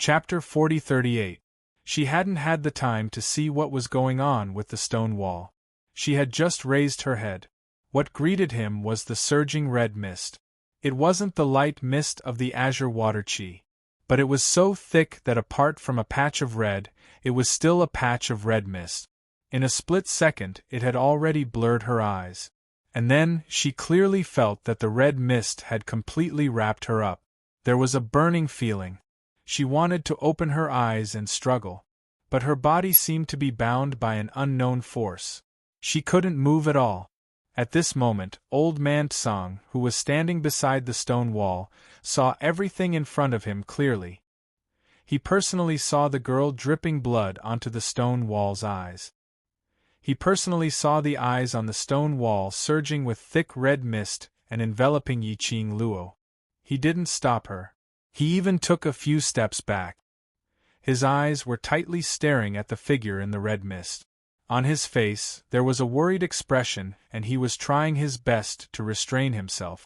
Chapter 40-38. She hadn't had the time to see what was going on with the stone wall. She had just raised her head. What greeted him was the surging red mist. It wasn't the light mist of the azure water chi, but it was so thick that apart from a patch of red, it was still a patch of red mist. In a split second it had already blurred her eyes. And then she clearly felt that the red mist had completely wrapped her up. There was a burning feeling. She wanted to open her eyes and struggle, but her body seemed to be bound by an unknown force. She couldn't move at all. At this moment, Old Man Tsang, who was standing beside the stone wall, saw everything in front of him clearly. He personally saw the girl dripping blood onto the stone wall's eyes. He personally saw the eyes on the stone wall surging with thick red mist and enveloping Yiqing Luo. He didn't stop her. He even took a few steps back. His eyes were tightly staring at the figure in the red mist. On his face, there was a worried expression, and he was trying his best to restrain himself.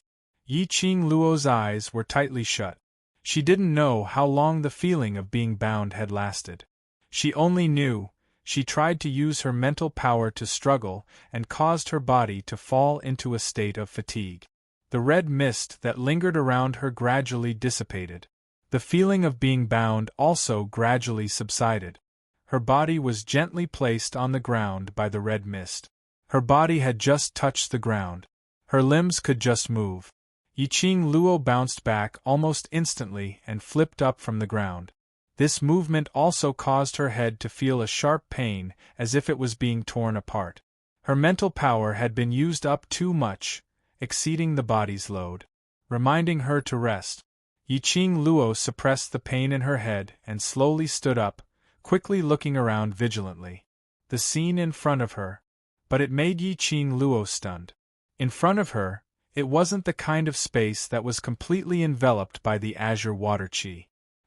Yiqing Luo's eyes were tightly shut. She didn't know how long the feeling of being bound had lasted. She only knew, she tried to use her mental power to struggle and caused her body to fall into a state of fatigue. The red mist that lingered around her gradually dissipated. The feeling of being bound also gradually subsided. Her body was gently placed on the ground by the red mist. Her body had just touched the ground. Her limbs could just move. Yiqing Luo bounced back almost instantly and flipped up from the ground. This movement also caused her head to feel a sharp pain, as if it was being torn apart. Her mental power had been used up too much, exceeding the body's load, reminding her to rest. Yiqing Luo suppressed the pain in her head and slowly stood up, quickly looking around vigilantly. The scene in front of her, but it made Yiqing Luo stunned. In front of her, it wasn't the kind of space that was completely enveloped by the azure water chi,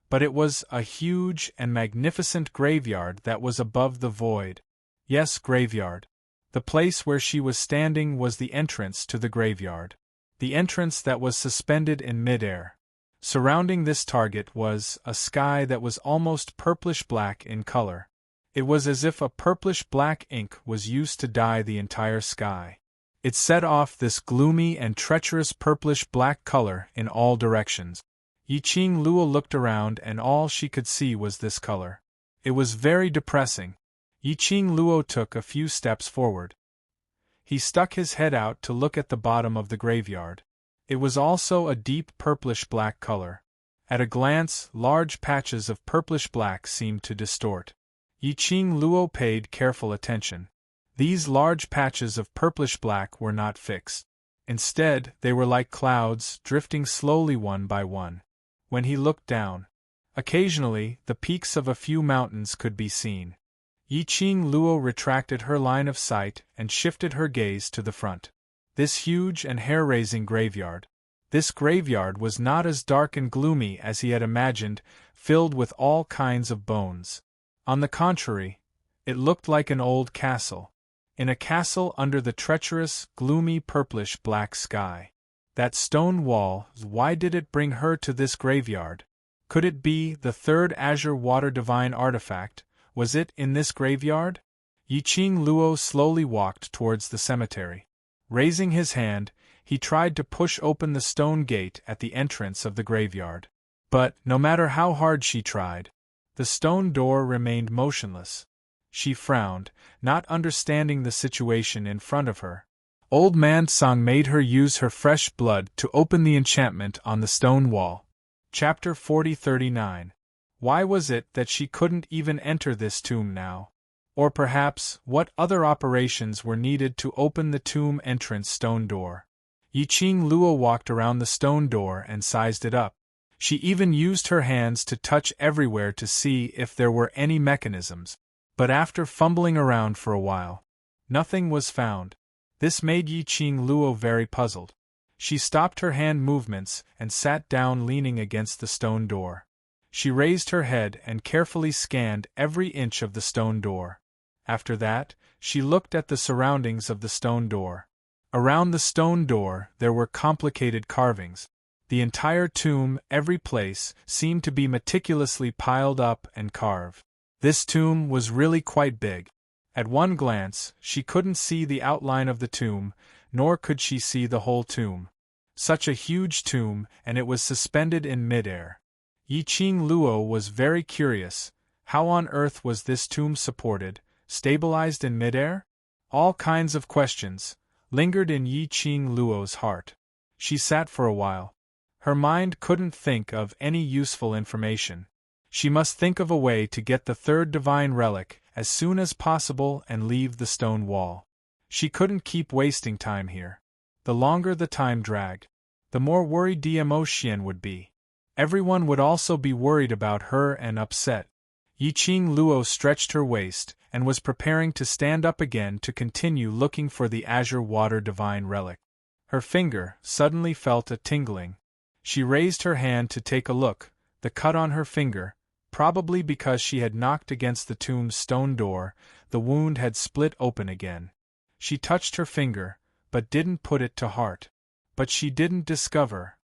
but it was a huge and magnificent graveyard that was above the void. Yes, graveyard. The place where she was standing was the entrance to the graveyard. The entrance that was suspended in midair. Surrounding this target was a sky that was almost purplish-black in color. It was as if a purplish-black ink was used to dye the entire sky. It set off this gloomy and treacherous purplish-black color in all directions. Yiqing Luo looked around and all she could see was this color. It was very depressing. Yiqing Luo took a few steps forward. He stuck his head out to look at the bottom of the graveyard. It was also a deep purplish-black color. At a glance, large patches of purplish-black seemed to distort. Yiqing Luo paid careful attention. These large patches of purplish-black were not fixed. Instead, they were like clouds, drifting slowly one by one. When he looked down, occasionally, the peaks of a few mountains could be seen. Yiqing Luo retracted her line of sight and shifted her gaze to the front. This huge and hair-raising graveyard. This graveyard was not as dark and gloomy as he had imagined, filled with all kinds of bones. On the contrary, it looked like an old castle. In a castle under the treacherous, gloomy purplish-black sky. That stone wall, why did it bring her to this graveyard? Could it be the third azure water divine artifact? Was it in this graveyard? Yiqing Luo slowly walked towards the cemetery. Raising his hand, he tried to push open the stone gate at the entrance of the graveyard. But, no matter how hard she tried, the stone door remained motionless. She frowned, not understanding the situation in front of her. Old Man Tsang made her use her fresh blood to open the enchantment on the stone wall. Chapter 40-39. Why was it that she couldn't even enter this tomb now? Or perhaps, what other operations were needed to open the tomb entrance stone door? Yiqing Luo walked around the stone door and sized it up. She even used her hands to touch everywhere to see if there were any mechanisms. But after fumbling around for a while, nothing was found. This made Yiqing Luo very puzzled. She stopped her hand movements and sat down leaning against the stone door. She raised her head and carefully scanned every inch of the stone door. After that, she looked at the surroundings of the stone door. Around the stone door, there were complicated carvings. The entire tomb, every place, seemed to be meticulously piled up and carved. This tomb was really quite big. At one glance, she couldn't see the outline of the tomb, nor could she see the whole tomb. Such a huge tomb, and it was suspended in mid-air. Yi-Ching Luo was very curious. How on earth was this tomb supported, stabilized in mid-air? All kinds of questions lingered in Yi-Ching Luo's heart. She sat for a while. Her mind couldn't think of any useful information. She must think of a way to get the third divine relic as soon as possible and leave the stone wall. She couldn't keep wasting time here. The longer the time dragged, the more worried Dmo Xian would be. Everyone would also be worried about her and upset. Yi-Ching Luo stretched her waist and was preparing to stand up again to continue looking for the azure water divine relic. Her finger suddenly felt a tingling. She raised her hand to take a look. The cut on her finger, probably because she had knocked against the tomb's stone door, the wound had split open again. She touched her finger, but didn't put it to heart. But she didn't discover.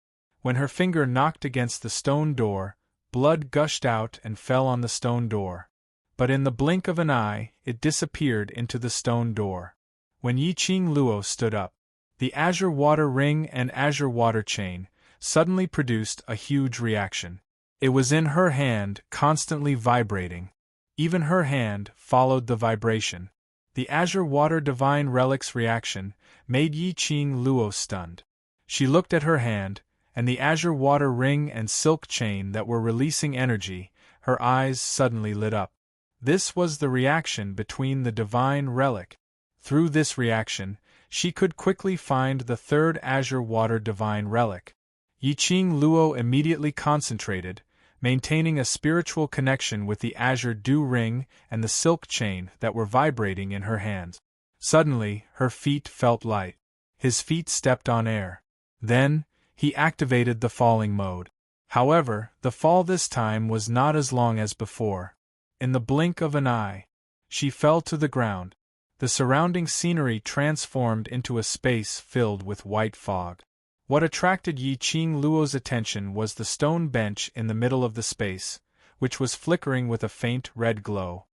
When her finger knocked against the stone door, blood gushed out and fell on the stone door. But in the blink of an eye, it disappeared into the stone door. When Yi-Ching Luo stood up, the azure water ring and azure water chain suddenly produced a huge reaction. It was in her hand, constantly vibrating. Even her hand followed the vibration. The azure water divine relic's reaction made Yi-Ching Luo stunned. She looked at her hand, and the azure water ring and silk chain that were releasing energy. Her eyes suddenly lit up. This was the reaction between the divine relic. Through this reaction, she could quickly find the third azure water divine relic. Yi-Ching Luo immediately concentrated, maintaining a spiritual connection with the azure dew ring and the silk chain that were vibrating in her hands. Suddenly, her feet felt light. His feet stepped on air. Then, he activated the falling mode. However, the fall this time was not as long as before. In the blink of an eye, she fell to the ground. The surrounding scenery transformed into a space filled with white fog. What attracted Yi-Ching Luo's attention was the stone bench in the middle of the space, which was flickering with a faint red glow.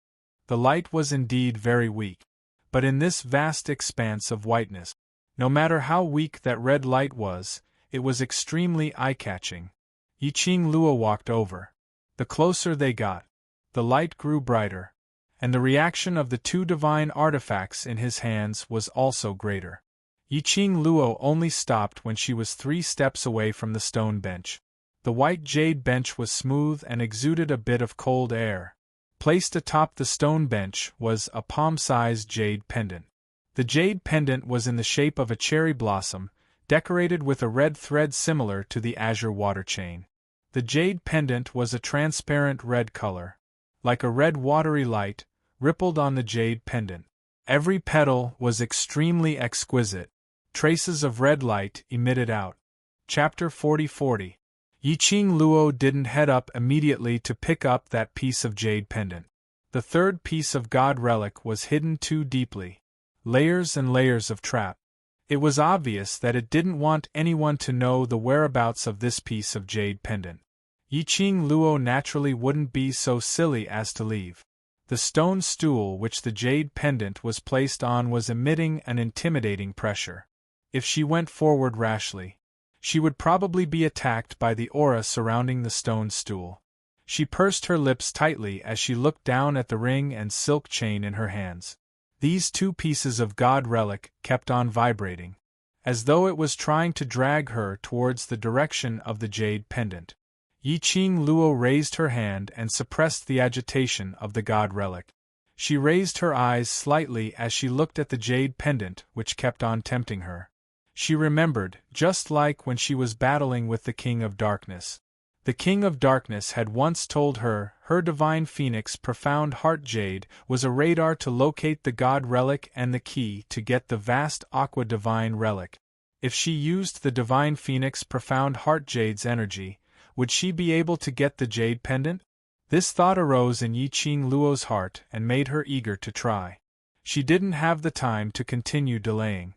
The light was indeed very weak. But in this vast expanse of whiteness, no matter how weak that red light was, it was extremely eye-catching. Yi-Ching Luo walked over. The closer they got, the light grew brighter, and the reaction of the two divine artifacts in his hands was also greater. Yi-Ching Luo only stopped when she was 3 steps away from the stone bench. The white jade bench was smooth and exuded a bit of cold air. Placed atop the stone bench was a palm-sized jade pendant. The jade pendant was in the shape of a cherry blossom, decorated with a red thread similar to the azure water chain. The jade pendant was a transparent red color. Like a red watery light, rippled on the jade pendant. Every petal was extremely exquisite. Traces of red light emitted out. Chapter 40. Yi-Ching Luo didn't head up immediately to pick up that piece of jade pendant. The third piece of god relic was hidden too deeply. Layers and layers of trap. It was obvious that it didn't want anyone to know the whereabouts of this piece of jade pendant. Yi-Ching Luo naturally wouldn't be so silly as to leave. The stone stool which the jade pendant was placed on was emitting an intimidating pressure. If she went forward rashly, she would probably be attacked by the aura surrounding the stone stool. She pursed her lips tightly as she looked down at the ring and silk chain in her hands. These 2 pieces of god relic kept on vibrating, as though it was trying to drag her towards the direction of the jade pendant. Yi-Ching Luo raised her hand and suppressed the agitation of the god relic. She raised her eyes slightly as she looked at the jade pendant which kept on tempting her. She remembered, just like when she was battling with the King of Darkness. The King of Darkness had once told her her divine phoenix profound heart jade was a radar to locate the god relic and the key to get the vast aqua divine relic. If she used the divine phoenix profound heart jade's energy, would she be able to get the jade pendant? This thought arose in Yi-Ching Luo's heart and made her eager to try. She didn't have the time to continue delaying.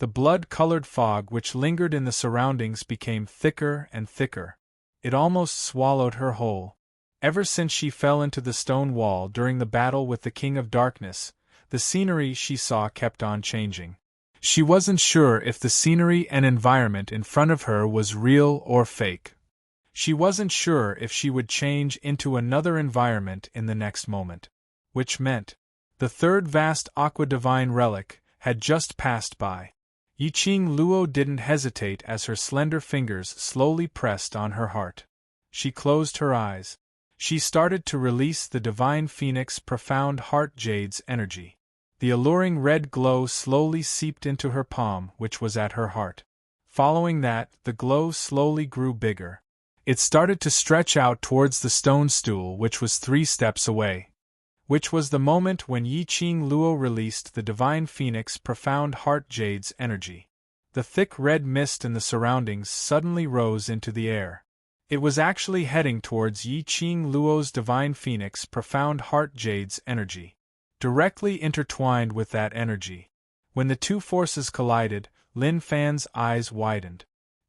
The blood-colored fog which lingered in the surroundings became thicker and thicker. It almost swallowed her whole. Ever since she fell into the stone wall during the battle with the King of Darkness, the scenery she saw kept on changing. She wasn't sure if the scenery and environment in front of her was real or fake. She wasn't sure if she would change into another environment in the next moment. Which meant, the third vast Aqua Divine relic had just passed by. Yiqing Luo didn't hesitate as her slender fingers slowly pressed on her heart. She closed her eyes. She started to release the Divine Phoenix Profound Heart Jade's energy. The alluring red glow slowly seeped into her palm, which was at her heart. Following that, the glow slowly grew bigger. It started to stretch out towards the stone stool which was 3 steps away. Which was the moment when Yiqing Luo released the Divine Phoenix Profound Heart Jade's energy. The thick red mist in the surroundings suddenly rose into the air. It was actually heading towards Yiqing Luo's Divine Phoenix Profound Heart Jade's energy. Directly intertwined with that energy. When the two forces collided, Lin Fan's eyes widened.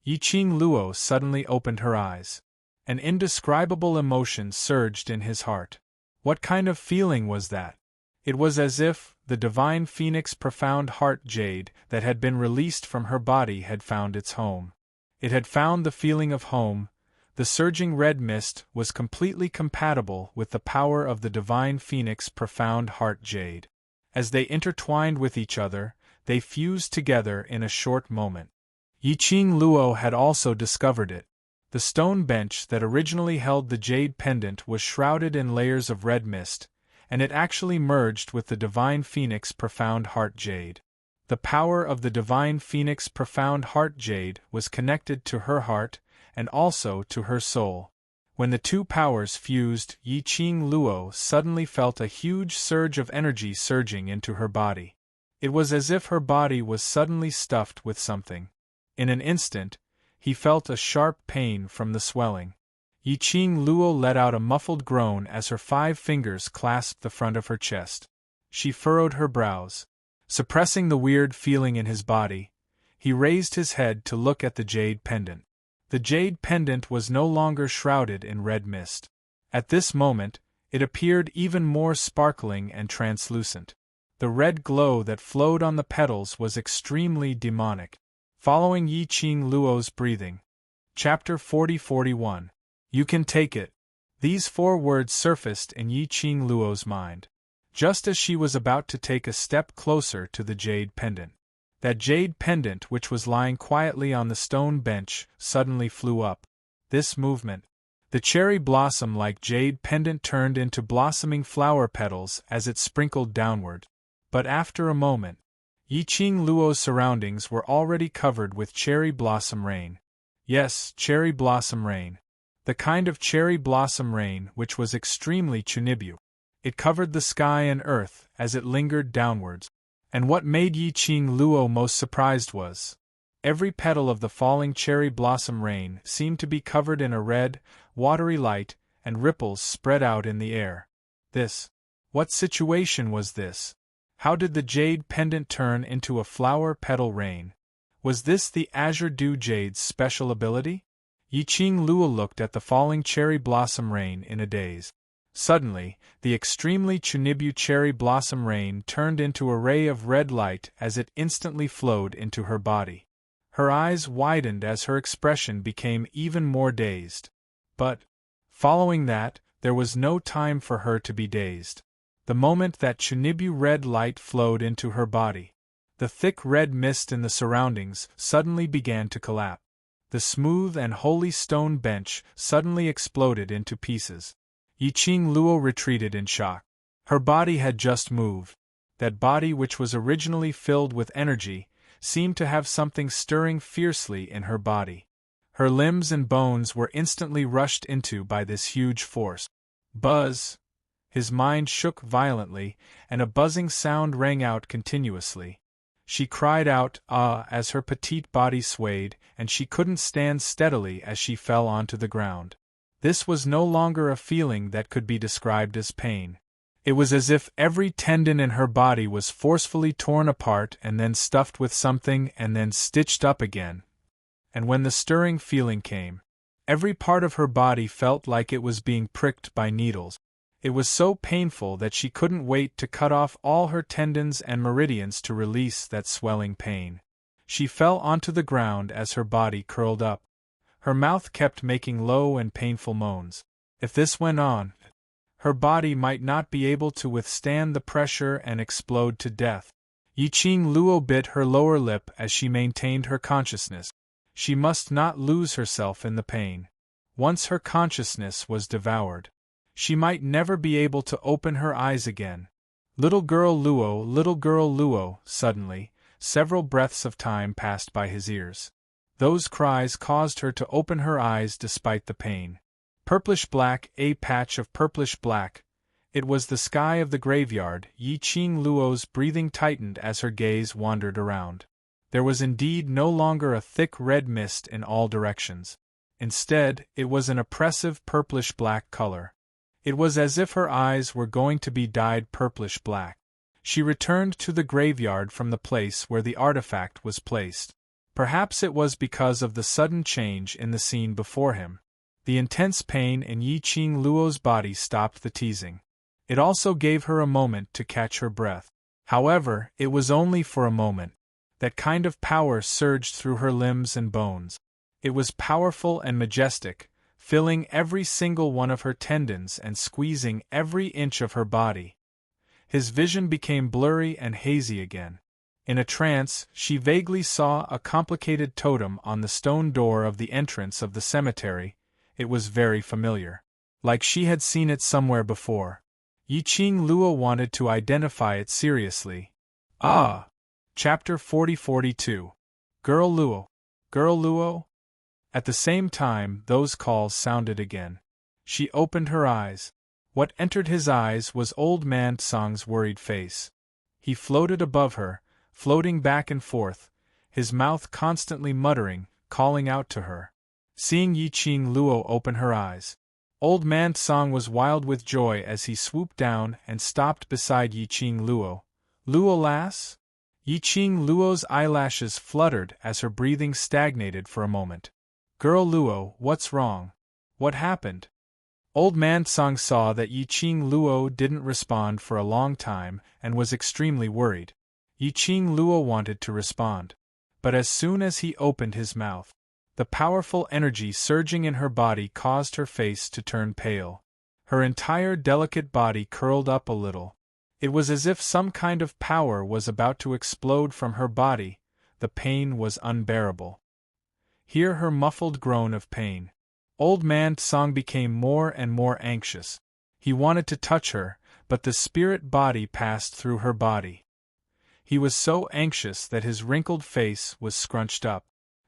Yiqing Luo suddenly opened her eyes. An indescribable emotion surged in his heart. What kind of feeling was that? It was as if the Divine Phoenix Profound Heart Jade that had been released from her body had found its home. It had found the feeling of home. The surging red mist was completely compatible with the power of the Divine Phoenix Profound Heart Jade. As they intertwined with each other, they fused together in a short moment. Yiqing Luo had also discovered it. The stone bench that originally held the jade pendant was shrouded in layers of red mist, and it actually merged with the Divine Phoenix Profound Heart Jade. The power of the Divine Phoenix Profound Heart Jade was connected to her heart, and also to her soul. When the two powers fused, Yiqing Luo suddenly felt a huge surge of energy surging into her body. It was as if her body was suddenly stuffed with something. In an instant, he felt a sharp pain from the swelling. Yiqing Luo let out a muffled groan as her 5 fingers clasped the front of her chest. She furrowed her brows. Suppressing the weird feeling in his body, he raised his head to look at the jade pendant. The jade pendant was no longer shrouded in red mist. At this moment, it appeared even more sparkling and translucent. The red glow that flowed on the petals was extremely demonic. Following Yiqing Luo's breathing. Chapter 40-41. You can take it. These 4 words surfaced in Yiqing Luo's mind. Just as she was about to take a step closer to the jade pendant. That jade pendant which was lying quietly on the stone bench suddenly flew up. This movement. The cherry blossom-like jade pendant turned into blossoming flower petals as it sprinkled downward. But after a moment, Yiqing Luo's surroundings were already covered with cherry blossom rain. Yes, cherry blossom rain. The kind of cherry blossom rain which was extremely chunibyu. It covered the sky and earth as it lingered downwards. And what made Yiqing Luo most surprised was, every petal of the falling cherry blossom rain seemed to be covered in a red, watery light, and ripples spread out in the air. What situation was this? How did the jade pendant turn into a flower petal rain? Was this the Azure Dew Jade's special ability? Yiqing Luo looked at the falling cherry blossom rain in a daze. Suddenly, the extremely chunibyu cherry blossom rain turned into a ray of red light as it instantly flowed into her body. Her eyes widened as her expression became even more dazed. But, following that, there was no time for her to be dazed. The moment that chunibyu red light flowed into her body, the thick red mist in the surroundings suddenly began to collapse. The smooth and holy stone bench suddenly exploded into pieces. Yiqing Luo retreated in shock. Her body had just moved. That body which was originally filled with energy seemed to have something stirring fiercely in her body. Her limbs and bones were instantly rushed into by this huge force. Buzz! His mind shook violently, and a buzzing sound rang out continuously. She cried out, "Ah!" as her petite body swayed, and she couldn't stand steadily as she fell onto the ground. This was no longer a feeling that could be described as pain. It was as if every tendon in her body was forcefully torn apart and then stuffed with something and then stitched up again. And when the stirring feeling came, every part of her body felt like it was being pricked by needles. It was so painful that she couldn't wait to cut off all her tendons and meridians to release that swelling pain. She fell onto the ground as her body curled up. Her mouth kept making low and painful moans. If this went on, her body might not be able to withstand the pressure and explode to death. Yiqing Luo bit her lower lip as she maintained her consciousness. She must not lose herself in the pain. Once her consciousness was devoured, she might never be able to open her eyes again. Little girl Luo, suddenly, several breaths of time passed by his ears. Those cries caused her to open her eyes despite the pain. Purplish black, a patch of purplish black. It was the sky of the graveyard. Yiqing Luo's breathing tightened as her gaze wandered around. There was indeed no longer a thick red mist in all directions. Instead, it was an oppressive purplish-black color. It was as if her eyes were going to be dyed purplish-black. She returned to the graveyard from the place where the artifact was placed. Perhaps it was because of the sudden change in the scene before him. The intense pain in Yiqing Luo's body stopped the teasing. It also gave her a moment to catch her breath. However, it was only for a moment. That kind of power surged through her limbs and bones. It was powerful and majestic, filling every single one of her tendons and squeezing every inch of her body. His vision became blurry and hazy again. In a trance, she vaguely saw a complicated totem on the stone door of the entrance of the cemetery. It was very familiar. Like she had seen it somewhere before. Yiqing Luo wanted to identify it seriously. Ah! Chapter 40-42. Girl Luo. Girl Luo? At the same time, those calls sounded again. She opened her eyes. What entered his eyes was Old Man Tsang's worried face. He floated above her, floating back and forth, his mouth constantly muttering, calling out to her. Seeing Yiqing Luo open her eyes, Old Man Tsang was wild with joy as he swooped down and stopped beside Yiqing Luo. Luo lass? Yiqing Luo's eyelashes fluttered as her breathing stagnated for a moment. Girl Luo, what's wrong? What happened? Old Man Tsang saw that Yiqing Luo didn't respond for a long time and was extremely worried. Yiqing Luo wanted to respond. But as soon as he opened his mouth, the powerful energy surging in her body caused her face to turn pale. Her entire delicate body curled up a little. It was as if some kind of power was about to explode from her body. The pain was unbearable. Hear her muffled groan of pain. Old Man Tsang became more and more anxious. He wanted to touch her, but the spirit body passed through her body. He was so anxious that his wrinkled face was scrunched up.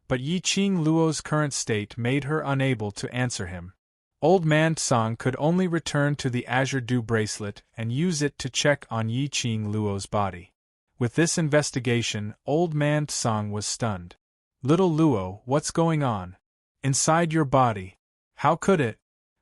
But Yiqing Luo's current state made her unable to answer him. Old Man Tsang could only return to the Azure Dew bracelet and use it to check on Yiqing Luo's body. With this investigation, Old Man Tsang was stunned. Little Luo, what's going on? Inside your body? How could it?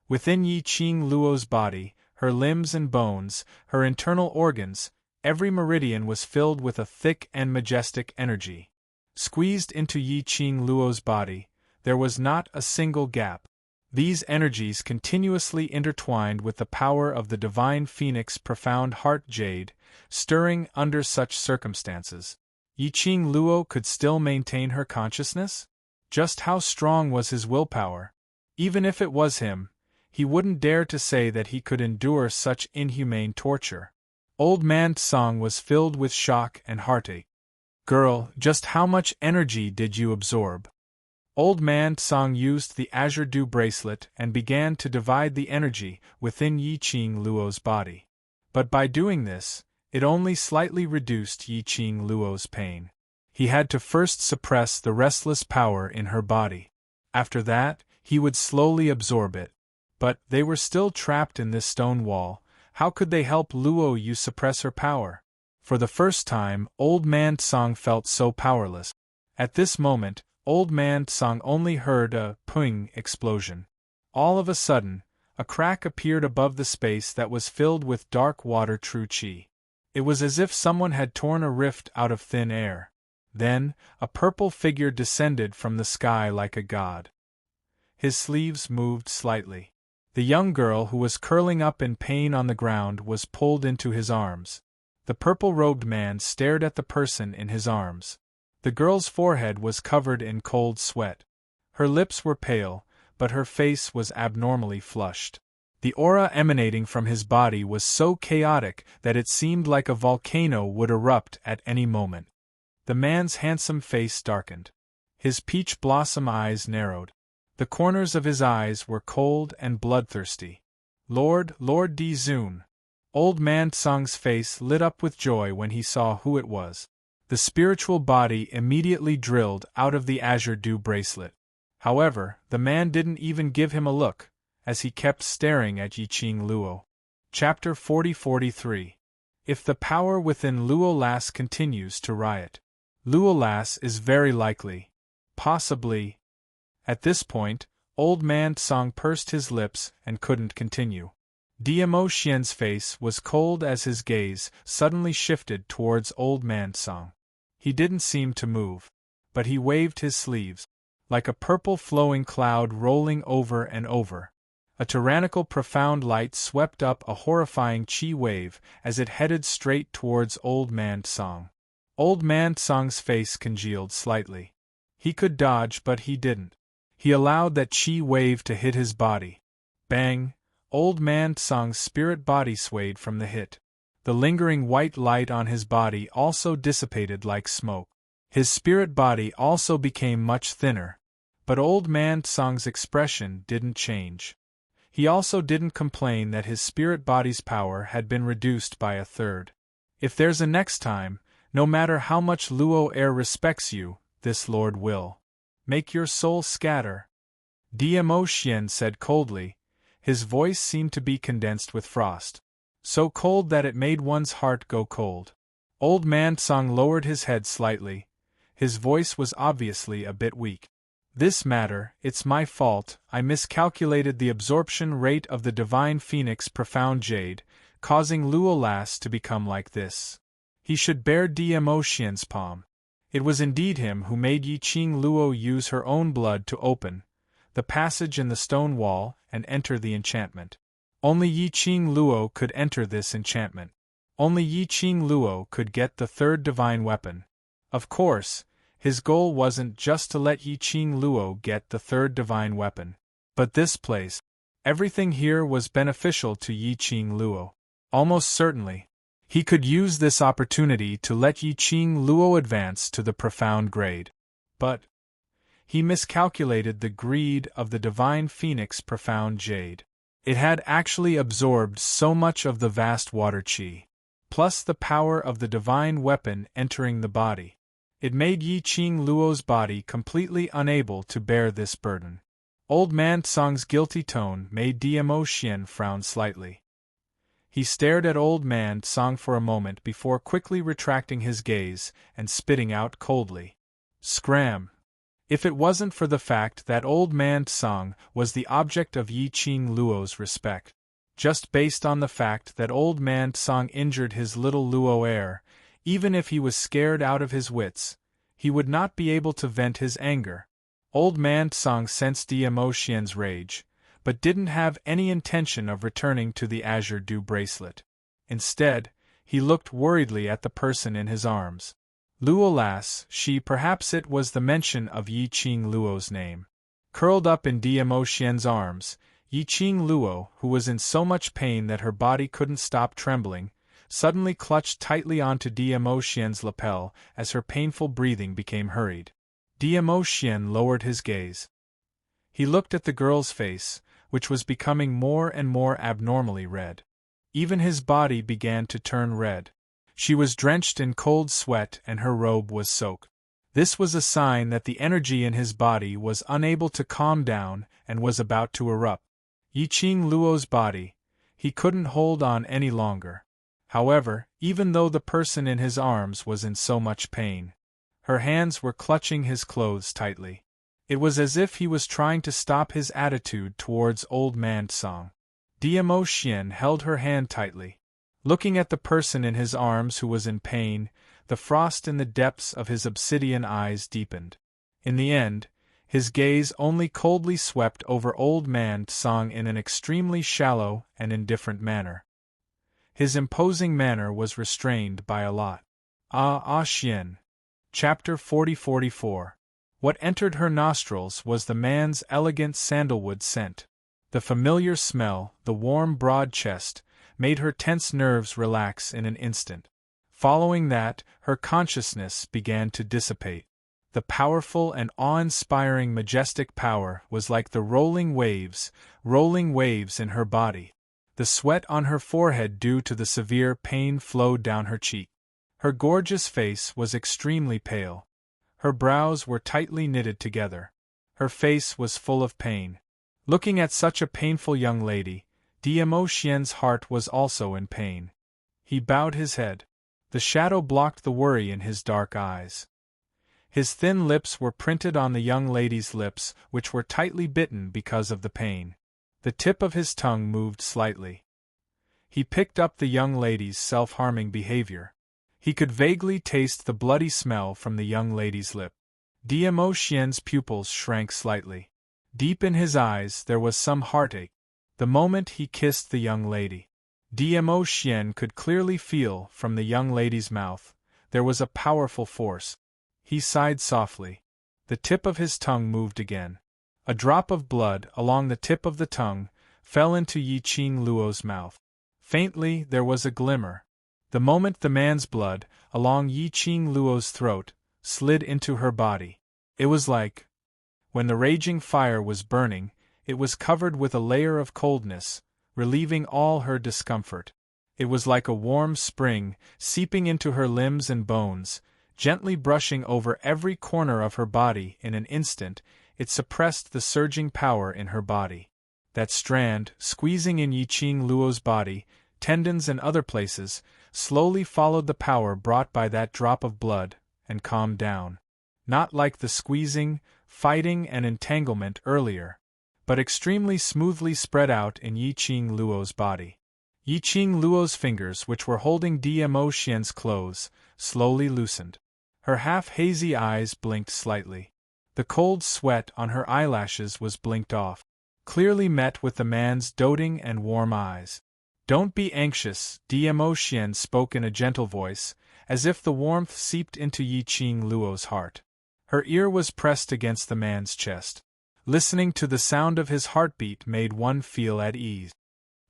Within Yiqing Luo's body, her limbs and bones, her internal organs, every meridian was filled with a thick and majestic energy. Squeezed into Yiqing Luo's body, there was not a single gap. These energies continuously intertwined with the power of the divine phoenix profound heart jade, stirring under such circumstances. Yiqing Luo could still maintain her consciousness? Just how strong was his willpower? Even if it was him, he wouldn't dare to say that he could endure such inhumane torture. Old Man Tsang was filled with shock and heartache. Girl, just how much energy did you absorb? Old Man Tsang used the Azure Dew bracelet and began to divide the energy within Yiqing Luo's body. But by doing this, it only slightly reduced Yiqing Luo's pain. He had to first suppress the restless power in her body. After that, he would slowly absorb it. But they were still trapped in this stone wall. How could they help Luo Yu suppress her power? For the first time, Old Man Tsang felt so powerless. At this moment, Old Man Tsang only heard a ping explosion. All of a sudden, A crack appeared above the space that was filled with dark water true chi. It was as if someone had torn a rift out of thin air. Then, a purple figure descended from the sky like a god. His sleeves moved slightly. The young girl who was curling up in pain on the ground was pulled into his arms. The purple-robed man stared at the person in his arms. The girl's forehead was covered in cold sweat. Her lips were pale, but her face was abnormally flushed. The aura emanating from his body was so chaotic that it seemed like a volcano would erupt at any moment. The man's handsome face darkened. His peach blossom eyes narrowed. The corners of his eyes were cold and bloodthirsty. Lord Di Zun. Old Man Tsang's face lit up with joy when he saw who it was. The spiritual body immediately drilled out of the azure dew bracelet. However, the man didn't even give him a look, as he kept staring at Yiqing Luo. Chapter 40-43. If the power within Luo Lass continues to riot. Luo Lass is very likely. Possibly. At this point, Old Man Tsang pursed his lips and couldn't continue. Diamo Xian's face was cold as his gaze suddenly shifted towards Old Man Tsang. He didn't seem to move, but he waved his sleeves, like a purple flowing cloud rolling over and over. A tyrannical profound light swept up a horrifying chi wave as it headed straight towards Old Man Tsang. Old Man Tsang's face congealed slightly. He could dodge, but he didn't. He allowed that chi wave to hit his body. Bang! Old Man Tsang's spirit body swayed from the hit. The lingering white light on his body also dissipated like smoke. His spirit body also became much thinner. But Old Man Tsang's expression didn't change. He also didn't complain that his spirit body's power had been reduced by a third. If there's a next time, no matter how much Luo Air respects you, this lord will make your soul scatter. Diamo Xian said coldly. His voice seemed to be condensed with frost. So cold that it made one's heart go cold. Old Man Tsang lowered his head slightly. His voice was obviously a bit weak. This matter, it's my fault. I miscalculated the absorption rate of the Divine Phoenix Profound Jade, causing Luo Lass to become like this. He should bear Diamo Xian's palm. It was indeed him who made Yiqing Luo use her own blood to open the passage in the stone wall and enter the enchantment. Only Yiqing Luo could enter this enchantment. Only Yiqing Luo could get the third divine weapon. Of course, his goal wasn't just to let Yiqing Luo get the third divine weapon. But this place, everything here was beneficial to Yiqing Luo. Almost certainly, he could use this opportunity to let Yiqing Luo advance to the profound grade. But he miscalculated the greed of the Divine Phoenix Profound Jade. It had actually absorbed so much of the vast water chi, plus the power of the divine weapon entering the body. It made Yiqing Luo's body completely unable to bear this burden. Old Man Tsang's guilty tone made Diamo Xian frown slightly. He stared at Old Man Tsang for a moment before quickly retracting his gaze and spitting out coldly. Scram! If it wasn't for the fact that Old Man Tsang was the object of Yiqing Luo's respect, just based on the fact that Old Man Tsang injured his little Luo Air, even if he was scared out of his wits, he would not be able to vent his anger. Old Man Tsang sensed Diamo Xian's rage, but didn't have any intention of returning to the azure dew bracelet. Instead, he looked worriedly at the person in his arms. Luo Lass, perhaps it was the mention of Yiqing Luo's name. Curled up in Diamo Xian's arms, Yiqing Luo, who was in so much pain that her body couldn't stop trembling, suddenly clutched tightly onto Diamo Xian's lapel as her painful breathing became hurried. Diamo Xian lowered his gaze. He looked at the girl's face, which was becoming more and more abnormally red. Even his body began to turn red. She was drenched in cold sweat and her robe was soaked. This was a sign that the energy in his body was unable to calm down and was about to erupt. Yiqing Luo's body, he couldn't hold on any longer. However, even though the person in his arms was in so much pain, her hands were clutching his clothes tightly. It was as if he was trying to stop his attitude towards Old Man Tsang. Diamo Xian held her hand tightly. Looking at the person in his arms who was in pain, the frost in the depths of his obsidian eyes deepened. In the end, his gaze only coldly swept over old man Tsang in an extremely shallow and indifferent manner. His imposing manner was restrained by a lot. Xian. Chapter 40-44. What entered her nostrils was the man's elegant sandalwood scent. The familiar smell, the warm broad chest, made her tense nerves relax in an instant. Following that, her consciousness began to dissipate. The powerful and awe-inspiring majestic power was like the rolling waves in her body. The sweat on her forehead due to the severe pain flowed down her cheek. Her gorgeous face was extremely pale. Her brows were tightly knitted together. Her face was full of pain. Looking at such a painful young lady, Diamo Xian's heart was also in pain. He bowed his head. The shadow blocked the worry in his dark eyes. His thin lips were printed on the young lady's lips, which were tightly bitten because of the pain. The tip of his tongue moved slightly. He picked up the young lady's self-harming behavior. He could vaguely taste the bloody smell from the young lady's lip. Diamo Xian's pupils shrank slightly. Deep in his eyes there was some heartache. The moment he kissed the young lady, Diamo Xian could clearly feel from the young lady's mouth there was a powerful force. He sighed softly. The tip of his tongue moved again. A drop of blood along the tip of the tongue fell into Yi Qing Luo's mouth. Faintly there was a glimmer. The moment the man's blood, along Yi Qing Luo's throat, slid into her body, it was like, when the raging fire was burning, it was covered with a layer of coldness, relieving all her discomfort. It was like a warm spring, seeping into her limbs and bones, gently brushing over every corner of her body. In an instant, it suppressed the surging power in her body. That strand, squeezing in Yi Qing Luo's body, tendons and other places, slowly followed the power brought by that drop of blood, and calmed down. Not like the squeezing, fighting and entanglement earlier, but extremely smoothly spread out in Yi Qing Luo's body. Yi Qing Luo's fingers, which were holding Diamo Xian's clothes, slowly loosened. Her half-hazy eyes blinked slightly. The cold sweat on her eyelashes was blinked off, clearly met with the man's doting and warm eyes. "Don't be anxious," Diamo Xian spoke in a gentle voice, as if the warmth seeped into Yi Qing Luo's heart. Her ear was pressed against the man's chest. Listening to the sound of his heartbeat made one feel at ease.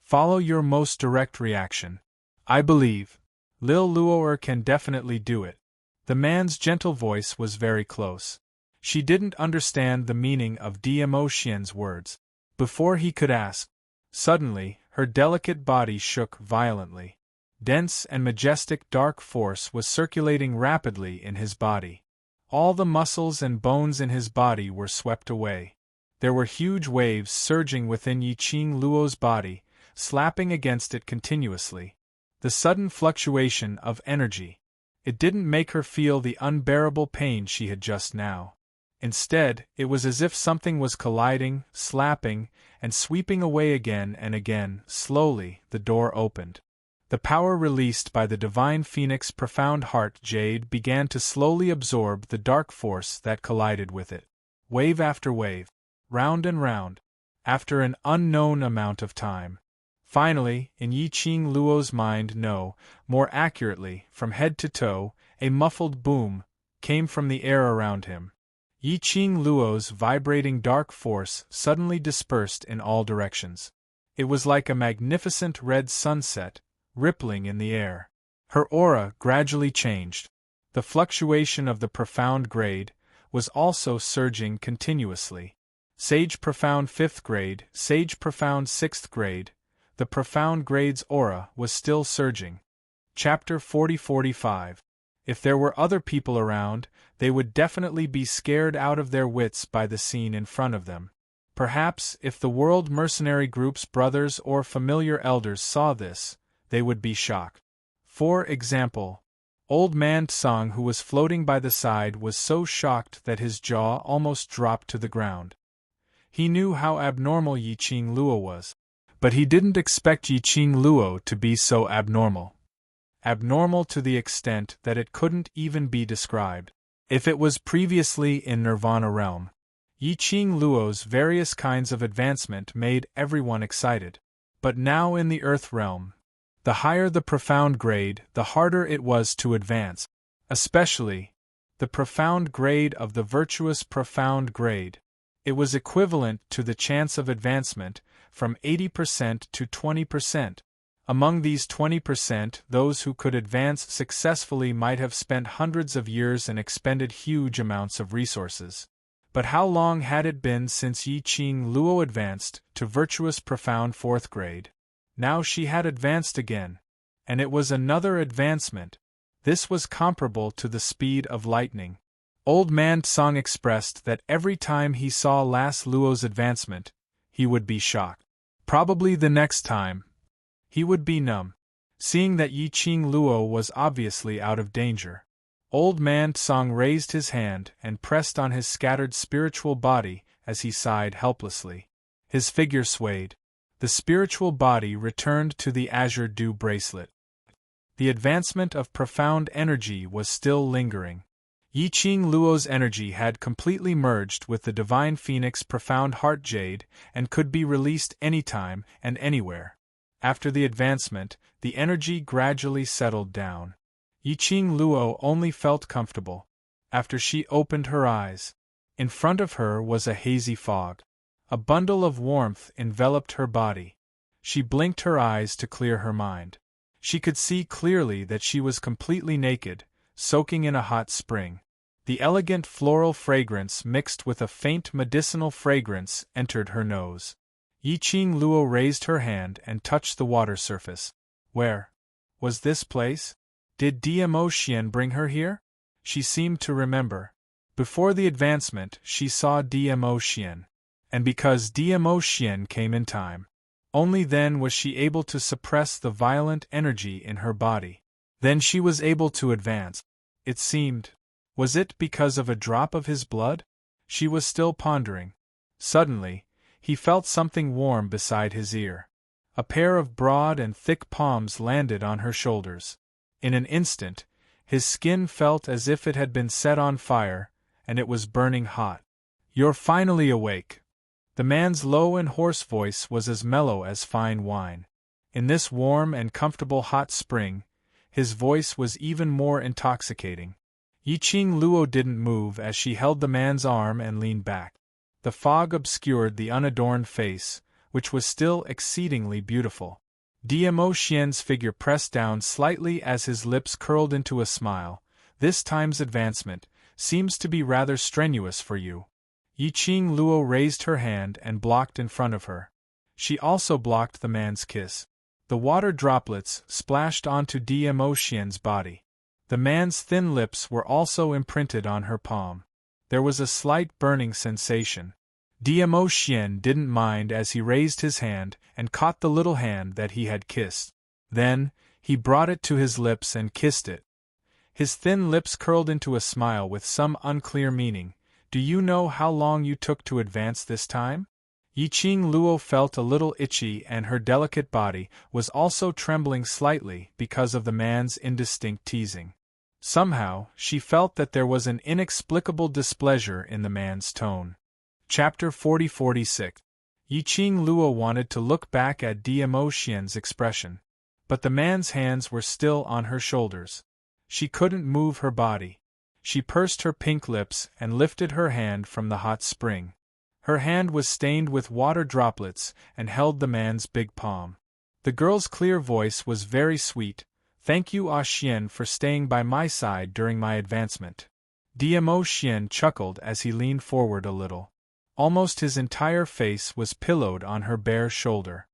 "Follow your most direct reaction. I believe Lil Luo'er can definitely do it." The man's gentle voice was very close. She didn't understand the meaning of Diamo Xian's words. Before he could ask, suddenly, her delicate body shook violently. Dense and majestic dark force was circulating rapidly in his body. All the muscles and bones in his body were swept away. There were huge waves surging within Yi Qing Luo's body, slapping against it continuously. The sudden fluctuation of energy. It didn't make her feel the unbearable pain she had just now. Instead, it was as if something was colliding, slapping, and sweeping away again and again. Slowly, the door opened. The power released by the divine phoenix profound heart jade began to slowly absorb the dark force that collided with it. Wave after wave, round and round, after an unknown amount of time. Finally, in Yi Qing Luo's mind, no, more accurately, from head to toe, a muffled boom came from the air around him. Yi Qing Luo's vibrating dark force suddenly dispersed in all directions. It was like a magnificent red sunset, rippling in the air. Her aura gradually changed. The fluctuation of the profound grade was also surging continuously. Sage profound 5th grade, sage profound 6th grade. The profound grade's aura was still surging. Chapter 40-45. If there were other people around, they would definitely be scared out of their wits by the scene in front of them. Perhaps, if the World Mercenary Group's brothers or familiar elders saw this, they would be shocked. For example, Old Man Tsang, who was floating by the side, was so shocked that his jaw almost dropped to the ground. He knew how abnormal Yi Qing Luo was, But he didn't expect Yiqing Luo to be so abnormal. Abnormal to the extent that it couldn't even be described. If it was previously in Nirvana realm, Yiqing Luo's various kinds of advancement made everyone excited. But now in the Earth realm, the higher the profound grade, the harder it was to advance. Especially, the profound grade of the virtuous profound grade. It was equivalent to the chance of advancement from 80% to 20%. Among these 20%, those who could advance successfully might have spent hundreds of years and expended huge amounts of resources. But how long had it been since Yiqing Luo advanced to virtuous profound 4th grade? Now she had advanced again. And it was another advancement. This was comparable to the speed of lightning. Old Man Tsang expressed that every time he saw Las Luo's advancement, he would be shocked. Probably the next time, he would be numb, seeing that Yiqing Luo was obviously out of danger. Old Man Tsang raised his hand and pressed on his scattered spiritual body as he sighed helplessly. His figure swayed. The spiritual body returned to the azure dew bracelet. The advancement of profound energy was still lingering. Yiqing Luo's energy had completely merged with the Divine Phoenix Profound Heart Jade and could be released anytime and anywhere. After the advancement, the energy gradually settled down. Yiqing Luo only felt comfortable. After she opened her eyes, in front of her was a hazy fog. A bundle of warmth enveloped her body. She blinked her eyes to clear her mind. She could see clearly that she was completely naked, soaking in a hot spring. The elegant floral fragrance mixed with a faint medicinal fragrance entered her nose. Yiqing Luo raised her hand and touched the water surface. Where was this place? Did Dmo Xian bring her here? She seemed to remember. Before the advancement, she saw Dmo Xian. And because Dmo Xian came in time, only then was she able to suppress the violent energy in her body. Then she was able to advance. It seemed. Was it because of a drop of his blood? She was still pondering. Suddenly, he felt something warm beside his ear. A pair of broad and thick palms landed on her shoulders. In an instant, his skin felt as if it had been set on fire, and it was burning hot. "You're finally awake." The man's low and hoarse voice was as mellow as fine wine. In this warm and comfortable hot spring, his voice was even more intoxicating. Yiqing Luo didn't move as she held the man's arm and leaned back. The fog obscured the unadorned face, which was still exceedingly beautiful. Dmo Xian's figure pressed down slightly as his lips curled into a smile. "This time's advancement seems to be rather strenuous for you." Yiqing Luo raised her hand and blocked in front of her. She also blocked the man's kiss. The water droplets splashed onto Dmo Xian's body. The man's thin lips were also imprinted on her palm. There was a slight burning sensation. Dmo Xian didn't mind as he raised his hand and caught the little hand that he had kissed. Then, he brought it to his lips and kissed it. His thin lips curled into a smile with some unclear meaning. "Do you know how long you took to advance this time?" Yiqing Luo felt a little itchy and her delicate body was also trembling slightly because of the man's indistinct teasing. Somehow, she felt that there was an inexplicable displeasure in the man's tone. Chapter 40-46. Yiqing Luo wanted to look back at Dmo Xian's expression. But the man's hands were still on her shoulders. She couldn't move her body. She pursed her pink lips and lifted her hand from the hot spring. Her hand was stained with water droplets and held the man's big palm. The girl's clear voice was very sweet. "Thank you, Xian, for staying by my side during my advancement." Dmo Xian chuckled as he leaned forward a little. Almost his entire face was pillowed on her bare shoulder.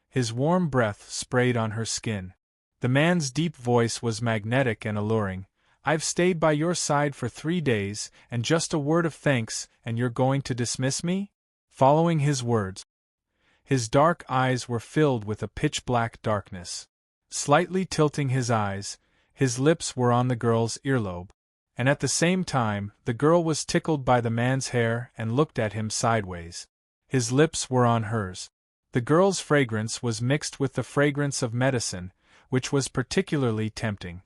His warm breath sprayed on her skin. The man's deep voice was magnetic and alluring. "I've stayed by your side for 3 days, and just a word of thanks, and you're going to dismiss me?" Following his words, his dark eyes were filled with a pitch-black darkness. Slightly tilting his eyes, his lips were on the girl's earlobe. And at the same time, the girl was tickled by the man's hair and looked at him sideways. His lips were on hers. The girl's fragrance was mixed with the fragrance of medicine, which was particularly tempting.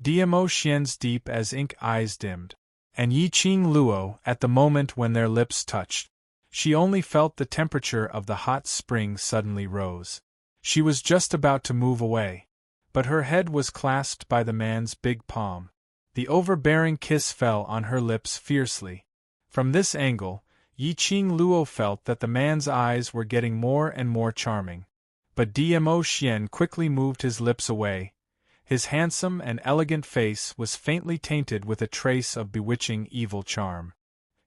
Diamo Xian's deep as ink eyes dimmed. And Yi Qing Luo, at the moment when their lips touched. She only felt the temperature of the hot spring suddenly rose. She was just about to move away. But her head was clasped by the man's big palm. The overbearing kiss fell on her lips fiercely. From this angle, Yi Qing Luo felt that the man's eyes were getting more and more charming. But Diamo Xian quickly moved his lips away. His handsome and elegant face was faintly tainted with a trace of bewitching evil charm.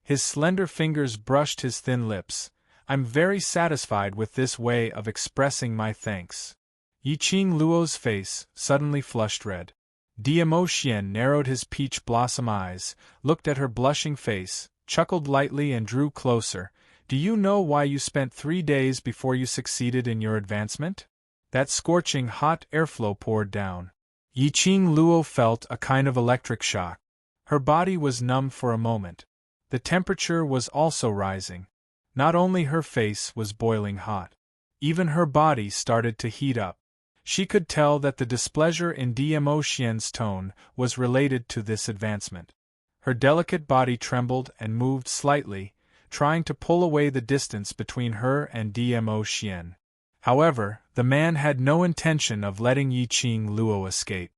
His slender fingers brushed his thin lips. "I'm very satisfied with this way of expressing my thanks." Yi Qing Luo's face suddenly flushed red. Diamo Xian narrowed his peach blossom eyes, looked at her blushing face, chuckled lightly and drew closer. "Do you know why you spent 3 days before you succeeded in your advancement?" That scorching hot airflow poured down. Yi Qing Luo felt a kind of electric shock. Her body was numb for a moment. The temperature was also rising. Not only her face was boiling hot. Even her body started to heat up. She could tell that the displeasure in Diamo Xian's tone was related to this advancement. Her delicate body trembled and moved slightly, trying to pull away the distance between her and Diamo Xian. However, the man had no intention of letting Yi Qing Luo escape.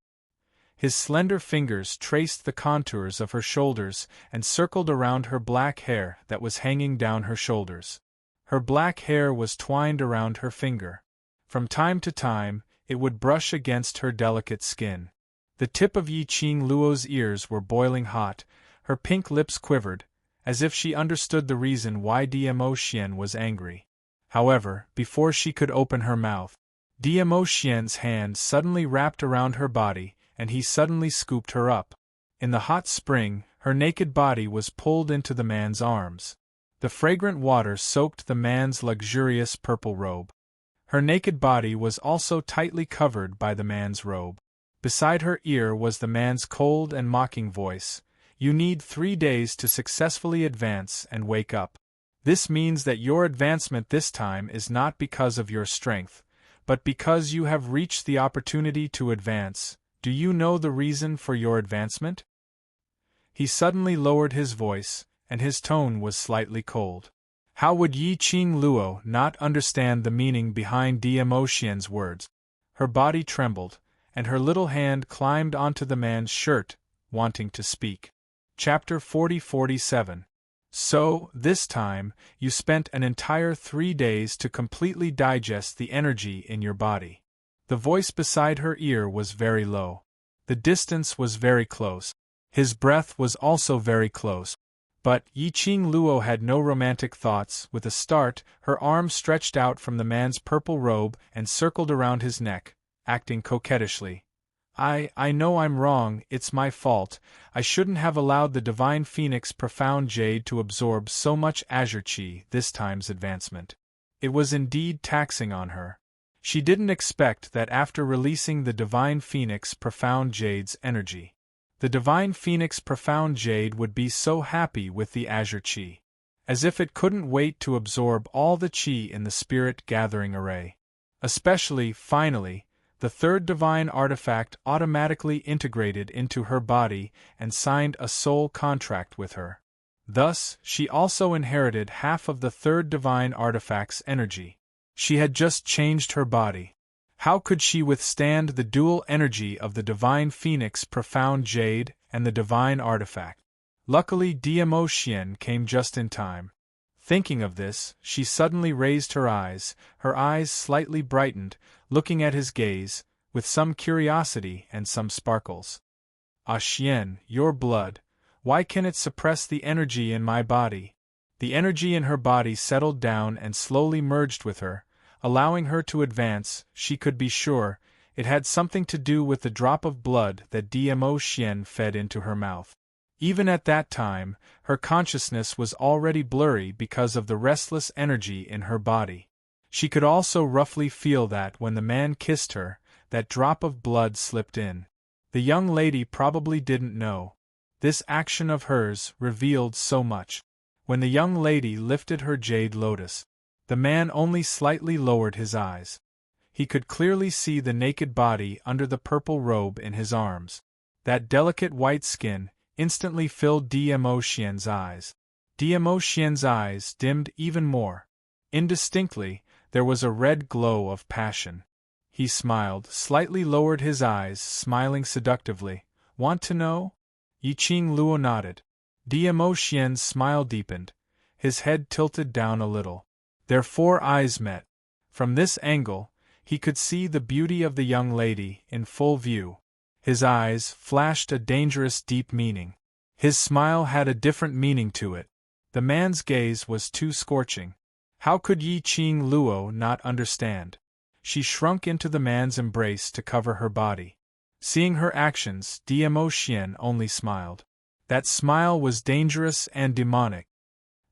His slender fingers traced the contours of her shoulders and circled around her black hair that was hanging down her shoulders. Her black hair was twined around her finger. From time to time, it would brush against her delicate skin. The tip of Yi Qing Luo's ears were boiling hot, her pink lips quivered, as if she understood the reason why Diamo Xian was angry. However, before she could open her mouth, Diamo Xian's hand suddenly wrapped around her body, and he suddenly scooped her up. In the hot spring, her naked body was pulled into the man's arms. The fragrant water soaked the man's luxurious purple robe. Her naked body was also tightly covered by the man's robe. Beside her ear was the man's cold and mocking voice. "You need 3 days to successfully advance and wake up. This means that your advancement this time is not because of your strength, but because you have reached the opportunity to advance. Do you know the reason for your advancement?" He suddenly lowered his voice, and his tone was slightly cold. How would Yi Qing Luo not understand the meaning behind Diamo Xian's words? Her body trembled, and her little hand climbed onto the man's shirt, wanting to speak. Chapter 40-47. So, this time, you spent an entire 3 days to completely digest the energy in your body. The voice beside her ear was very low. The distance was very close. His breath was also very close. But Yi Qing Luo had no romantic thoughts. With a start, her arm stretched out from the man's purple robe and circled around his neck, acting coquettishly. I know I'm wrong, it's my fault. I shouldn't have allowed the Divine Phoenix Profound Jade to absorb so much azure qi this time's advancement. It was indeed taxing on her. She didn't expect that after releasing the Divine Phoenix Profound Jade's energy, the Divine Phoenix Profound Jade would be so happy with the azure qi. As if it couldn't wait to absorb all the qi in the spirit gathering array. Especially, finally, the third divine artifact automatically integrated into her body and signed a soul contract with her. Thus, she also inherited half of the third divine artifact's energy. She had just changed her body. How could she withstand the dual energy of the Divine Phoenix Profound Jade and the divine artifact? Luckily, Diamo Xian came just in time. Thinking of this, she suddenly raised her eyes slightly brightened, looking at his gaze, with some curiosity and some sparkles. "Ah Xian, your blood, why can it suppress the energy in my body?" The energy in her body settled down and slowly merged with her, allowing her to advance. She could be sure, it had something to do with the drop of blood that Diamo Xian fed into her mouth. Even at that time, her consciousness was already blurry because of the restless energy in her body. She could also roughly feel that when the man kissed her, that drop of blood slipped in. The young lady probably didn't know. This action of hers revealed so much. When the young lady lifted her jade lotus The man only slightly lowered his eyes. He could clearly see the naked body under the purple robe in his arms. That delicate white skin instantly filled Demo Xian's eyes. Demo Xian's eyes dimmed even more. Indistinctly, there was a red glow of passion. He smiled, slightly lowered his eyes, smiling seductively. Want to know? Yiqing Luo nodded. Demo Xian's smile deepened. His head tilted down a little. Their four eyes met. From this angle, he could see the beauty of the young lady in full view. His eyes flashed a dangerous deep meaning. His smile had a different meaning to it. The man's gaze was too scorching. How could Yiqing Luo not understand? She shrunk into the man's embrace to cover her body. Seeing her actions, Demo Xian only smiled. That smile was dangerous and demonic.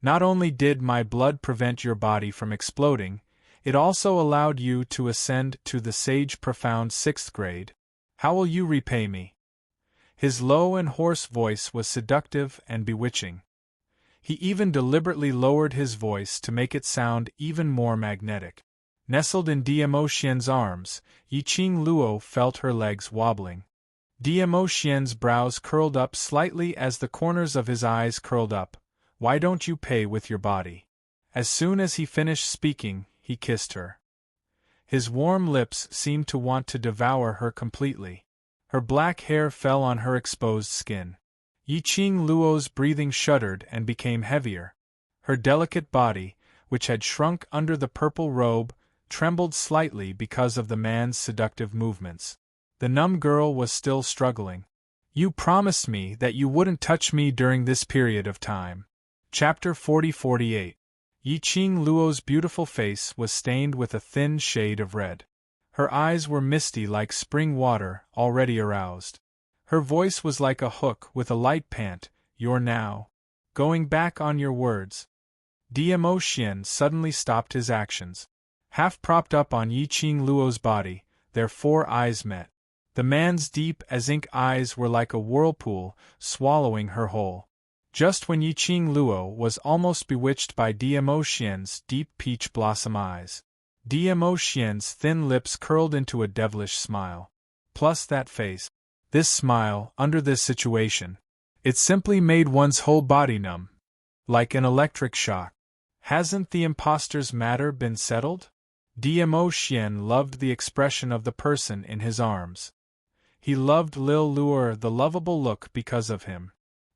Not only did my blood prevent your body from exploding, it also allowed you to ascend to the sage profound 6th grade. How will you repay me? His low and hoarse voice was seductive and bewitching. He even deliberately lowered his voice to make it sound even more magnetic. Nestled in Demo Xian's arms, Yiqing Luo felt her legs wobbling. Demo Xian's brows curled up slightly as the corners of his eyes curled up. Why don't you pay with your body? As soon as he finished speaking, he kissed her. His warm lips seemed to want to devour her completely. Her black hair fell on her exposed skin. Yiqing Luo's breathing shuddered and became heavier. Her delicate body, which had shrunk under the purple robe, trembled slightly because of the man's seductive movements. The numb girl was still struggling. You promised me that you wouldn't touch me during this period of time. Chapter 40-48. Yiqing Luo's beautiful face was stained with a thin shade of red. Her eyes were misty like spring water, already aroused. Her voice was like a hook with a light pant. You're now going back on your words. Demo Xian suddenly stopped his actions. Half propped up on Yiqing Luo's body, their four eyes met. The man's deep as ink eyes were like a whirlpool, swallowing her whole. Just when Yiqing Luo was almost bewitched by Demo Xian's deep peach blossom eyes. Demo Xian's thin lips curled into a devilish smile. Plus that face. This smile, under this situation. It simply made one's whole body numb. Like an electric shock. Hasn't the imposter's matter been settled? Demo Xian loved the expression of the person in his arms. He loved Lil Luer the lovable look because of him.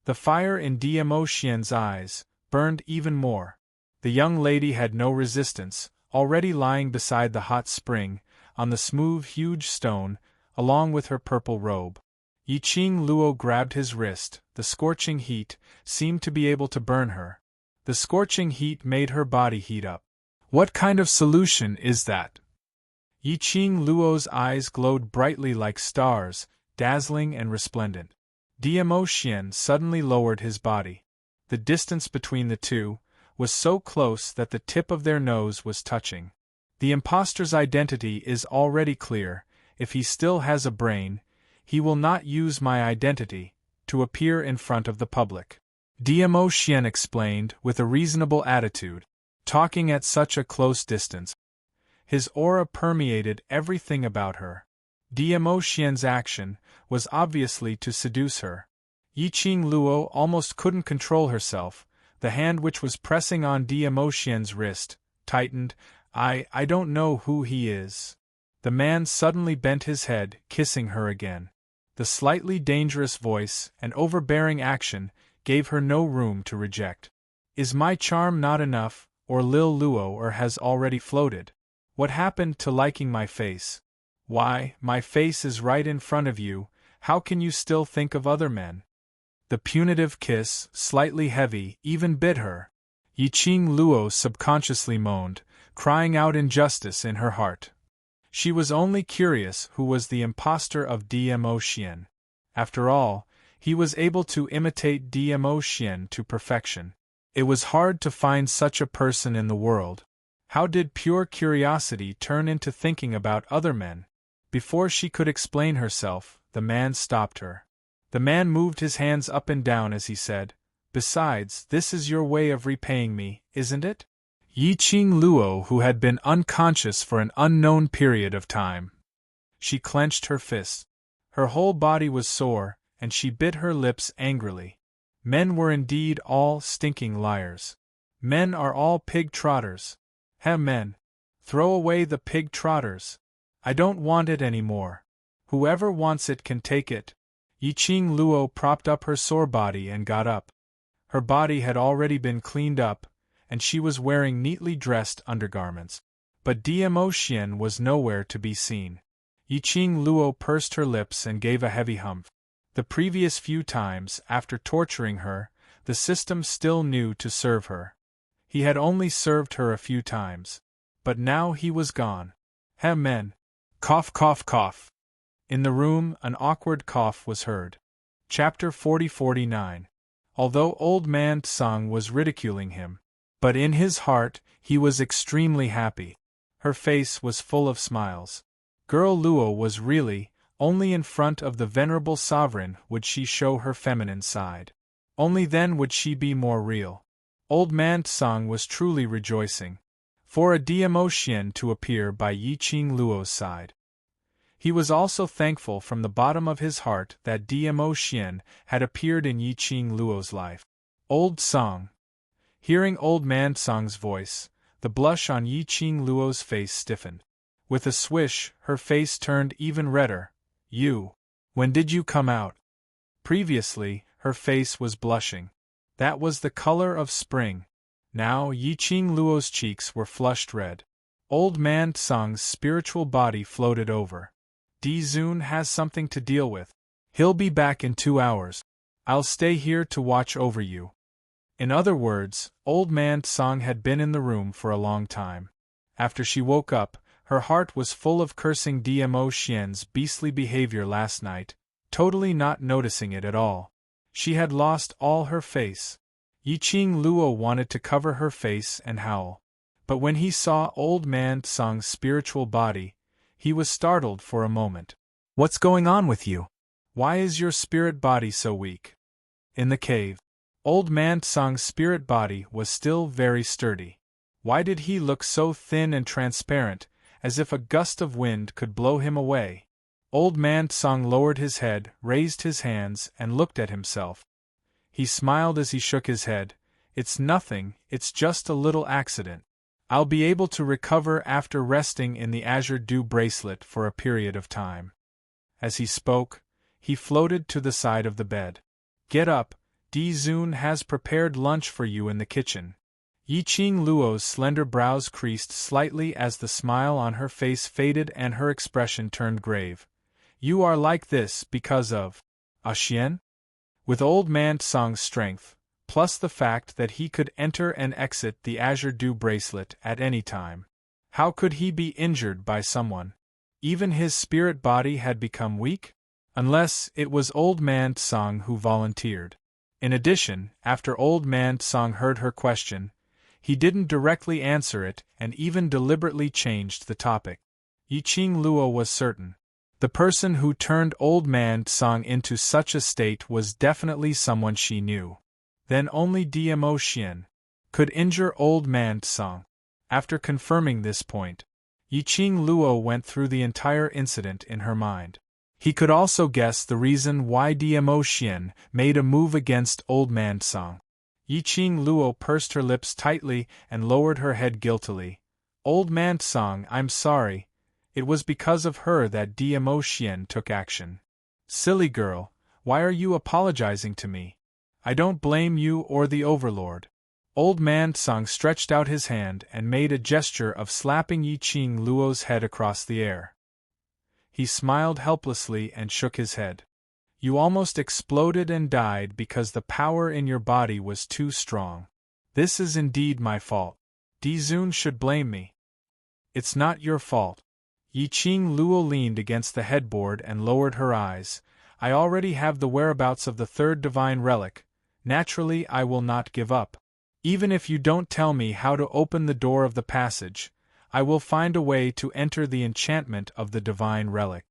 The fire in Demo Xian's eyes burned even more. The young lady had no resistance, already lying beside the hot spring, on the smooth huge stone, along with her purple robe. Yiqing Luo grabbed his wrist. The scorching heat seemed to be able to burn her. The scorching heat made her body heat up. What kind of solution is that? Yiqing Luo's eyes glowed brightly like stars, dazzling and resplendent. Demo Xian suddenly lowered his body. The distance between the two was so close that the tip of their nose was touching. The imposter's identity is already clear. If he still has a brain, he will not use my identity to appear in front of the public. Demo Xian explained with a reasonable attitude, talking at such a close distance. His aura permeated everything about her. Demo Xian's action was obviously to seduce her. Yiqing Luo almost couldn't control herself. The hand which was pressing on Demo Xian's wrist tightened. I don't know who he is. The man suddenly bent his head, kissing her again. The slightly dangerous voice and overbearing action gave her no room to reject. Is my charm not enough, or Lil Luo has already floated? What happened to liking my face? Why, my face is right in front of you, how can you still think of other men? The punitive kiss, slightly heavy, even bit her. Yiqing Luo subconsciously moaned, crying out injustice in her heart. She was only curious who was the impostor of Demo Xian. After all, he was able to imitate Demo Xian to perfection. It was hard to find such a person in the world. How did pure curiosity turn into thinking about other men? Before she could explain herself, the man stopped her. The man moved his hands up and down as he said, Besides, this is your way of repaying me, isn't it? Yi Qing Luo, who had been unconscious for an unknown period of time. She clenched her fists. Her whole body was sore, and she bit her lips angrily. Men were indeed all stinking liars. Men are all pig trotters. Men. Throw away the pig trotters. I don't want it any more. Whoever wants it can take it. Yi Qing Luo propped up her sore body and got up. Her body had already been cleaned up, and she was wearing neatly dressed undergarments. But Dmo Xian was nowhere to be seen. Yi Qing Luo pursed her lips and gave a heavy humph. The previous few times, after torturing her, the system still knew to serve her. He had only served her a few times. But now he was gone. Men. Cough, cough, cough. In the room, an awkward cough was heard. Chapter 40-49. Although Old Man Tsang was ridiculing him, but in his heart, he was extremely happy. Her face was full of smiles. Girl Luo was really, only in front of the venerable sovereign would she show her feminine side. Only then would she be more real. Old Man Tsang was truly rejoicing. For a Dmo Xian to appear by Yi Qing Luo's side. He was also thankful from the bottom of his heart that Dmo Xian had appeared in Yi Qing Luo's life. Old Tsang. Hearing Old Man Tsang's voice, the blush on Yi Qing Luo's face stiffened. With a swish, her face turned even redder. You. When did you come out? Previously, her face was blushing. That was the color of spring. Now Yi Qing Luo's cheeks were flushed red. Old Man Tsang's spiritual body floated over. Di Zun has something to deal with. He'll be back in 2 hours. I'll stay here to watch over you. In other words, Old Man Tsang had been in the room for a long time. After she woke up, her heart was full of cursing Dmo Xian's beastly behavior last night, totally not noticing it at all. She had lost all her face. Yi Qing Luo wanted to cover her face and howl. But when he saw Old Man Tsang's spiritual body, he was startled for a moment. What's going on with you? Why is your spirit body so weak? In the cave, Old Man Tsang's spirit body was still very sturdy. Why did he look so thin and transparent, as if a gust of wind could blow him away? Old Man Tsang lowered his head, raised his hands, and looked at himself. He smiled as he shook his head. It's nothing, it's just a little accident. I'll be able to recover after resting in the azure dew bracelet for a period of time. As he spoke, he floated to the side of the bed. Get up, Di Zun has prepared lunch for you in the kitchen. Yi Qing Luo's slender brows creased slightly as the smile on her face faded and her expression turned grave. You are like this because of a Xian? With Old Man Tsang's strength, plus the fact that he could enter and exit the azure dew bracelet at any time. How could he be injured by someone? Even his spirit body had become weak? Unless it was Old Man Tsang who volunteered. In addition, after Old Man Tsang heard her question, he didn't directly answer it and even deliberately changed the topic. Yi Qing Luo was certain. The person who turned Old Man Tsang into such a state was definitely someone she knew. Then only Dmo Xian could injure Old Man Tsang. After confirming this point, Yi Qing Luo went through the entire incident in her mind. He could also guess the reason why Dmo Xian made a move against Old Man Tsang. Yi Qing Luo pursed her lips tightly and lowered her head guiltily. Old Man Tsang, I'm sorry. It was because of her that Dmo Xian took action. Silly girl, why are you apologizing to me? I don't blame you or the Overlord. Old Man Tsang stretched out his hand and made a gesture of slapping Yi Qing Luo's head across the air. He smiled helplessly and shook his head. You almost exploded and died because the power in your body was too strong. This is indeed my fault. Di Zun should blame me. It's not your fault. Yi Qing Luo leaned against the headboard and lowered her eyes. I already have the whereabouts of the third divine relic. Naturally, I will not give up. Even if you don't tell me how to open the door of the passage, I will find a way to enter the enchantment of the divine relic.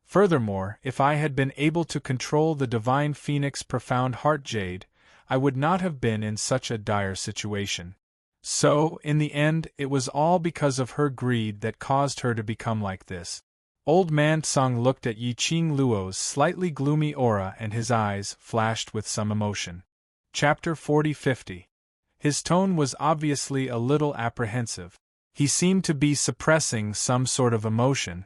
Furthermore, if I had been able to control the divine phoenix profound heart jade, I would not have been in such a dire situation. So, in the end, it was all because of her greed that caused her to become like this. Old Man Tsang looked at Yi Qing Luo's slightly gloomy aura and his eyes flashed with some emotion. Chapter 40-50. His tone was obviously a little apprehensive. He seemed to be suppressing some sort of emotion.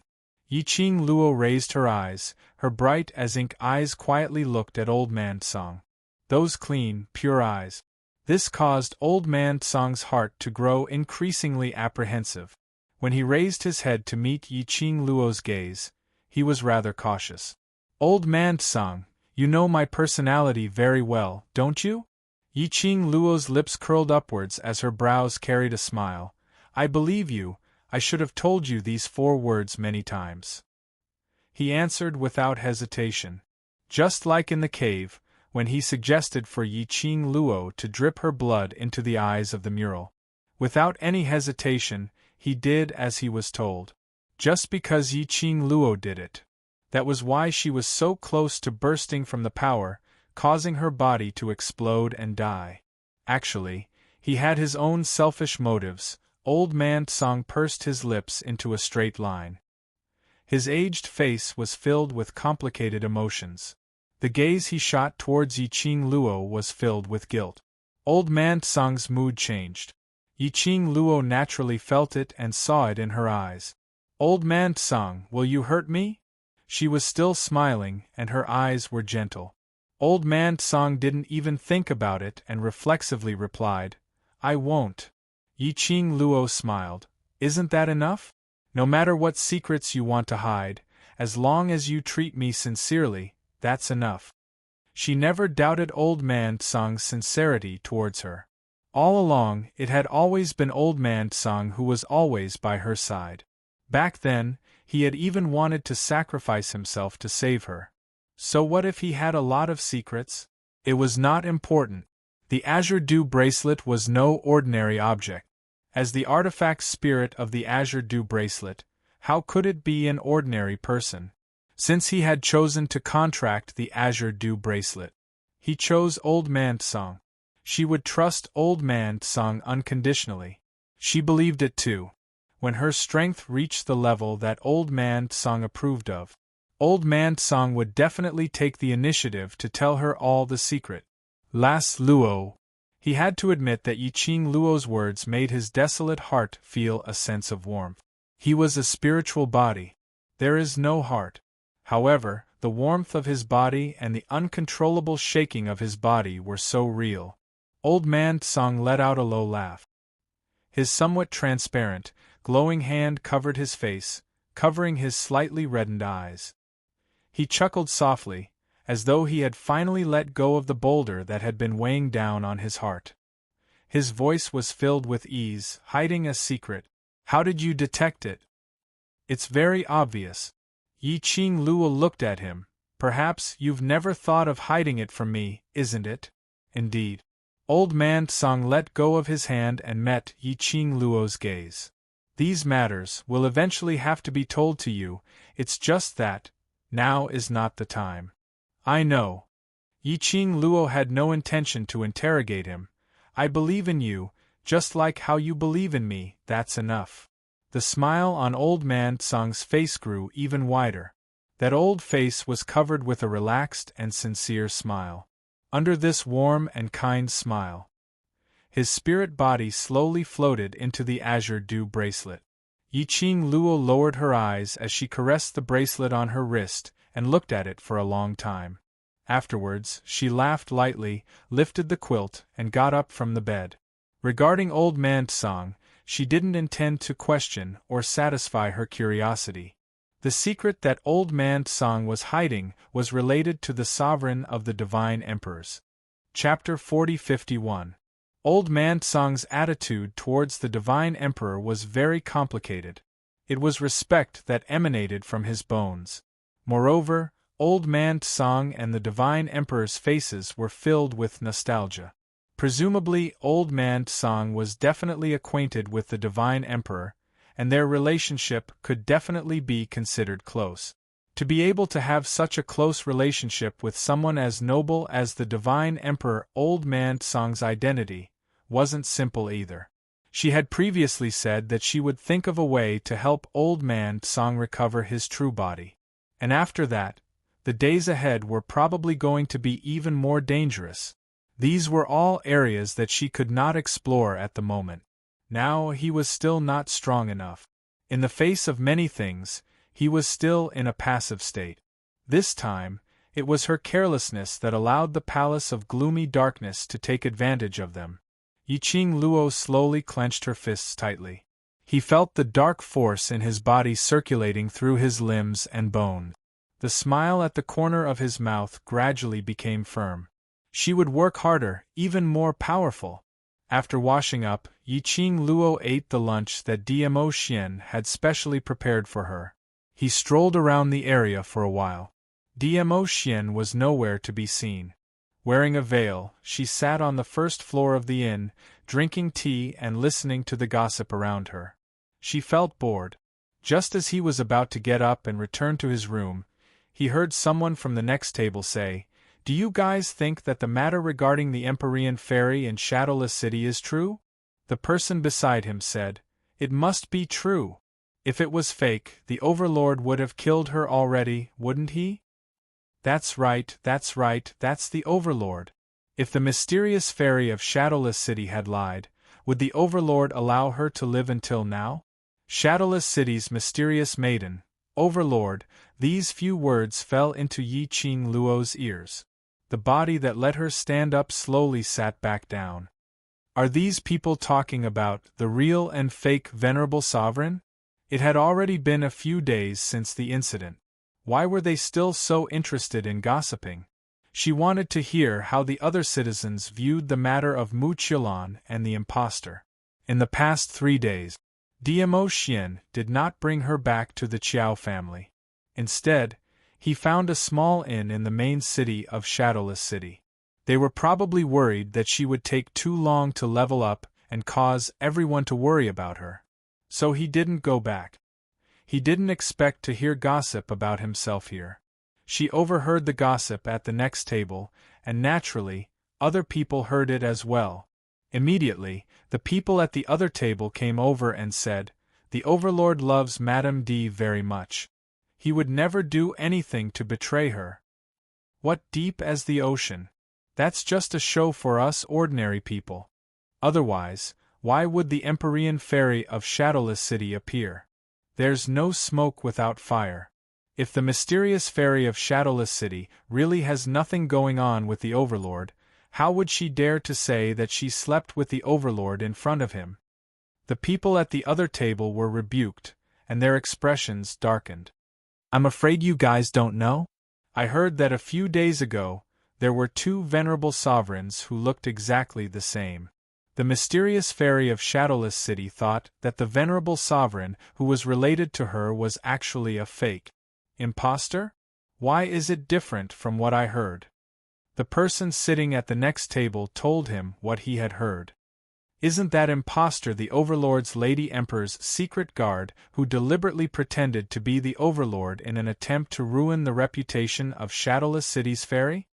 Yi Qing Luo raised her eyes, her bright as ink eyes quietly looked at Old Man Tsang. Those clean, pure eyes. This caused Old Man Tsang's heart to grow increasingly apprehensive. When he raised his head to meet Yi Qing Luo's gaze, he was rather cautious. Old Man Tsang, you know my personality very well, don't you? Yi Qing Luo's lips curled upwards as her brows carried a smile. I believe you, I should have told you these 4 words many times. He answered without hesitation. Just like in the cave, when he suggested for Yi Qing Luo to drip her blood into the eyes of the mural. Without any hesitation, he did as he was told. Just because Yi Qing Luo did it. That was why she was so close to bursting from the power, causing her body to explode and die. Actually, he had his own selfish motives. Old Man Tsang pursed his lips into a straight line. His aged face was filled with complicated emotions. The gaze he shot towards Yi Qing Luo was filled with guilt. Old Man Tsang's mood changed. Yi Qing Luo naturally felt it and saw it in her eyes. Old Man Tsang, will you hurt me? She was still smiling, and her eyes were gentle. Old Man Tsang didn't even think about it and reflexively replied, I won't. Yi Qing Luo smiled. Isn't that enough? No matter what secrets you want to hide, as long as you treat me sincerely, that's enough. She never doubted Old Man Tsang's sincerity towards her. All along, it had always been Old Man Tsang who was always by her side. Back then, he had even wanted to sacrifice himself to save her. So what if he had a lot of secrets? It was not important. The Azure Dew bracelet was no ordinary object. As the artifact spirit of the Azure Dew bracelet, how could it be an ordinary person? Since he had chosen to contract the Azure Dew bracelet, he chose Old Man Tsang. She would trust Old Man Tsang unconditionally. She believed it too. When her strength reached the level that Old Man Tsang approved of, Old Man Tsang would definitely take the initiative to tell her all the secret. Las Luo. He had to admit that Yi Qing Luo's words made his desolate heart feel a sense of warmth. He was a spiritual body. There is no heart. However, the warmth of his body and the uncontrollable shaking of his body were so real. Old Man Tsang let out a low laugh. His somewhat transparent, glowing hand covered his face, covering his slightly reddened eyes. He chuckled softly, as though he had finally let go of the boulder that had been weighing down on his heart. His voice was filled with ease, hiding a secret. How did you detect it? It's very obvious. Yi Qing Luo looked at him. Perhaps you've never thought of hiding it from me, isn't it? Indeed. Old Man Tsang let go of his hand and met Yi Qing Luo's gaze. These matters will eventually have to be told to you, it's just that, now is not the time. I know. Yi Qing Luo had no intention to interrogate him. I believe in you, just like how you believe in me, that's enough. The smile on Old Man Tsang's face grew even wider. That old face was covered with a relaxed and sincere smile. Under this warm and kind smile, his spirit body slowly floated into the Azure Dew bracelet. Yi Qing Luo lowered her eyes as she caressed the bracelet on her wrist and looked at it for a long time. Afterwards, she laughed lightly, lifted the quilt, and got up from the bed. Regarding Old Man Tsang, she didn't intend to question or satisfy her curiosity. The secret that Old Man Tsang was hiding was related to the sovereign of the Divine Emperors. Chapter 40-51. Old Man Tsang's attitude towards the Divine Emperor was very complicated. It was respect that emanated from his bones. Moreover, Old Man Tsang and the Divine Emperor's faces were filled with nostalgia. Presumably, Old Man Tsang was definitely acquainted with the Divine Emperor, and their relationship could definitely be considered close. To be able to have such a close relationship with someone as noble as the Divine Emperor, Old Man Tsang's identity wasn't simple either. She had previously said that she would think of a way to help old man Song recover his true body. And after that, the days ahead were probably going to be even more dangerous. These were all areas that she could not explore at the moment. Now he was still not strong enough. In the face of many things, he was still in a passive state. This time, it was her carelessness that allowed the palace of gloomy darkness to take advantage of them. Yiqing Luo slowly clenched her fists tightly. He felt the dark force in his body circulating through his limbs and bones. The smile at the corner of his mouth gradually became firm. She would work harder, even more powerful. After washing up, Yiqing Luo ate the lunch that Dmo Xian had specially prepared for her. He strolled around the area for a while. Dmo Xian was nowhere to be seen. Wearing a veil, she sat on the first floor of the inn, drinking tea and listening to the gossip around her. She felt bored. Just as he was about to get up and return to his room, he heard someone from the next table say, "Do you guys think that the matter regarding the Empyrean Fairy in Shadowless City is true?" The person beside him said, "It must be true. If it was fake, the Overlord would have killed her already, wouldn't he?" That's right, that's the Overlord. If the mysterious fairy of Shadowless City had lied, would the Overlord allow her to live until now? Shadowless City's mysterious maiden, Overlord, these few words fell into Yiqing Luo's ears. The body that let her stand up slowly sat back down. Are these people talking about the real and fake Venerable Sovereign? It had already been a few days since the incident. Why were they still so interested in gossiping? She wanted to hear how the other citizens viewed the matter of Mu Qilan and the impostor. In the past 3 days, Dmo Xian did not bring her back to the Qiao family. Instead, he found a small inn in the main city of Shadowless City. They were probably worried that she would take too long to level up and cause everyone to worry about her. So he didn't go back. He didn't expect to hear gossip about himself here. She overheard the gossip at the next table, and naturally, other people heard it as well. Immediately, the people at the other table came over and said, "The Overlord loves Madame D very much. He would never do anything to betray her." What deep as the ocean. That's just a show for us ordinary people. Otherwise, why would the Empyrean Fairy of Shadowless City appear? There's no smoke without fire. If the mysterious fairy of Shadowless City really has nothing going on with the Overlord, how would she dare to say that she slept with the Overlord in front of him? The people at the other table were rebuked, and their expressions darkened. "I'm afraid you guys don't know? I heard that a few days ago, there were 2 venerable sovereigns who looked exactly the same. The mysterious fairy of Shadowless City thought that the venerable sovereign who was related to her was actually a fake impostor? Why is it different from what I heard?" The person sitting at the next table told him what he had heard. "Isn't that impostor the Overlord's Lady Emperor's secret guard who deliberately pretended to be the Overlord in an attempt to ruin the reputation of Shadowless City's fairy?"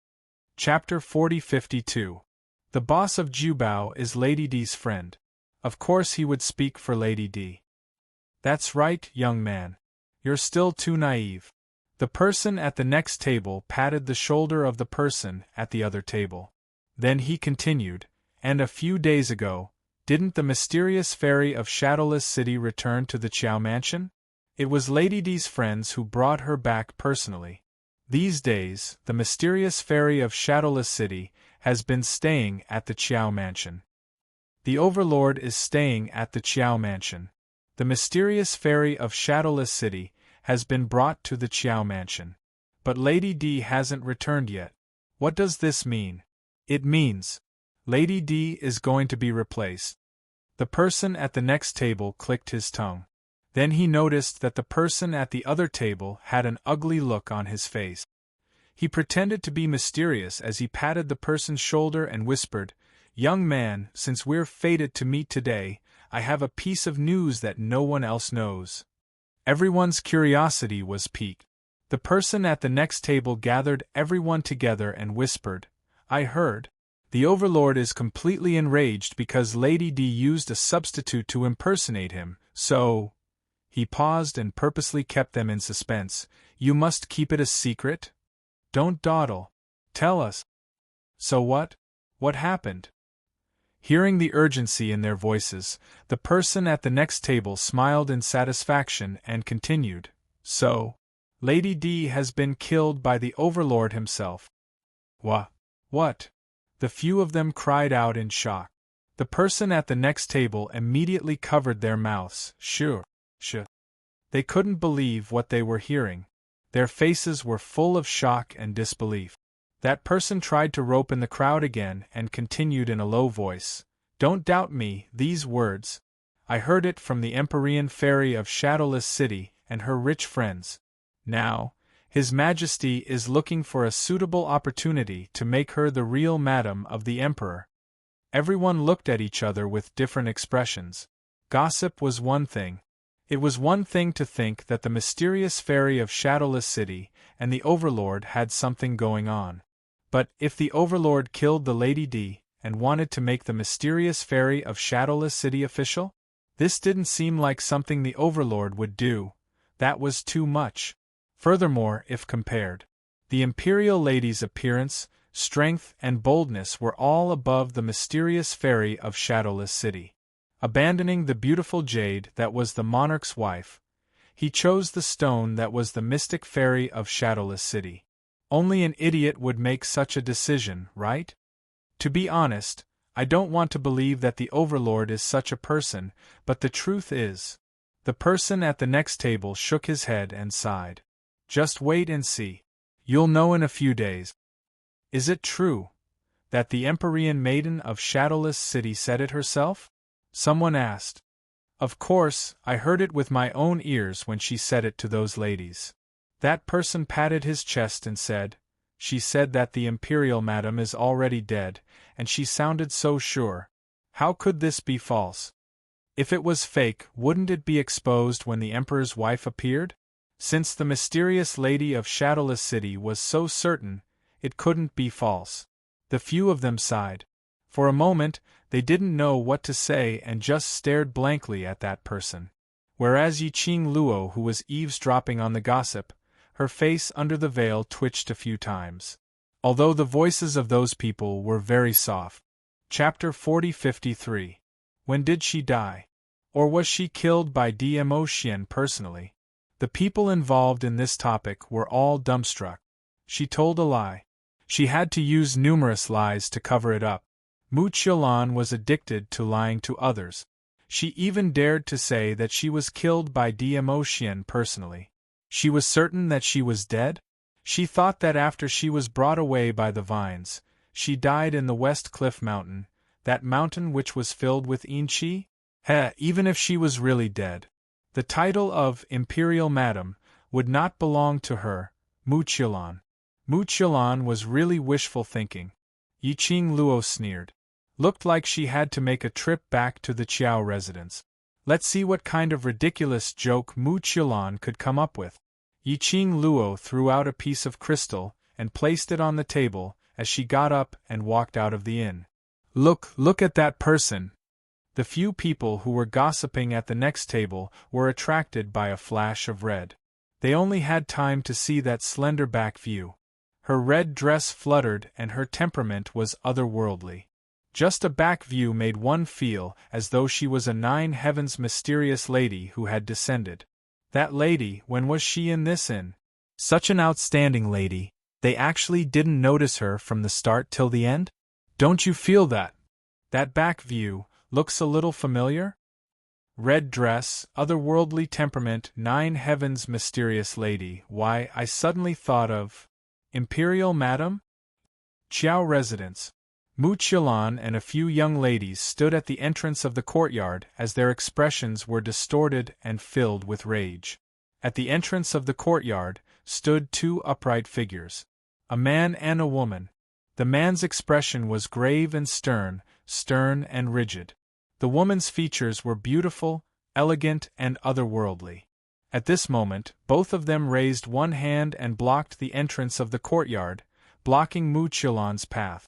Chapter 4052. The boss of Jubao is Lady D's friend. Of course he would speak for Lady D. "That's right, young man. You're still too naive." The person at the next table patted the shoulder of the person at the other table. Then he continued, "And a few days ago, didn't the mysterious fairy of Shadowless City return to the Qiao mansion? It was Lady D's friends who brought her back personally. These days, the mysterious fairy of Shadowless City has been staying at the Qiao mansion. The Overlord is staying at the Qiao mansion. The mysterious fairy of Shadowless City has been brought to the Qiao mansion. But Lady D hasn't returned yet. What does this mean?" "It means Lady D is going to be replaced." The person at the next table clicked his tongue. Then he noticed that the person at the other table had an ugly look on his face. He pretended to be mysterious as he patted the person's shoulder and whispered, "Young man, since we're fated to meet today, I have a piece of news that no one else knows." Everyone's curiosity was piqued. The person at the next table gathered everyone together and whispered, "I heard. The Overlord is completely enraged because Lady D used a substitute to impersonate him, so... He paused and purposely kept them in suspense. You must keep it a secret? Don't dawdle. Tell us. So what? What happened? Hearing the urgency in their voices, the person at the next table smiled in satisfaction and continued. So, Lady D has been killed by the Overlord himself. What? The few of them cried out in shock. The person at the next table immediately covered their mouths. Sure. They couldn't believe what they were hearing. Their faces were full of shock and disbelief. That person tried to rope in the crowd again and continued in a low voice. Don't doubt me, these words. I heard it from the Empyrean fairy of Shadowless City and her rich friends. Now, His Majesty is looking for a suitable opportunity to make her the real madam of the Emperor. Everyone looked at each other with different expressions. Gossip was one thing. It was one thing to think that the mysterious fairy of Shadowless City and the Overlord had something going on. But if the Overlord killed the Lady D and wanted to make the mysterious fairy of Shadowless City official, this didn't seem like something the Overlord would do. That was too much. Furthermore, if compared, the Imperial Lady's appearance, strength, and boldness were all above the mysterious fairy of Shadowless City. Abandoning the beautiful jade that was the monarch's wife, he chose the stone that was the mystic fairy of Shadowless City. Only an idiot would make such a decision, right? To be honest, I don't want to believe that the Overlord is such a person, but the truth is. The person at the next table shook his head and sighed. Just wait and see. You'll know in a few days. Is it true that the Empyrean maiden of Shadowless City said it herself? Someone asked. Of course, I heard it with my own ears when she said it to those ladies. That person patted his chest and said, she said that the Imperial madam is already dead, and she sounded so sure. How could this be false? If it was fake, wouldn't it be exposed when the Emperor's wife appeared? Since the mysterious lady of Shadowless City was so certain, it couldn't be false. The few of them sighed. For a moment, they didn't know what to say and just stared blankly at that person. Whereas Yiqing Luo, who was eavesdropping on the gossip, her face under the veil twitched a few times. Although the voices of those people were very soft. Chapter 4053. When did she die? Or was she killed by Dmo Xian personally? The people involved in this topic were all dumbstruck. She told a lie. She had to use numerous lies to cover it up. Mu Qiulan was addicted to lying to others. She even dared to say that she was killed by Dmo Xian personally. She was certain that she was dead? She thought that after she was brought away by the vines, she died in the West Cliff Mountain, that mountain which was filled with Yinqi? Even if she was really dead, the title of Imperial Madam would not belong to her, Mu Qiulan. Mu Qiulan was really wishful thinking. Yiqing Luo sneered. Looked like she had to make a trip back to the Qiao residence. Let's see what kind of ridiculous joke Mu Qiulan could come up with. Yiqing Luo threw out a piece of crystal and placed it on the table as she got up and walked out of the inn. Look at that person. The few people who were gossiping at the next table were attracted by a flash of red. They only had time to see that slender back view. Her red dress fluttered and her temperament was otherworldly. Just a back view made one feel as though she was a nine heavens mysterious lady who had descended. That lady, when was she in this inn? Such an outstanding lady, they actually didn't notice her from the start till the end? Don't you feel that? That back view looks a little familiar? Red dress, otherworldly temperament, nine heavens mysterious lady, why, I suddenly thought of... Imperial Madam? Qiao residence. Mu Qiulan and a few young ladies stood at the entrance of the courtyard as their expressions were distorted and filled with rage. At the entrance of the courtyard stood two upright figures. A man and a woman. The man's expression was grave and stern and rigid. The woman's features were beautiful, elegant, and otherworldly. At this moment, both of them raised one hand and blocked the entrance of the courtyard, blocking Mu Qiulan's path.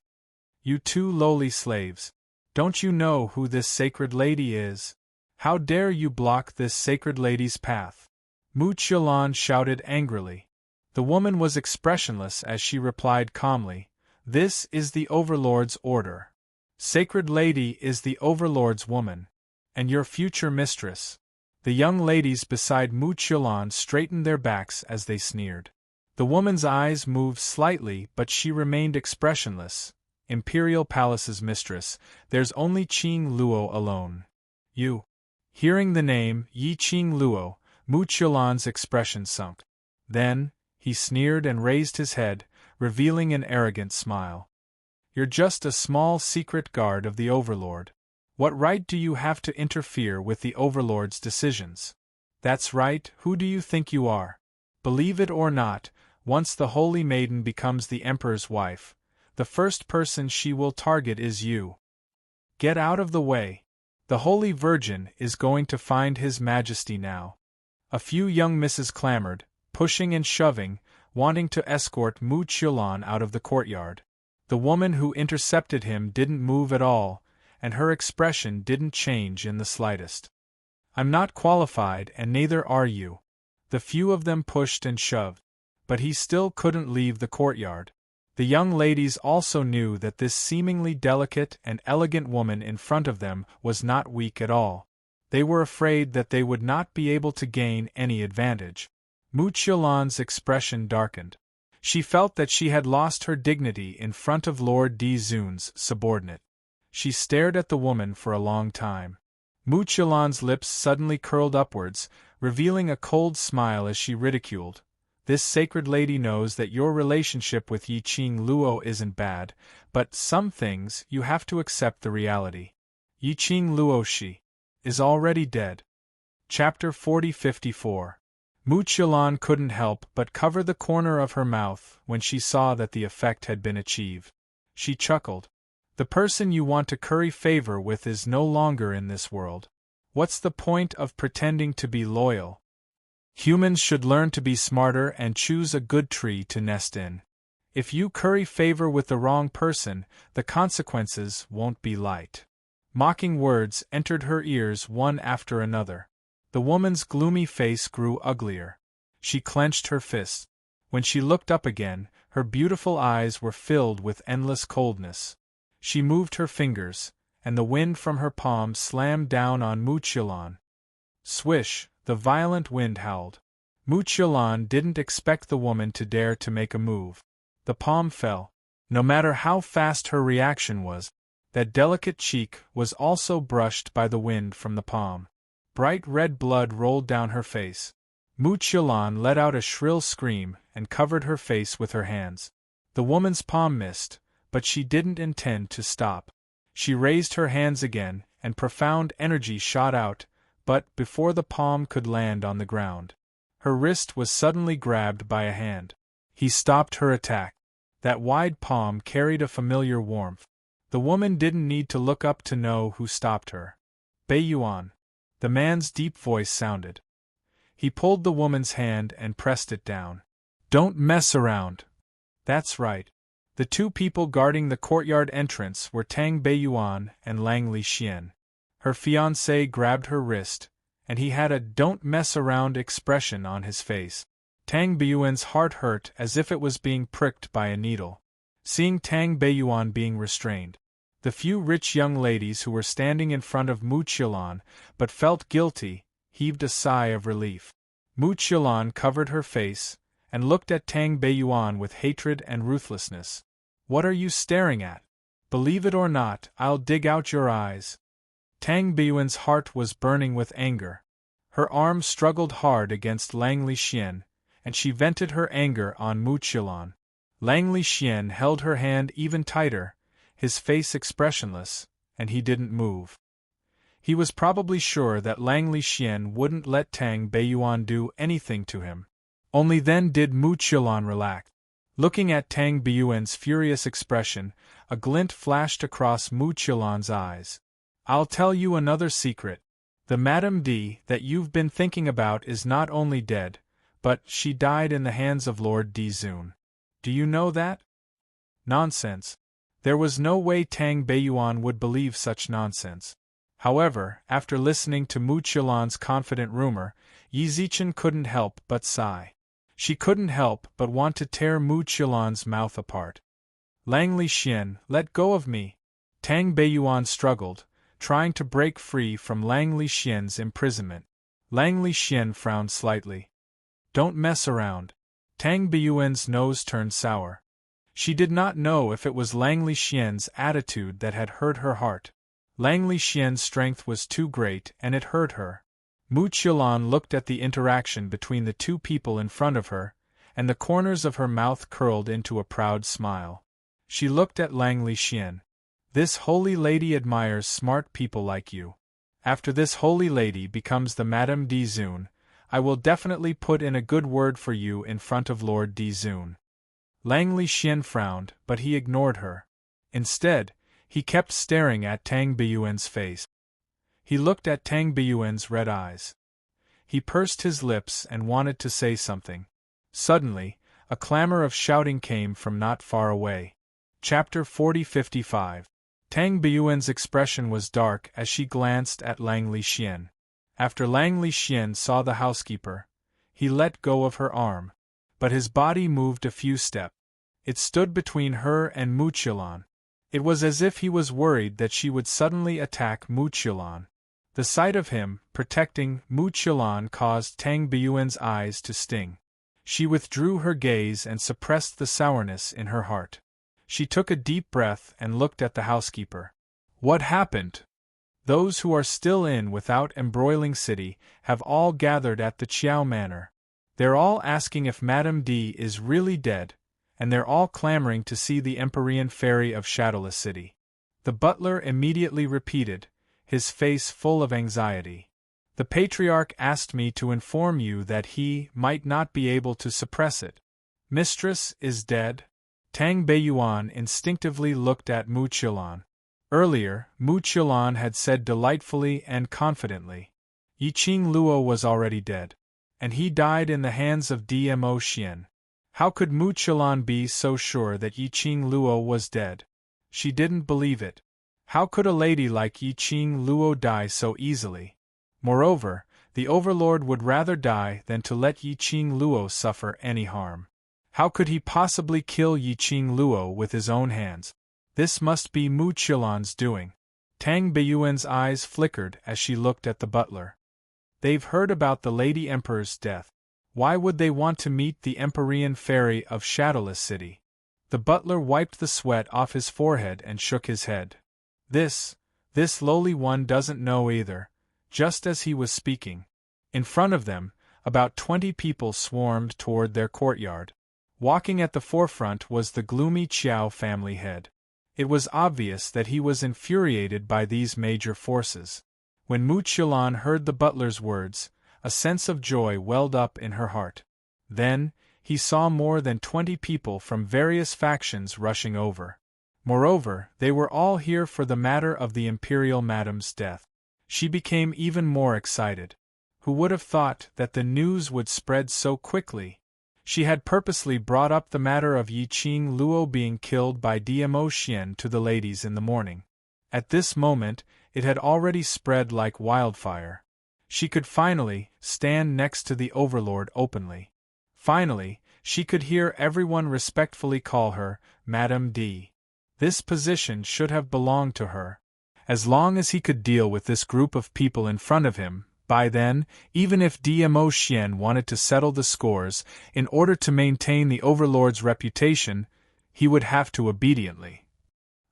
You two lowly slaves. Don't you know who this sacred lady is? How dare you block this sacred lady's path? Mu Qiulan shouted angrily. The woman was expressionless as she replied calmly, "This is the Overlord's order. Sacred Lady is the Overlord's woman, and your future mistress." The young ladies beside Mu Qiulan straightened their backs as they sneered. The woman's eyes moved slightly, but she remained expressionless. Imperial Palace's mistress, there's Only Qing Luo alone. You. Hearing the name, Yi Qing Luo, Mu Qiulan's expression sunk. Then, he sneered and raised his head, revealing an arrogant smile. You're just a small secret guard of the Overlord. What right do you have to interfere with the Overlord's decisions? That's right, who do you think you are? Believe it or not, once the Holy Maiden becomes the Emperor's wife, the first person she will target is you. Get out of the way. The Holy Virgin is going to find His Majesty now. A few young misses clamored, pushing and shoving, wanting to escort Mu Qiulan out of the courtyard. The woman who intercepted him didn't move at all, and her expression didn't change in the slightest. I'm not qualified, and neither are you. The few of them pushed and shoved, but he still couldn't leave the courtyard. The young ladies also knew that this seemingly delicate and elegant woman in front of them was not weak at all. They were afraid that they would not be able to gain any advantage. Mu Qiulan's expression darkened. She felt that she had lost her dignity in front of Lord Dizun's subordinate. She stared at the woman for a long time. Mu Qiulan's lips suddenly curled upwards, revealing a cold smile as she ridiculed. This sacred lady knows that your relationship with Yi Qing Luo isn't bad, but some things you have to accept the reality. Yi Qing Luo she is already dead. Chapter 40-54. Mu Qiulan couldn't help but cover the corner of her mouth when she saw that the effect had been achieved. She chuckled. The person you want to curry favor with is no longer in this world. What's the point of pretending to be loyal? Humans should learn to be smarter and choose a good tree to nest in. If you curry favor with the wrong person, the consequences won't be light. Mocking words entered her ears one after another. The woman's gloomy face grew uglier. She clenched her fists. When she looked up again, her beautiful eyes were filled with endless coldness. She moved her fingers, and the wind from her palm slammed down on Mu Qiulan. Swish, the violent wind howled. Mu Qiulan didn't expect the woman to dare to make a move. The palm fell. No matter how fast her reaction was, that delicate cheek was also brushed by the wind from the palm. Bright red blood rolled down her face. Mu Qiulan let out a shrill scream and covered her face with her hands. The woman's palm missed, but she didn't intend to stop. She raised her hands again, and profound energy shot out, but before the palm could land on the ground, her wrist was suddenly grabbed by a hand. He stopped her attack. That wide palm carried a familiar warmth. The woman didn't need to look up to know who stopped her. Beiyuan. The man's deep voice sounded. He pulled the woman's hand and pressed it down. Don't mess around. That's right. The two people guarding the courtyard entrance were Tang Beiyuan and Lang Lixian. Her fiancé grabbed her wrist, and he had a "don't mess around" expression on his face. Tang Beiyuan's heart hurt as if it was being pricked by a needle. Seeing Tang Beiyuan being restrained, the few rich young ladies who were standing in front of Mu Qiulan, but felt guilty, heaved a sigh of relief. Mu Qiulan covered her face, and looked at Tang Beiyuan with hatred and ruthlessness. What are you staring at? Believe it or not, I'll dig out your eyes. Tang Beiyuan's heart was burning with anger. Her arm struggled hard against Lang Lixian, and she vented her anger on Mu Qiulan. Lang Lixian held her hand even tighter, his face expressionless, and he didn't move. He was probably sure that Lang Lixian wouldn't let Tang Beiyuan do anything to him. Only then did Mu Qiulan relax. Looking at Tang Beiyuan's furious expression, a glint flashed across Mu Qiulan's eyes. I'll tell you another secret. The Madame D that you've been thinking about is not only dead, but she died in the hands of Lord Dizun. Do you know that? Nonsense. There was no way Tang Beiyuan would believe such nonsense. However, after listening to Mu Qilan's confident rumor, Yi Zichen couldn't help but sigh. She couldn't help but want to tear Mu Qilan's mouth apart. Lang Li Xian, let go of me! Tang Beiyuan struggled, trying to break free from Lang Li Xian's imprisonment. Lang Li Xian frowned slightly. Don't mess around. Tang Beiyuan's nose turned sour. She did not know if it was Lang Li Xian's attitude that had hurt her heart. Lang Li Xian's strength was too great and it hurt her. Mu Qilan looked at the interaction between the two people in front of her, and the corners of her mouth curled into a proud smile. She looked at Lang Li Xian. This holy lady admires smart people like you. After this holy lady becomes the Madame Di Zun, I will definitely put in a good word for you in front of Lord Di Zun. Lang Li Xian frowned, but he ignored her. Instead, he kept staring at Tang Beiyuan's face. He looked at Tang Beiyuan's red eyes. He pursed his lips and wanted to say something. Suddenly, a clamor of shouting came from not far away. Chapter 40-55. Tang Beiyuan's expression was dark as she glanced at Lang Li Xian. After Lang Li Xian saw the housekeeper, he let go of her arm, but his body moved a few steps. It stood between her and Mu Qilan. It was as if he was worried that she would suddenly attack Mu Qilan. The sight of him protecting Mu Qilan caused Tang Beiyuan's eyes to sting. She withdrew her gaze and suppressed the sourness in her heart. She took a deep breath and looked at the housekeeper. What happened? Those who are still in without embroiling city have all gathered at the Qiao Manor. They're all asking if Madame D is really dead, and they're all clamoring to see the Empyrean Fairy of Shadowless City. The butler immediately repeated, his face full of anxiety. The patriarch asked me to inform you that he might not be able to suppress it. Mistress is dead? Tang Beiyuan instinctively looked at Mu Qilan. Earlier, Mu Qilan had said delightfully and confidently, Yiqing Luo was already dead, and he died in the hands of Dmo Xian. How could Mu Qilan be so sure that Yiqing Luo was dead? She didn't believe it. How could a lady like Yiqing Luo die so easily? Moreover, the Overlord would rather die than to let Yiqing Luo suffer any harm. How could he possibly kill Yiqing Luo with his own hands? This must be Mu Qilan's doing. Tang Beiyuan's eyes flickered as she looked at the butler. They've heard about the Lady Emperor's death. Why would they want to meet the Empyrean Fairy of Shadowless City? The butler wiped the sweat off his forehead and shook his head. This lowly one doesn't know either. Just as he was speaking, in front of them, about 20 people swarmed toward their courtyard. Walking at the forefront was the gloomy Qiao family head. It was obvious that he was infuriated by these major forces. When Mu Qilan heard the butler's words, a sense of joy welled up in her heart. Then, he saw more than 20 people from various factions rushing over. Moreover, they were all here for the matter of the Imperial Madame's death. She became even more excited. Who would have thought that the news would spread so quickly? She had purposely brought up the matter of Yiqing Luo being killed by Dmo Xian to the ladies in the morning. At this moment, it had already spread like wildfire. She could finally stand next to the Overlord openly. Finally, she could hear everyone respectfully call her Madame D. This position should have belonged to her. As long as he could deal with this group of people in front of him, by then, even if Dmo Xian wanted to settle the scores in order to maintain the Overlord's reputation, he would have to obediently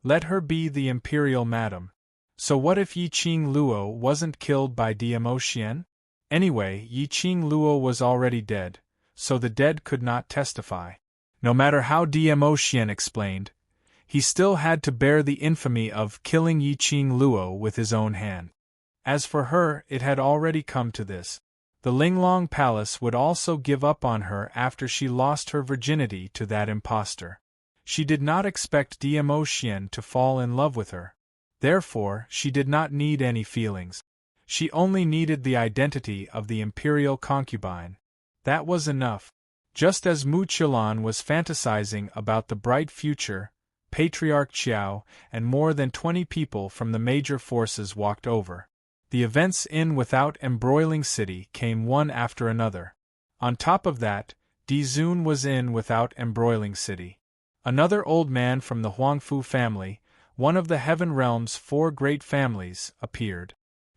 let her be the Imperial Madam. So what if Yiqing Luo wasn't killed by Dmo Xian? Anyway, Yiqing Luo was already dead, so the dead could not testify. No matter how Dmo Xian explained, he still had to bear the infamy of killing Yiqing Luo with his own hand. As for her, it had already come to this. The Linglong Palace would also give up on her after she lost her virginity to that impostor. She did not expect Dmo Xian to fall in love with her. Therefore, she did not need any feelings. She only needed the identity of the imperial concubine. That was enough. Just as Mu Qilan was fantasizing about the bright future, Patriarch Qiao, and more than 20 people from the major forces walked over. The events in without embroiling city came one after another. On top of that, Di Zun was in without embroiling city. Another old man from the Huangfu family, one of the Heaven Realm's 4 great families, appeared.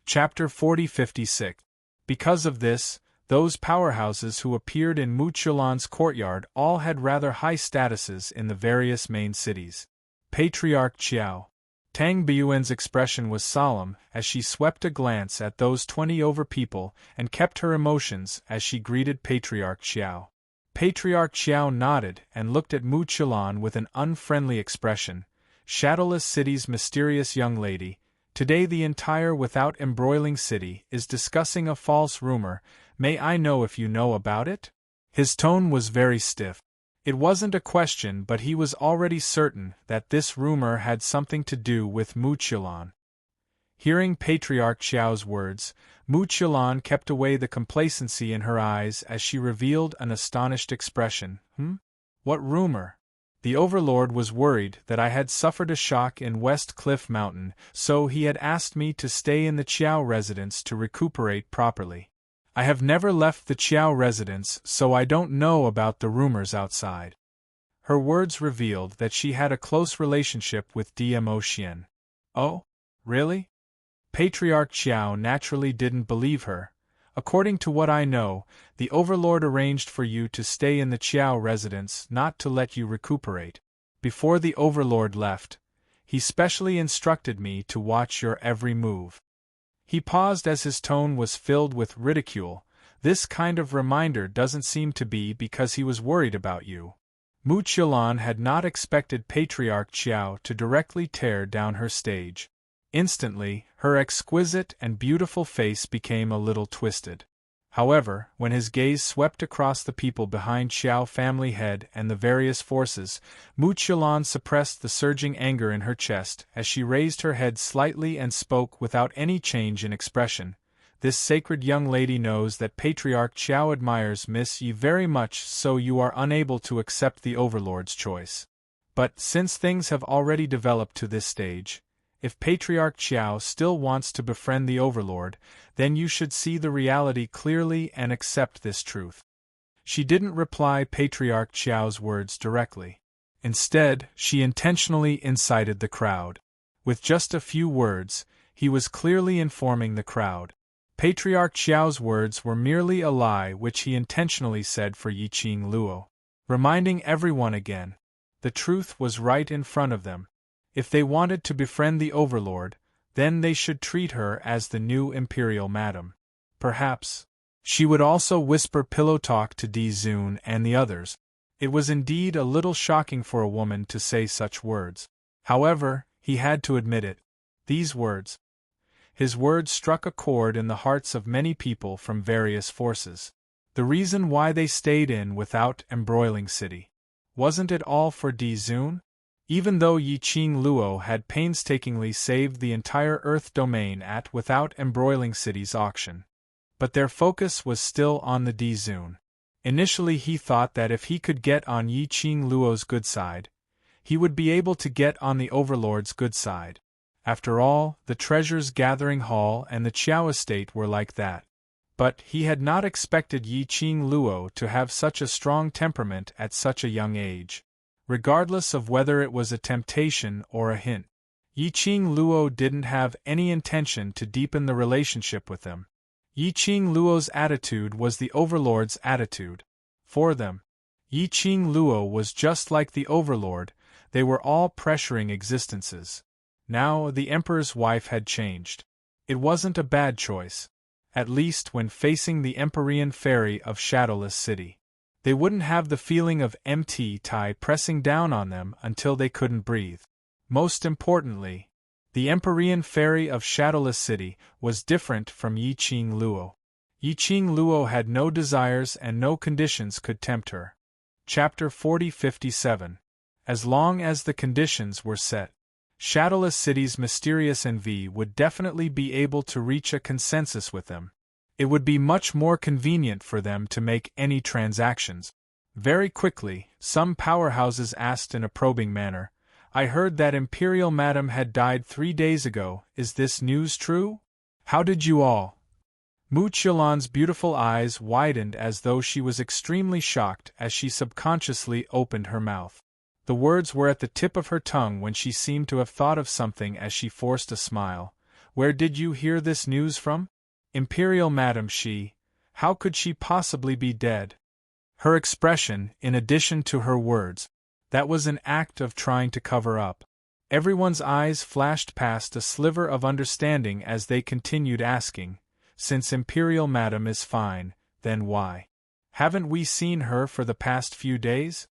Chapter 4056. Because of this, those powerhouses who appeared in Mu Chulan's courtyard all had rather high statuses in the various main cities. Patriarch Qiao. Tang Biyuan's expression was solemn as she swept a glance at those 20 over people and kept her emotions as she greeted Patriarch Qiao. Patriarch Qiao nodded and looked at Mu Chulan with an unfriendly expression. Shadowless City's mysterious young lady, today the entire without embroiling city is discussing a false rumor. May I know if you know about it? His tone was very stiff. It wasn't a question, but he was already certain that this rumor had something to do with Mu Chulan. Hearing Patriarch Qiao's words, Mu Chulan kept away the complacency in her eyes as she revealed an astonished expression. What rumor? The Overlord was worried that I had suffered a shock in West Cliff Mountain, so he had asked me to stay in the Qiao residence to recuperate properly. I have never left the Qiao residence, so I don't know about the rumors outside. Her words revealed that she had a close relationship with DMO Xian. Oh, really? Patriarch Qiao naturally didn't believe her. According to what I know, the Overlord arranged for you to stay in the Qiao residence, not to let you recuperate. Before the Overlord left, he specially instructed me to watch your every move. He paused as his tone was filled with ridicule. This kind of reminder doesn't seem to be because he was worried about you. Mu Chulan had not expected Patriarch Qiao to directly tear down her stage. Instantly, her exquisite and beautiful face became a little twisted. However, when his gaze swept across the people behind Qiao family head and the various forces, Mu Chulan suppressed the surging anger in her chest as she raised her head slightly and spoke without any change in expression. This sacred young lady knows that Patriarch Qiao admires Miss Yi very much, so you are unable to accept the Overlord's choice. But since things have already developed to this stage, if Patriarch Qiao still wants to befriend the Overlord, then you should see the reality clearly and accept this truth. She didn't reply Patriarch Qiao's words directly. Instead, she intentionally incited the crowd. With just a few words, he was clearly informing the crowd. Patriarch Qiao's words were merely a lie which he intentionally said for Yiqing Luo. Reminding everyone again, the truth was right in front of them. If they wanted to befriend the Overlord, then they should treat her as the new Imperial Madam. Perhaps she would also whisper pillow talk to Di Zun and the others. It was indeed a little shocking for a woman to say such words. However, he had to admit it. His words struck a chord in the hearts of many people from various forces. The reason why they stayed in without embroiling city. Wasn't it all for Di Zun? Even though Yiqing Luo had painstakingly saved the entire Earth domain at without embroiling city's auction. But their focus was still on the Di Zun. Initially he thought that if he could get on Yiqing Luo's good side, he would be able to get on the Overlord's good side. After all, the Treasures Gathering Hall and the Qiao Estate were like that. But he had not expected Yiqing Luo to have such a strong temperament at such a young age. Regardless of whether it was a temptation or a hint, Yiqing Luo didn't have any intention to deepen the relationship with them. Yiqing Luo's attitude was the Overlord's attitude. For them, Yiqing Luo was just like the Overlord, they were all pressuring existences. Now the Emperor's wife had changed. It wasn't a bad choice. At least when facing the Empyrean Ferry of Shadowless City. They wouldn't have the feeling of empty tie pressing down on them until they couldn't breathe. Most importantly, the Empyrean Ferry of Shadowless City was different from Yiqing Luo. Yiqing Luo had no desires and no conditions could tempt her. Chapter 4057. As long as the conditions were set, Shadowless City's mysterious envy would definitely be able to reach a consensus with them. It would be much more convenient for them to make any transactions. Very quickly, some powerhouses asked in a probing manner, I heard that Imperial Madam had died 3 days ago. Is this news true? How did you all? Mu Qilan's beautiful eyes widened as though she was extremely shocked as she subconsciously opened her mouth. The words were at the tip of her tongue when she seemed to have thought of something as she forced a smile. Where did you hear this news from? Imperial Madam, how could she possibly be dead? Her expression, in addition to her words, that was an act of trying to cover up. Everyone's eyes flashed past a sliver of understanding as they continued asking, since Imperial Madam is fine, then why? Haven't we seen her for the past few days?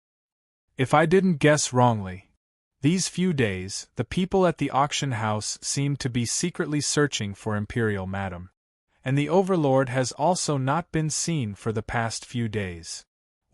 If I didn't guess wrongly, these few days, the people at the auction house seemed to be secretly searching for Imperial Madam. And the Overlord has also not been seen for the past few days.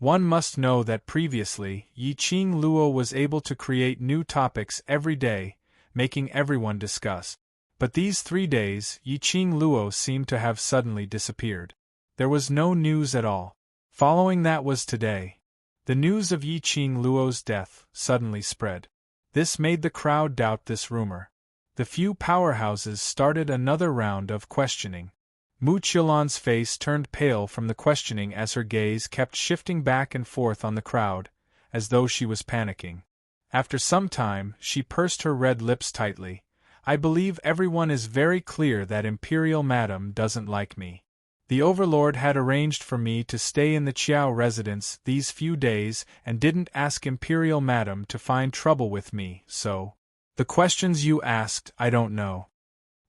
One must know that previously, Yiqing Luo was able to create new topics every day, making everyone discuss. But these 3 days, Yiqing Luo seemed to have suddenly disappeared. There was no news at all. Following that was today. The news of Yiqing Luo's death suddenly spread. This made the crowd doubt this rumor. The few powerhouses started another round of questioning. Mu Qilan's face turned pale from the questioning as her gaze kept shifting back and forth on the crowd, as though she was panicking. After some time, she pursed her red lips tightly. I believe everyone is very clear that Imperial Madam doesn't like me. The Overlord had arranged for me to stay in the Qiao residence these few days and didn't ask Imperial Madam to find trouble with me, so. The questions you asked, I don't know.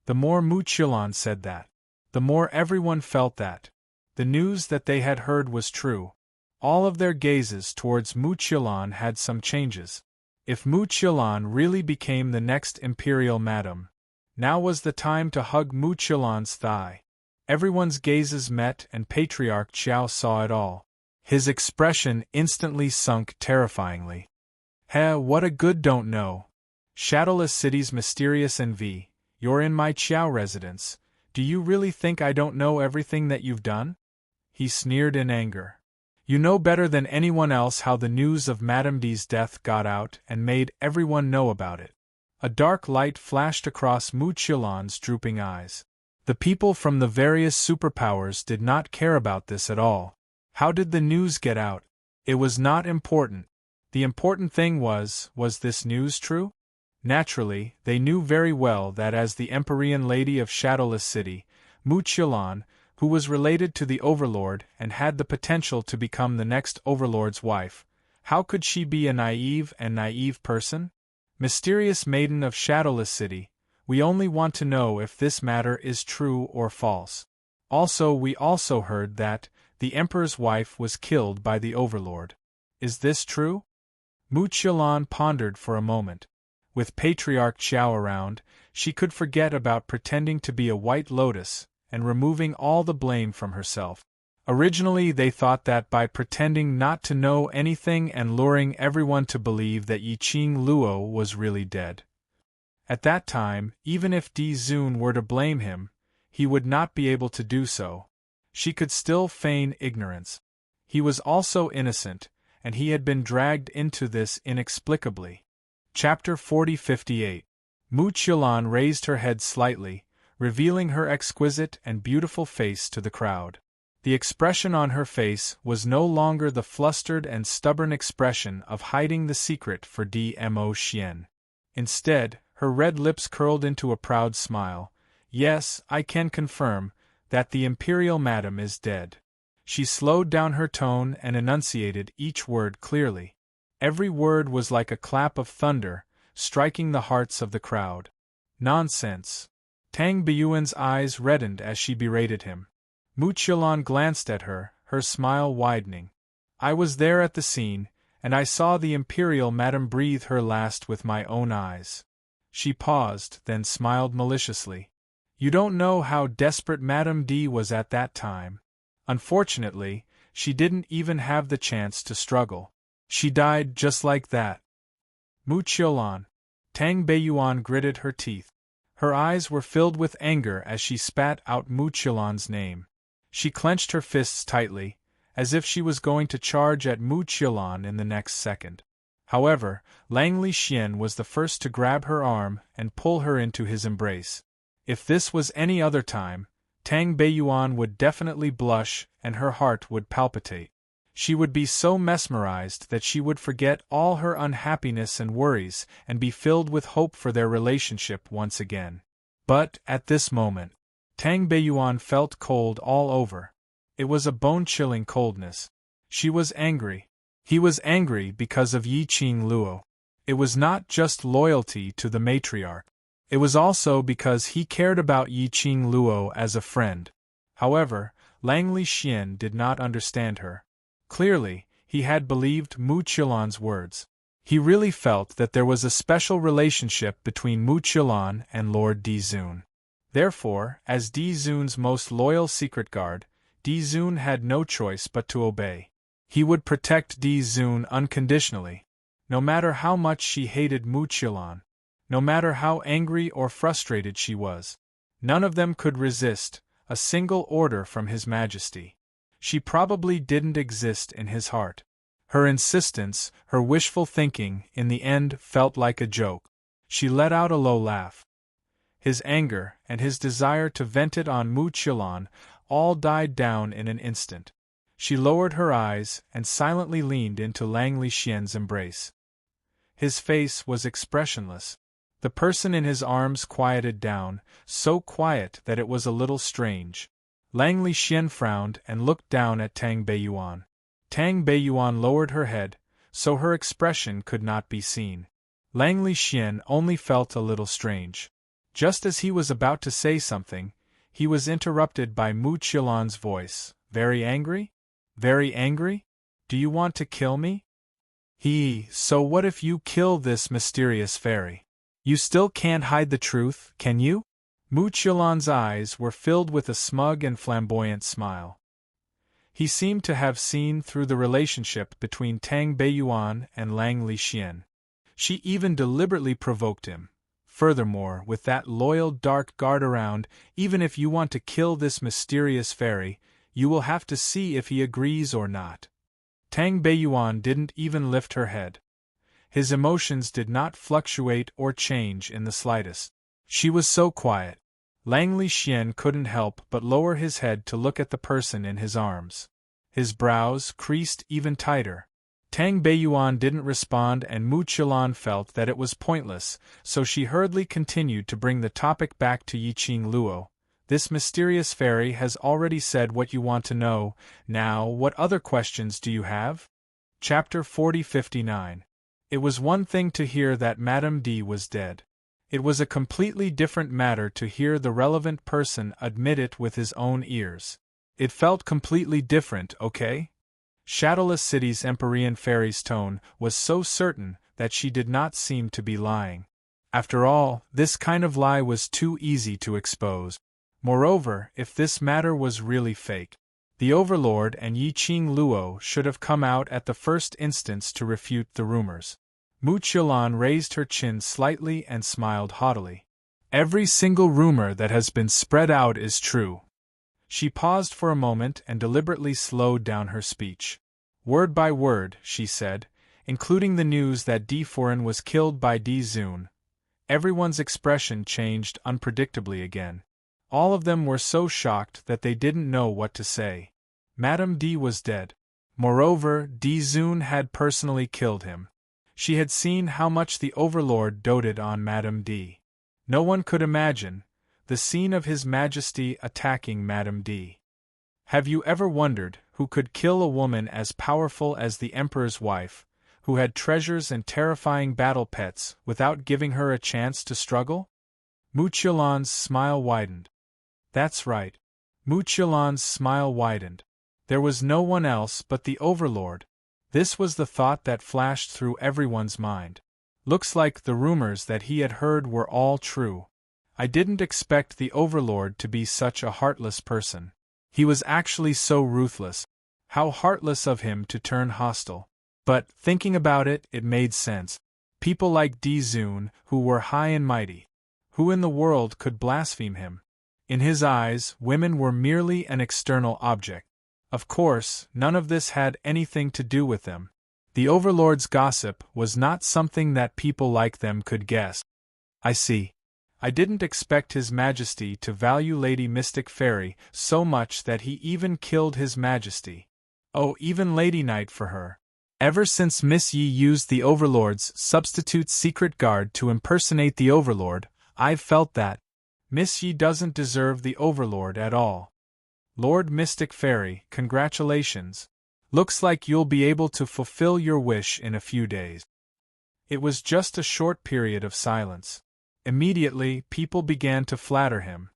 The more Mu Qilan said that, the more everyone felt that the news that they had heard was true. All of their gazes towards Mu Qilan had some changes. If Mu Qilan really became the next Imperial Madam, now was the time to hug Mu Qilan's thigh. Everyone's gazes met and Patriarch Qiao saw it all. His expression instantly sunk terrifyingly. What a good don't know. Shadowless City's mysterious envy, you're in my Qiao residence. Do you really think I don't know everything that you've done? He sneered in anger. You know better than anyone else how the news of Madame D's death got out and made everyone know about it. A dark light flashed across Mu Qilan's drooping eyes. The people from the various superpowers did not care about this at all. How did the news get out? It was not important. The important thing was this news true? Naturally, they knew very well that as the Empyrean Lady of Shadowless City, Mu Qilan, who was related to the Overlord and had the potential to become the next Overlord's wife, how could she be a naive person? Mysterious Maiden of Shadowless City, we only want to know if this matter is true or false. Also, we also heard that the Emperor's wife was killed by the Overlord. Is this true? Mu Qilan pondered for a moment. With Patriarch Qiao around, she could forget about pretending to be a White Lotus and removing all the blame from herself. Originally they thought that by pretending not to know anything and luring everyone to believe that Yiqing Luo was really dead. At that time, even if Di Zun were to blame him, he would not be able to do so. She could still feign ignorance. He was also innocent, and he had been dragged into this inexplicably. Chapter 40-58. Mu Qilan raised her head slightly, revealing her exquisite and beautiful face to the crowd. The expression on her face was no longer the flustered and stubborn expression of hiding the secret for Dmo Xian. Instead, her red lips curled into a proud smile. Yes, I can confirm that the Imperial Madam is dead. She slowed down her tone and enunciated each word clearly. Every word was like a clap of thunder, striking the hearts of the crowd. Nonsense. Tang Biyuan's eyes reddened as she berated him. Mu Qilan glanced at her, her smile widening. I was there at the scene, and I saw the Imperial Madam breathe her last with my own eyes. She paused, then smiled maliciously. You don't know how desperate Madame D was at that time. Unfortunately, she didn't even have the chance to struggle. She died just like that. Mu Qilan. Tang Beiyuan gritted her teeth. Her eyes were filled with anger as she spat out Mu Qilan's name. She clenched her fists tightly, as if she was going to charge at Mu Qilan in the next second. However, Langley Xian was the first to grab her arm and pull her into his embrace. If this was any other time, Tang Beiyuan would definitely blush and her heart would palpitate. She would be so mesmerized that she would forget all her unhappiness and worries and be filled with hope for their relationship once again. But, at this moment, Tang Beiyuan felt cold all over. It was a bone-chilling coldness. She was angry. He was angry because of Yi Qing Luo. It was not just loyalty to the matriarch. It was also because he cared about Yi Qing Luo as a friend. However, Langley Xian did not understand her. Clearly, he had believed Mu Qilan's words. He really felt that there was a special relationship between Mu Qilan and Lord Di Zun. Therefore, as Di Zun's most loyal secret guard, Di Zun had no choice but to obey. He would protect Di Zun unconditionally, no matter how much she hated Mu Qilan, no matter how angry or frustrated she was. None of them could resist a single order from His Majesty. She probably didn't exist in his heart. Her insistence, her wishful thinking, in the end felt like a joke. She let out a low laugh. His anger, and his desire to vent it on Mu Qilan, all died down in an instant. She lowered her eyes and silently leaned into Langley Xian's embrace. His face was expressionless. The person in his arms quieted down, so quiet that it was a little strange. Langley Xian frowned and looked down at Tang Beiyuan. Tang Beiyuan lowered her head, so her expression could not be seen. Langley Xian only felt a little strange. Just as he was about to say something, he was interrupted by Mu Qilan's voice. Very angry? Very angry? Do you want to kill me? So what if you kill this mysterious fairy? You still can't hide the truth, can you? Mu Qilan's eyes were filled with a smug and flamboyant smile. He seemed to have seen through the relationship between Tang Beiyuan and Langley Xian. She even deliberately provoked him. Furthermore, with that loyal dark guard around, even if you want to kill this mysterious fairy, you will have to see if he agrees or not. Tang Beiyuan didn't even lift her head. His emotions did not fluctuate or change in the slightest. She was so quiet. Langley Xian couldn't help but lower his head to look at the person in his arms. His brows creased even tighter. Tang Beiyuan didn't respond and Mu Qilan felt that it was pointless, so she hurriedly continued to bring the topic back to Yi Qing Luo. This mysterious fairy has already said what you want to know. Now, what other questions do you have? Chapter 40-59. It was one thing to hear that Madame D was dead. It was a completely different matter to hear the relevant person admit it with his own ears. It felt completely different, okay? Shadowless City's Empyrean fairy's tone was so certain that she did not seem to be lying. After all, this kind of lie was too easy to expose. Moreover, if this matter was really fake, the Overlord and Yi Qing Luo should have come out at the first instance to refute the rumors. Mu Qilan raised her chin slightly and smiled haughtily. Every single rumor that has been spread out is true. She paused for a moment and deliberately slowed down her speech. Word by word, she said, including the news that Di Furen was killed by Di Zun. Everyone's expression changed unpredictably again. All of them were so shocked that they didn't know what to say. Madame D was dead. Moreover, Di Zun had personally killed him. She had seen how much the Overlord doted on Madame D. No one could imagine the scene of His Majesty attacking Madame D. Have you ever wondered who could kill a woman as powerful as the Emperor's wife, who had treasures and terrifying battle pets without giving her a chance to struggle? Mu Qilan's smile widened. That's right. Mu Qilan's smile widened. There was no one else but the Overlord. This was the thought that flashed through everyone's mind. Looks like the rumors that he had heard were all true. I didn't expect the Overlord to be such a heartless person. He was actually so ruthless. How heartless of him to turn hostile. But, thinking about it, it made sense. People like Di Zun, who were high and mighty. Who in the world could blaspheme him? In his eyes, women were merely an external object. Of course, none of this had anything to do with them. The Overlord's gossip was not something that people like them could guess. I see. I didn't expect His Majesty to value Lady Mystic Fairy so much that he even killed His Majesty. Oh, even Lady Night for her. Ever since Miss Yi used the Overlord's substitute secret guard to impersonate the Overlord, I've felt that Miss Yi doesn't deserve the Overlord at all. Lord Mystic Fairy, congratulations. Looks like you'll be able to fulfill your wish in a few days. It was just a short period of silence. Immediately, people began to flatter him.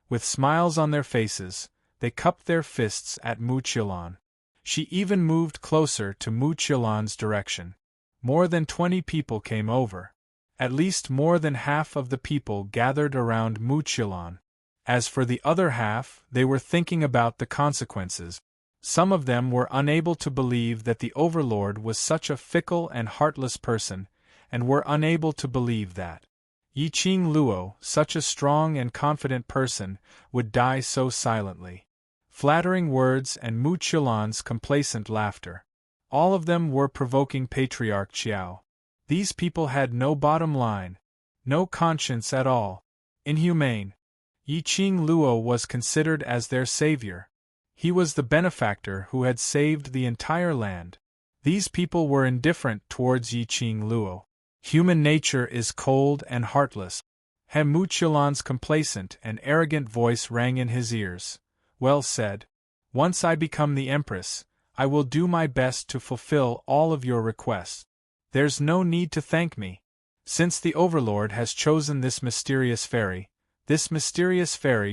With smiles on their faces, they cupped their fists at Mu Qilan. She even moved closer to Mu Qilan's direction. More than 20 people came over. At least more than half of the people gathered around Mu Qilan. As for the other half, they were thinking about the consequences. Some of them were unable to believe that the Overlord was such a fickle and heartless person, and were unable to believe that Yiqing Luo, such a strong and confident person, would die so silently. Flattering words and Mu Qilan's complacent laughter. All of them were provoking Patriarch Qiao. These people had no bottom line, no conscience at all. Inhumane. Yiqing Luo was considered as their savior. He was the benefactor who had saved the entire land. These people were indifferent towards Yiqing Luo. Human nature is cold and heartless. Mu Qilan's complacent and arrogant voice rang in his ears. Well said. Once I become the Empress, I will do my best to fulfill all of your requests. There's no need to thank me. Since the Overlord has chosen this mysterious fairy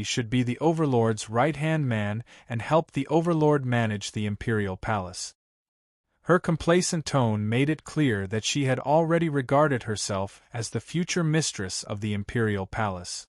should be the Overlord's right-hand man and help the Overlord manage the Imperial Palace. Her complacent tone made it clear that she had already regarded herself as the future mistress of the Imperial Palace.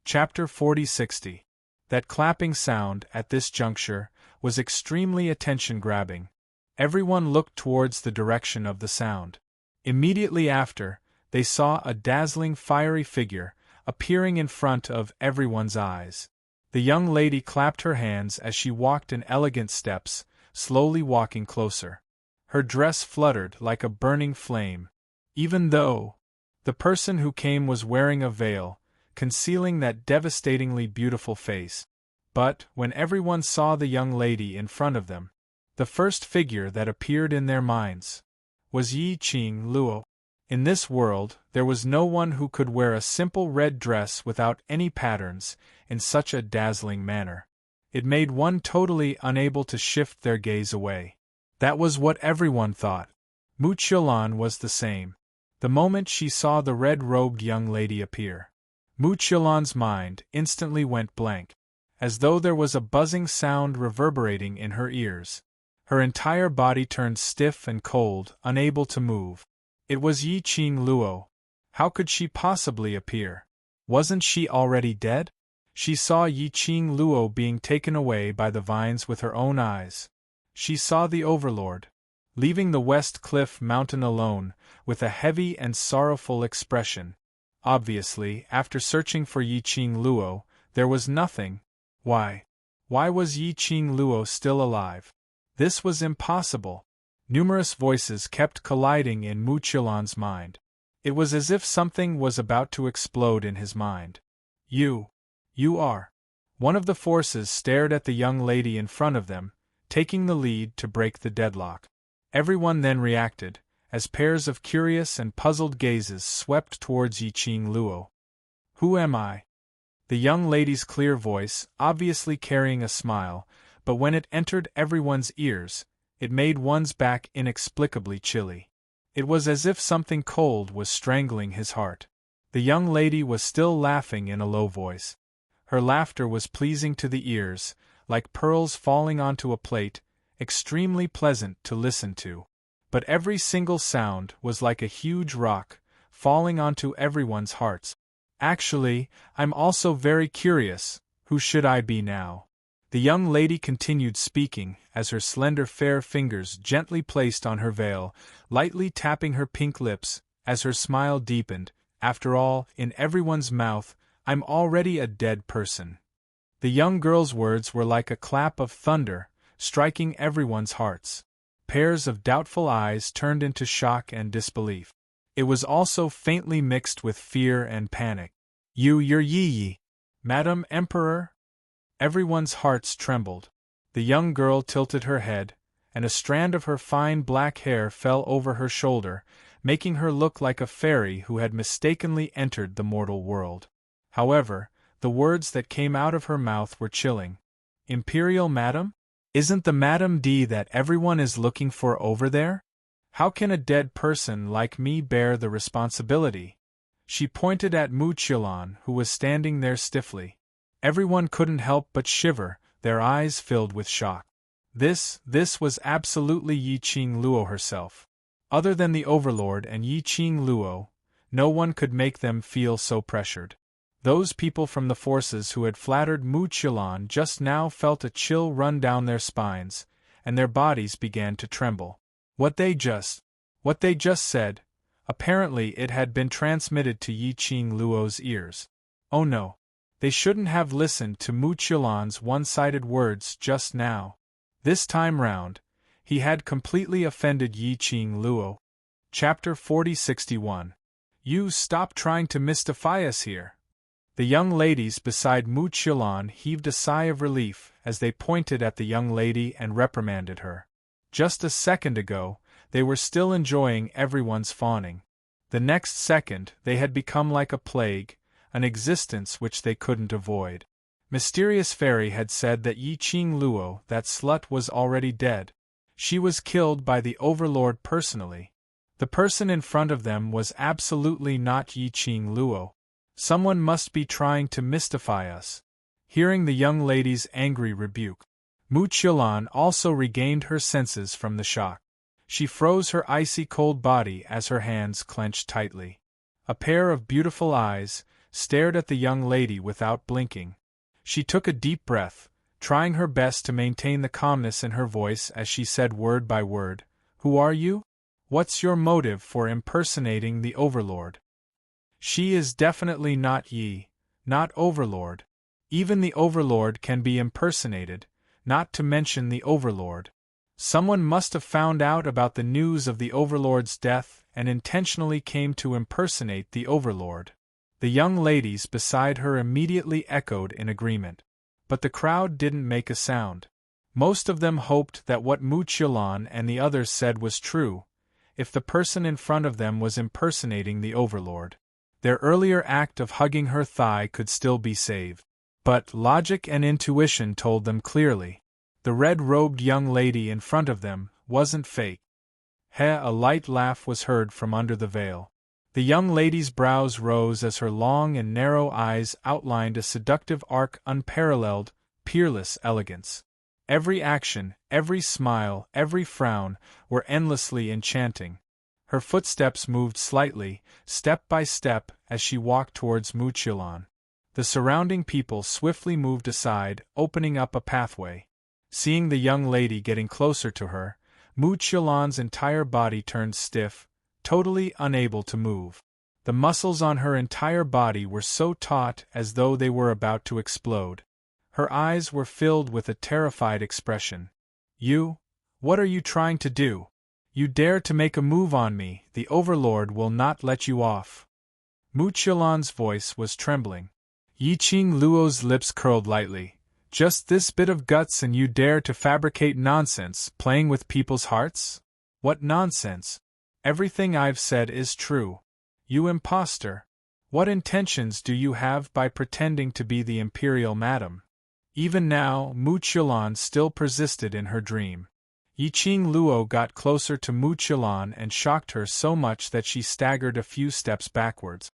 Chapter 4060. That clapping sound, at this juncture, was extremely attention-grabbing. Everyone looked towards the direction of the sound. Immediately after, they saw a dazzling fiery figure appearing in front of everyone's eyes. The young lady clapped her hands as she walked in elegant steps, slowly walking closer. Her dress fluttered like a burning flame. Even though the person who came was wearing a veil, concealing that devastatingly beautiful face. But, when everyone saw the young lady in front of them, the first figure that appeared in their minds was Yiqing Luo. In this world, there was no one who could wear a simple red dress without any patterns, in such a dazzling manner. It made one totally unable to shift their gaze away. That was what everyone thought. Mu Qilan was the same. The moment she saw the red-robed young lady appear, Mu Qilan's mind instantly went blank, as though there was a buzzing sound reverberating in her ears. Her entire body turned stiff and cold, unable to move. It was Yiqing Luo. How could she possibly appear? Wasn't she already dead? She saw Yiqing Luo being taken away by the vines with her own eyes. She saw the Overlord leaving the West Cliff Mountain alone, with a heavy and sorrowful expression. Obviously, after searching for Yiqing Luo, there was nothing. Why? Why was Yiqing Luo still alive? This was impossible. Numerous voices kept colliding in Mu Qilan's mind. It was as if something was about to explode in his mind. You are. One of the forces stared at the young lady in front of them, taking the lead to break the deadlock. Everyone then reacted, as pairs of curious and puzzled gazes swept towards Yiqing Luo. Who am I? The young lady's clear voice, obviously carrying a smile, but when it entered everyone's ears, it made one's back inexplicably chilly. It was as if something cold was strangling his heart. The young lady was still laughing in a low voice. Her laughter was pleasing to the ears, like pearls falling onto a plate, extremely pleasant to listen to. But every single sound was like a huge rock, falling onto everyone's hearts. Actually, I'm also very curious, who should I be now? The young lady continued speaking, as her slender fair fingers gently placed on her veil, lightly tapping her pink lips, as her smile deepened. After all, in everyone's mouth, I'm already a dead person. The young girl's words were like a clap of thunder, striking everyone's hearts. pairs of doubtful eyes turned into shock and disbelief. It was also faintly mixed with fear and panic. You're Yi, Madam Emperor? Everyone's hearts trembled. The young girl tilted her head, and a strand of her fine black hair fell over her shoulder, making her look like a fairy who had mistakenly entered the mortal world. However, the words that came out of her mouth were chilling. Imperial Madam? Isn't the Madam D that everyone is looking for over there? How can a dead person like me bear the responsibility? She pointed at Mu Qilan, who was standing there stiffly. Everyone couldn't help but shiver, their eyes filled with shock. This was absolutely Yi Qing Luo herself. Other than the Overlord and Yi Qing Luo, no one could make them feel so pressured. Those people from the forces who had flattered Mu Qilan just now felt a chill run down their spines, and their bodies began to tremble. What they just said, apparently it had been transmitted to Yi Qing Luo's ears. Oh no. They shouldn't have listened to Mu Qilan's one-sided words just now. This time round, he had completely offended Yi Qing Luo. Chapter 4061. You stop trying to mystify us here. The young ladies beside Mu Qilan heaved a sigh of relief as they pointed at the young lady and reprimanded her. Just a second ago, they were still enjoying everyone's fawning. The next second, they had become like a plague, an existence which they couldn't avoid. Mysterious Fairy had said that Yi Qing Luo, that slut, was already dead. She was killed by the Overlord personally. The person in front of them was absolutely not Yi Qing Luo. Someone must be trying to mystify us. Hearing the young lady's angry rebuke, Mu Qilan also regained her senses from the shock. She froze her icy cold body as her hands clenched tightly. A pair of beautiful eyes stared at the young lady without blinking. She took a deep breath, trying her best to maintain the calmness in her voice as she said word by word, "Who are you? What's your motive for impersonating the Overlord?" She is definitely not not Overlord. Even the Overlord can be impersonated, not to mention the Overlord. Someone must have found out about the news of the Overlord's death and intentionally came to impersonate the Overlord. The young ladies beside her immediately echoed in agreement. But the crowd didn't make a sound. Most of them hoped that what Mu Qilan and the others said was true, if the person in front of them was impersonating the Overlord. Their earlier act of hugging her thigh could still be saved. But logic and intuition told them clearly. The red-robed young lady in front of them wasn't fake. A light laugh was heard from under the veil. The young lady's brows rose as her long and narrow eyes outlined a seductive arc, unparalleled, peerless elegance. Every action, every smile, every frown were endlessly enchanting. Her footsteps moved slightly, step by step, as she walked towards Mu Qilan. The surrounding people swiftly moved aside, opening up a pathway. Seeing the young lady getting closer to her, Mu Qilan's entire body turned stiff, totally unable to move. The muscles on her entire body were so taut as though they were about to explode. Her eyes were filled with a terrified expression. What are you trying to do? You dare to make a move on me, the Overlord will not let you off. Mu Qilan's voice was trembling. Yi Qing Luo's lips curled lightly. Just this bit of guts and you dare to fabricate nonsense, playing with people's hearts? What nonsense? Everything I've said is true. You impostor. What intentions do you have by pretending to be the Imperial Madam? Even now, Mu Qilan still persisted in her dream. Yi Qing Luo got closer to Mu Qilan and shocked her so much that she staggered a few steps backwards.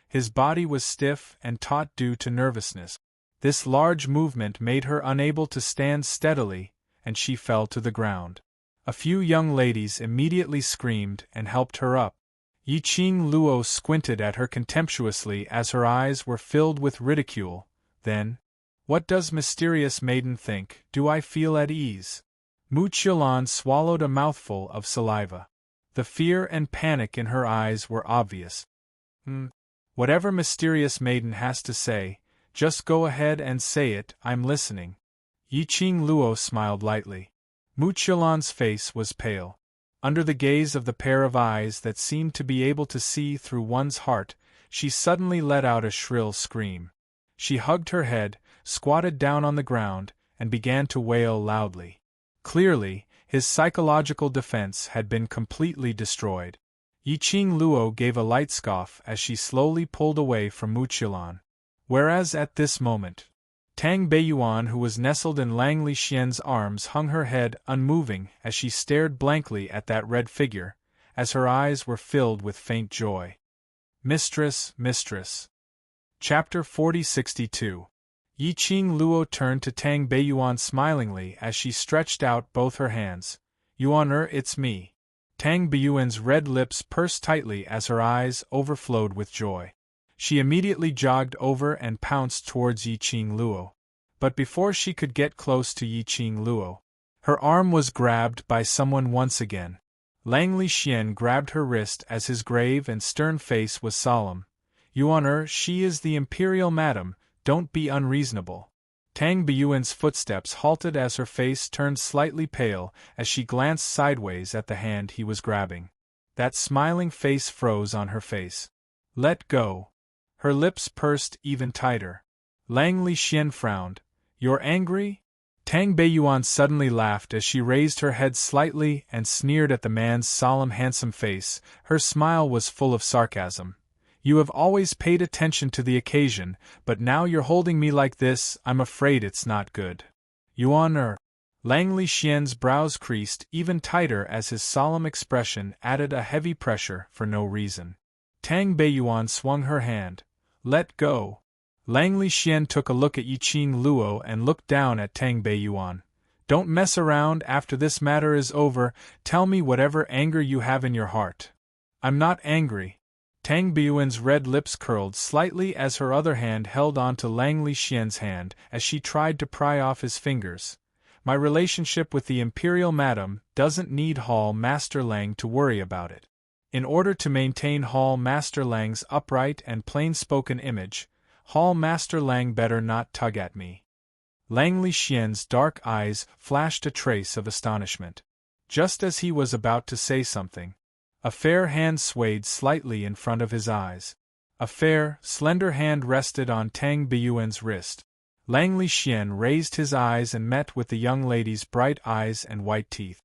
His body was stiff and taut due to nervousness. This large movement made her unable to stand steadily, and she fell to the ground. A few young ladies immediately screamed and helped her up. Yi Qing Luo squinted at her contemptuously as her eyes were filled with ridicule. Then, what does mysterious maiden think? Do I feel at ease? Mu Qilan swallowed a mouthful of saliva. The fear and panic in her eyes were obvious. Whatever mysterious maiden has to say, just go ahead and say it, I'm listening. Yi Qing Luo smiled lightly. Muchilan's face was pale. Under the gaze of the pair of eyes that seemed to be able to see through one's heart, she suddenly let out a shrill scream. She hugged her head, squatted down on the ground, and began to wail loudly. Clearly, his psychological defense had been completely destroyed. Yiqing Luo gave a light scoff as she slowly pulled away from Muchilan. Whereas at this moment, Tang Beiyuan, who was nestled in Lang Lixian's arms, hung her head unmoving as she stared blankly at that red figure, as her eyes were filled with faint joy. Mistress, mistress. Chapter 4062. Yiqing Luo turned to Tang Beiyuan smilingly as she stretched out both her hands. Yuan it's me. Tang Beiyuan's red lips pursed tightly as her eyes overflowed with joy. She immediately jogged over and pounced towards Yiqing Luo. But before she could get close to Yiqing Luo, her arm was grabbed by someone once again. Lang Lixian grabbed her wrist as his grave and stern face was solemn. Yuan she is the imperial madam, don't be unreasonable. Tang Beiyuan's footsteps halted as her face turned slightly pale as she glanced sideways at the hand he was grabbing. That smiling face froze on her face. Let go. Her lips pursed even tighter. Lang Lixian frowned. You're angry? Tang Beiyuan suddenly laughed as she raised her head slightly and sneered at the man's solemn handsome face. Her smile was full of sarcasm. You have always paid attention to the occasion, but now you're holding me like this, I'm afraid it's not good. Yuan Lang Lixian's brows creased even tighter as his solemn expression added a heavy pressure for no reason. Tang Beiyuan swung her hand. Let go. Lang Lixian took a look at Yiqing Luo and looked down at Tang Beiyuan. Don't mess around after this matter is over, tell me whatever anger you have in your heart. I'm not angry. Tang Beiyuan's red lips curled slightly as her other hand held on to Lang Lixian's hand as she tried to pry off his fingers. My relationship with the Imperial Madam doesn't need Hall Master Lang to worry about it. In order to maintain Hall Master Lang's upright and plain-spoken image, Hall Master Lang better not tug at me. Lang Lixian's dark eyes flashed a trace of astonishment. Just as he was about to say something, a fair hand swayed slightly in front of his eyes. A fair, slender hand rested on Tang Beiyuan's wrist. Lang Lixian raised his eyes and met with the young lady's bright eyes and white teeth.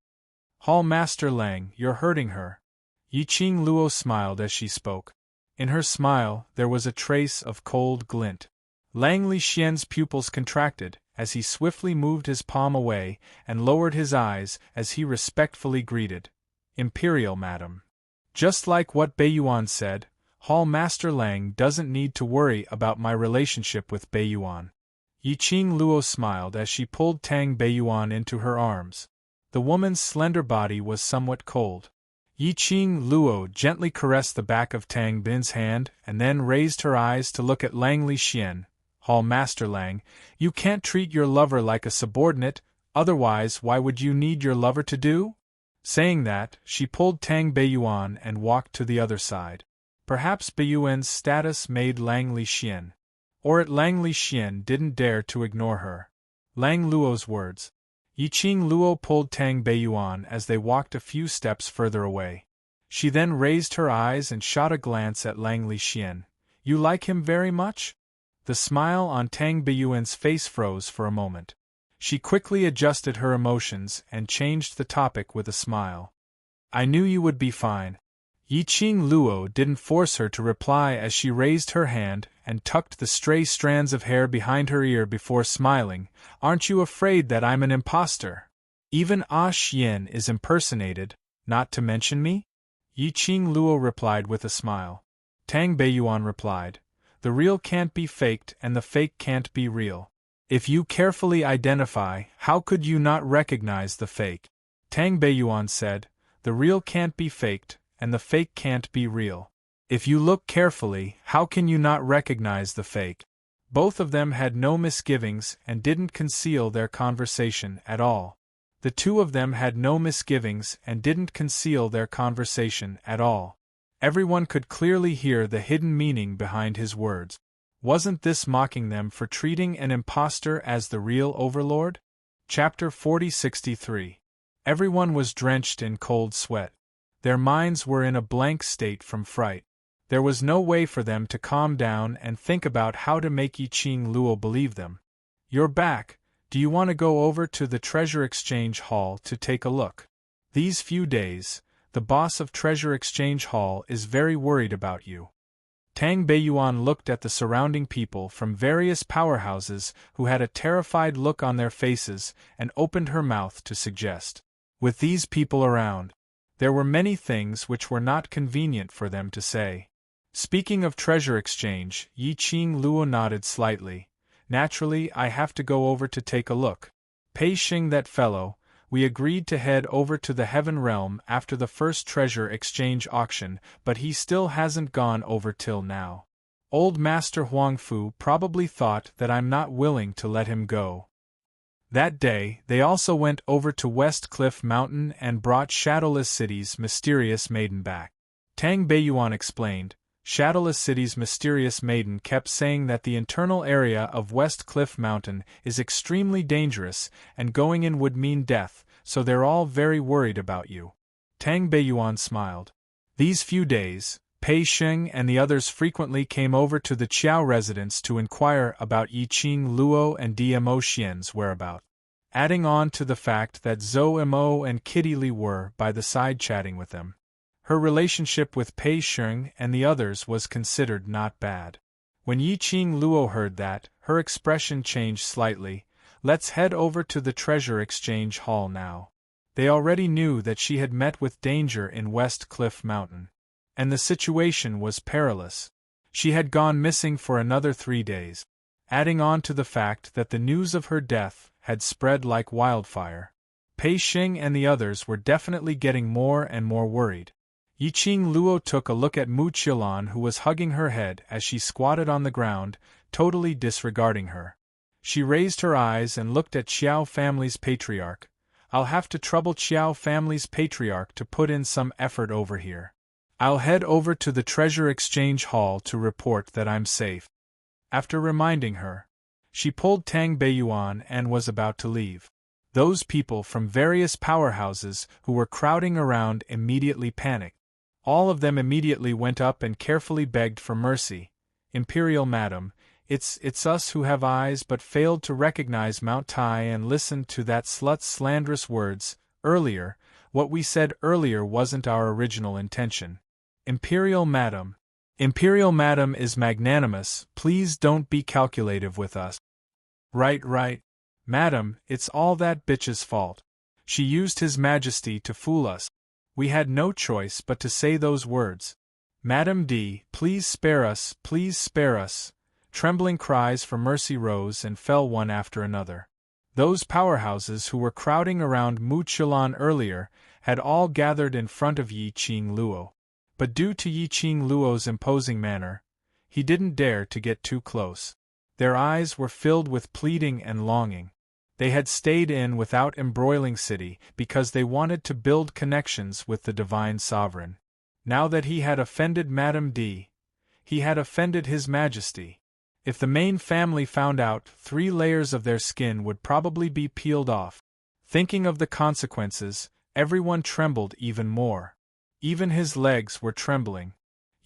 Hall Master Lang, you're hurting her. Yiqing Luo smiled as she spoke. In her smile, there was a trace of cold glint. Lang Lixian's pupils contracted as he swiftly moved his palm away and lowered his eyes as he respectfully greeted. Imperial Madam. Just like what Beiyuan said, Hall Master Lang doesn't need to worry about my relationship with Beiyuan. Yiqing Luo smiled as she pulled Tang Beiyuan into her arms. The woman's slender body was somewhat cold. Yiqing Luo gently caressed the back of Tang Bin's hand and then raised her eyes to look at Lang Lixian. Hall Master Lang, you can't treat your lover like a subordinate, otherwise why would you need your lover to do? Saying that, she pulled Tang Beiyuan and walked to the other side. Perhaps Beiyuan's status made Lang Lixian. Or Lang Lixian didn't dare to ignore her. Lang Luo's words. Yiqing Luo pulled Tang Beiyuan as they walked a few steps further away. She then raised her eyes and shot a glance at Lang Lixian. You like him very much? The smile on Tang Beiyuan's face froze for a moment. She quickly adjusted her emotions and changed the topic with a smile. I knew you would be fine. Yiqing Luo didn't force her to reply as she raised her hand and tucked the stray strands of hair behind her ear before smiling. Aren't you afraid that I'm an imposter? Even Ah Xian is impersonated, not to mention me? Yiqing Luo replied with a smile. Tang Beiyuan replied, the real can't be faked and the fake can't be real. If you carefully identify, how could you not recognize the fake? Tang Beiyuan said, the real can't be faked, and the fake can't be real. If you look carefully, how can you not recognize the fake? Both of them had no misgivings and didn't conceal their conversation at all. The two of them had no misgivings and didn't conceal their conversation at all. Everyone could clearly hear the hidden meaning behind his words. Wasn't this mocking them for treating an impostor as the real Overlord? Chapter 4063. Everyone was drenched in cold sweat. Their minds were in a blank state from fright. There was no way for them to calm down and think about how to make Yiqing Luo believe them. "You're back. Do you want to go over to the Treasure Exchange Hall to take a look? These few days, the boss of Treasure Exchange Hall is very worried about you." Tang Beiyuan looked at the surrounding people from various powerhouses who had a terrified look on their faces and opened her mouth to suggest. With these people around, there were many things which were not convenient for them to say. Speaking of Treasure Exchange, Yiqing Luo nodded slightly. "Naturally, I have to go over to take a look. Pei Xing, that fellow, we agreed to head over to the Heaven Realm after the first Treasure Exchange auction, but he still hasn't gone over till now. Old Master Huangfu probably thought that I'm not willing to let him go." That day, they also went over to West Cliff Mountain and brought Shadowless City's mysterious maiden back. Tang Beiyuan explained. Shadowless City's mysterious maiden kept saying that the internal area of West Cliff Mountain is extremely dangerous and going in would mean death, so they're all very worried about you. Tang Beiyuan smiled. These few days, Pei Xing and the others frequently came over to the Qiao residence to inquire about Yiqing Luo and Dmo Xian's whereabouts, adding on to the fact that Zhou Mo and Kitty Li were by the side chatting with them. Her relationship with Pei Xing and the others was considered not bad. When Yiqing Luo heard that, her expression changed slightly. "Let's head over to the Treasure Exchange Hall now." They already knew that she had met with danger in West Cliff Mountain. And the situation was perilous. She had gone missing for another 3 days, adding on to the fact that the news of her death had spread like wildfire. Pei Xing and the others were definitely getting more and more worried. Yiqing Luo took a look at Mu Qilan, who was hugging her head as she squatted on the ground, totally disregarding her. She raised her eyes and looked at Qiao family's patriarch. "I'll have to trouble Qiao family's patriarch to put in some effort over here. I'll head over to the Treasure Exchange Hall to report that I'm safe." After reminding her, she pulled Tang Beiyuan and was about to leave. Those people from various powerhouses who were crowding around immediately panicked. All of them immediately went up and carefully begged for mercy. "Imperial Madam, it's us who have eyes but failed to recognize Mount Tai and listened to that slut's slanderous words. Earlier, what we said earlier wasn't our original intention. Imperial Madam is magnanimous, please don't be calculative with us." Right. Madam, it's all that bitch's fault. She used His Majesty to fool us. We had no choice but to say those words. "Madam D, please spare us, please spare us." Trembling cries for mercy rose and fell one after another. Those powerhouses who were crowding around Mu Qilan earlier had all gathered in front of Yiqing Luo. But due to Yiqing Luo's imposing manner, he didn't dare to get too close. Their eyes were filled with pleading and longing. They had stayed in without embroiling city because they wanted to build connections with the Divine Sovereign. Now that he had offended Madame D, he had offended His Majesty. If the main family found out, 3 layers of their skin would probably be peeled off. Thinking of the consequences, everyone trembled even more. Even his legs were trembling.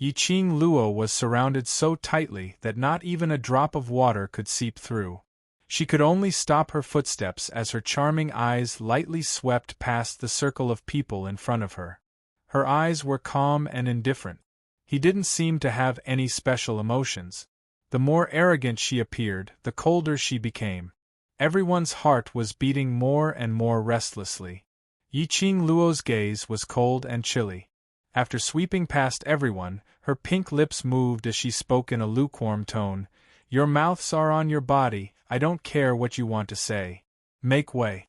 Yiqing Luo was surrounded so tightly that not even a drop of water could seep through. She could only stop her footsteps as her charming eyes lightly swept past the circle of people in front of her. Her eyes were calm and indifferent. He didn't seem to have any special emotions. The more arrogant she appeared, the colder she became. Everyone's heart was beating more and more restlessly. Yiqing Luo's gaze was cold and chilly. After sweeping past everyone, her pink lips moved as she spoke in a lukewarm tone. "Your mouths are on your body, I don't care what you want to say. Make way."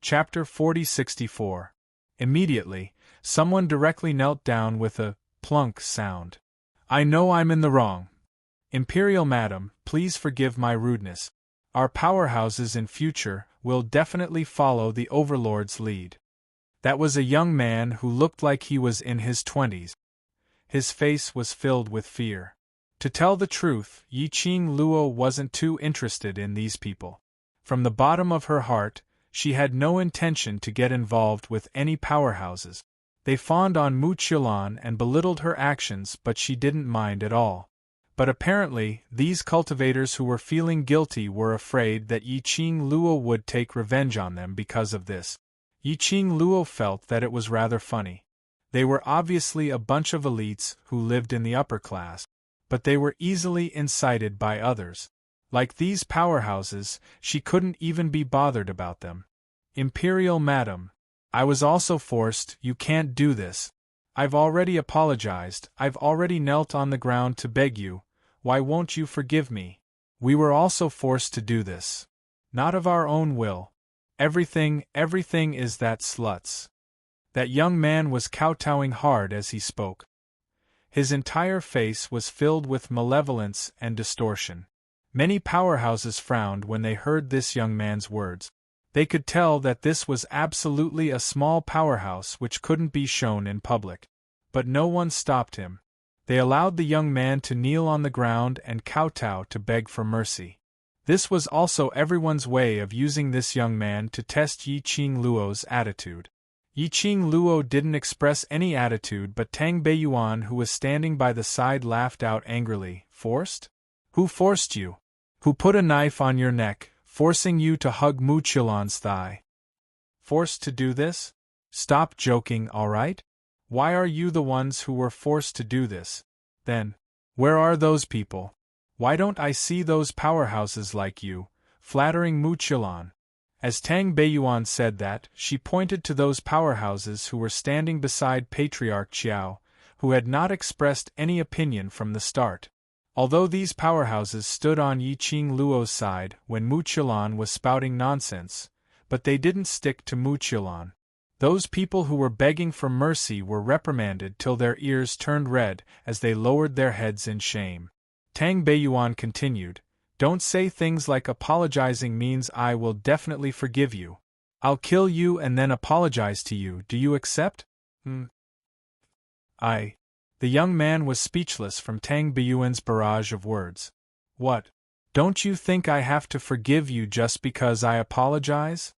Chapter 4064. Immediately, someone directly knelt down with a plunk sound. "I know I'm in the wrong. Imperial Madam, please forgive my rudeness. Our powerhouses in future will definitely follow the Overlord's lead." That was a young man who looked like he was in his 20s. His face was filled with fear. To tell the truth, Yiqing Luo wasn't too interested in these people. From the bottom of her heart, She had no intention to get involved with any powerhouses. They fawned on Mu Qilan and belittled her actions, but she didn't mind at all. But apparently, these cultivators who were feeling guilty were afraid that Yiqing Luo would take revenge on them because of this. Yiqing Luo felt that it was rather funny. They were obviously a bunch of elites who lived in the upper class, but they were easily incited by others. Like these powerhouses, she couldn't even be bothered about them. Imperial Madam, I was also forced. You can't do this. I've already apologized, I've already knelt on the ground to beg you, why won't you forgive me? We were also forced to do this. Not of our own will. Everything is that slut's. That young man was kowtowing hard as he spoke. His entire face was filled with malevolence and distortion. Many powerhouses frowned when they heard this young man's words. They could tell that this was absolutely a small powerhouse which couldn't be shown in public. But no one stopped him. They allowed the young man to kneel on the ground and kowtow to beg for mercy. This was also everyone's way of using this young man to test Yiqing Luo's attitude. Yiqing Luo didn't express any attitude, but Tang Beiyuan, who was standing by the side, laughed out angrily. Forced? Who forced you? Who put a knife on your neck, forcing you to hug Mu Qilan's thigh? Forced to do this? Stop joking, all right? Why are you the ones who were forced to do this? Then, where are those people? Why don't I see those powerhouses like you, flattering Mu Qilan? As Tang Beiyuan said that, she pointed to those powerhouses who were standing beside Patriarch Qiao, who had not expressed any opinion from the start. Although these powerhouses stood on Yiqing Luo's side when Mu Qilan was spouting nonsense, but they didn't stick to Mu Qilan. Those people who were begging for mercy were reprimanded till their ears turned red as they lowered their heads in shame. Tang Beiyuan continued, "Don't say things like apologizing means I will definitely forgive you. I'll kill you and then apologize to you. Do you accept?" The young man was speechless from Tang Beiyuan's barrage of words. What? Don't you think I have to forgive you just because I apologize?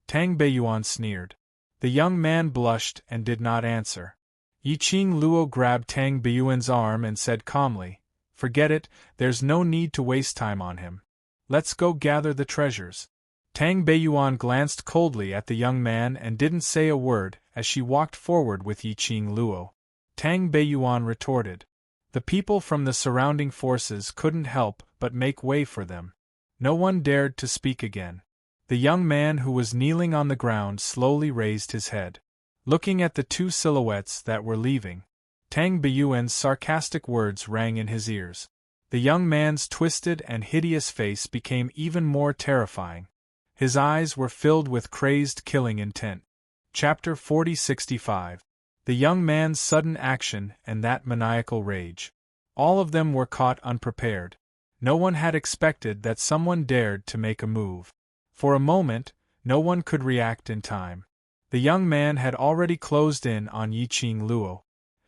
Tang Beiyuan sneered. The young man blushed and did not answer. Yiqing Luo grabbed Tang Beiyuan's arm and said calmly, "Forget it, there's no need to waste time on him. Let's go gather the treasures." Tang Beiyuan glanced coldly at the young man and didn't say a word as she walked forward with Yiqing Luo. Tang Beiyuan retorted. The people from the surrounding forces couldn't help but make way for them. No one dared to speak again. The young man who was kneeling on the ground slowly raised his head. Looking at the two silhouettes that were leaving, Tang Beiyuan's sarcastic words rang in his ears. The young man's twisted and hideous face became even more terrifying. His eyes were filled with crazed killing intent. Chapter 4065. The young man's sudden action and that maniacal rage. All of them were caught unprepared. No one had expected that someone dared to make a move. For a moment, no one could react in time. The young man had already closed in on Yiqing Luo.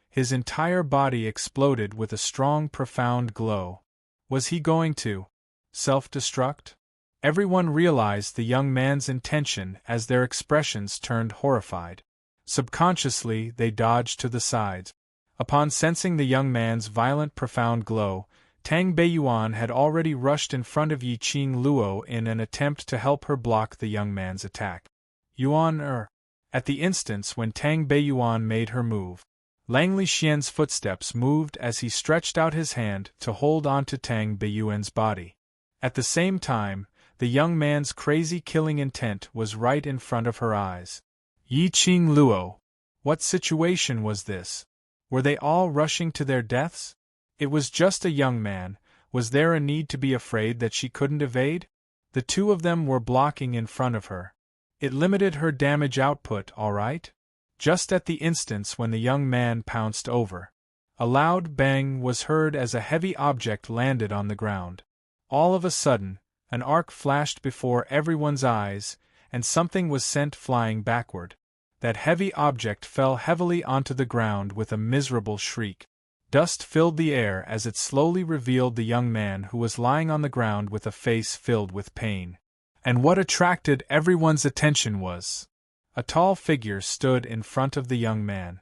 His entire body exploded with a strong, profound glow. Was he going to self-destruct? Everyone realized the young man's intention as their expressions turned horrified. Subconsciously, they dodged to the sides. Upon sensing the young man's violent, profound glow, Tang Beiyuan had already rushed in front of Yiqing Luo in an attempt to help her block the young man's attack. At the instance when Tang Beiyuan made her move, Lang Lixian's footsteps moved as he stretched out his hand to hold on to Tang Beiyuan's body. At the same time, the young man's crazy killing intent was right in front of her eyes. Yiqing Luo. What situation was this? Were they all rushing to their deaths? It was just a young man. Was there a need to be afraid that she couldn't evade? The two of them were blocking in front of her. It limited her damage output, all right? Just at the instance when the young man pounced over. A loud bang was heard as a heavy object landed on the ground. All of a sudden, an arc flashed before everyone's eyes, and something was sent flying backward. That heavy object fell heavily onto the ground with a miserable shriek. Dust filled the air as it slowly revealed the young man who was lying on the ground with a face filled with pain. And what attracted everyone's attention was a tall figure stood in front of the young man.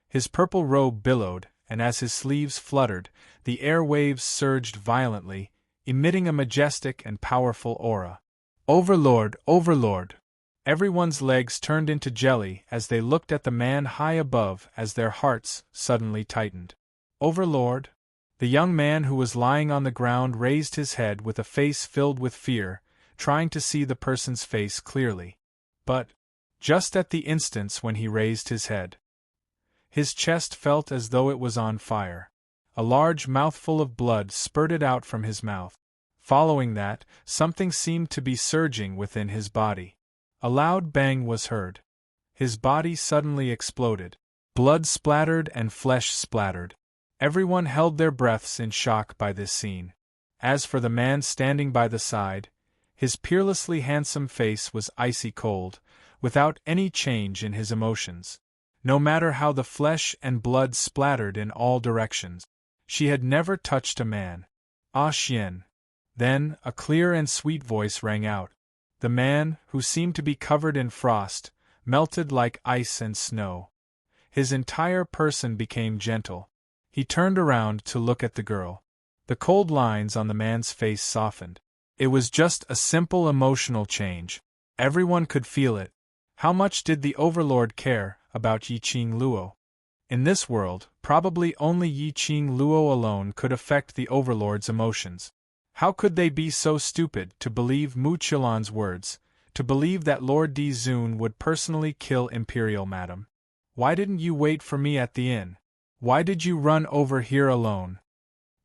His purple robe billowed, and as his sleeves fluttered, the air waves surged violently, emitting a majestic and powerful aura. Overlord, Overlord! Everyone's legs turned into jelly as they looked at the man high above as their hearts suddenly tightened. Overlord? The young man who was lying on the ground raised his head with a face filled with fear, trying to see the person's face clearly. But, just at the instance when he raised his head, his chest felt as though it was on fire. A large mouthful of blood spurted out from his mouth. Following that, something seemed to be surging within his body. A loud bang was heard. His body suddenly exploded. Blood splattered and flesh splattered. Everyone held their breaths in shock by this scene. As for the man standing by the side, his peerlessly handsome face was icy cold, without any change in his emotions. No matter how the flesh and blood splattered in all directions, she had never touched a man. Ah, Xian! Then, a clear and sweet voice rang out. The man, who seemed to be covered in frost, melted like ice and snow. His entire person became gentle. He turned around to look at the girl. The cold lines on the man's face softened. It was just a simple emotional change. Everyone could feel it. How much did the Overlord care about Yiqing Luo? In this world, probably only Yiqing Luo alone could affect the Overlord's emotions. How could they be so stupid to believe Mu Qilan's words, to believe that Lord Di Zun would personally kill Imperial Madam? Why didn't you wait for me at the inn? Why did you run over here alone?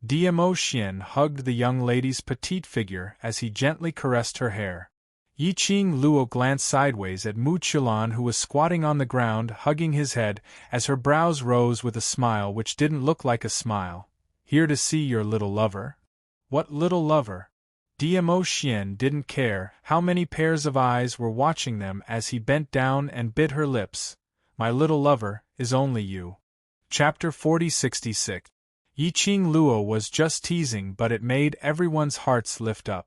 Diamo Xian hugged the young lady's petite figure as he gently caressed her hair. Yiqing Luo glanced sideways at Mu Qilan, who was squatting on the ground hugging his head, as her brows rose with a smile which didn't look like a smile. Here to see your little lover? What little lover? Diamo Xian didn't care how many pairs of eyes were watching them as he bent down and bit her lips. My little lover is only you. Chapter 4066. Yiqing Luo was just teasing, but it made everyone's hearts lift up.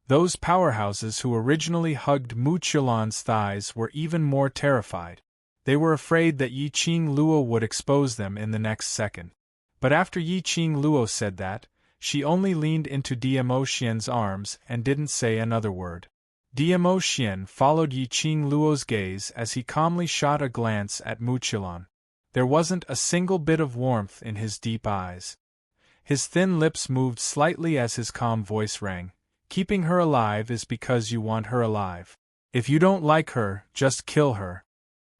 Those powerhouses who originally hugged Mu Qilan's thighs were even more terrified. They were afraid that Yiqing Luo would expose them in the next second. But after Yiqing Luo said that, she only leaned into Diamo Xian's arms and didn't say another word. Diamo Xian followed Yiqing Luo's gaze as he calmly shot a glance at Mu Qilan. There wasn't a single bit of warmth in his deep eyes. His thin lips moved slightly as his calm voice rang. Keeping her alive is because you want her alive. If you don't like her, just kill her.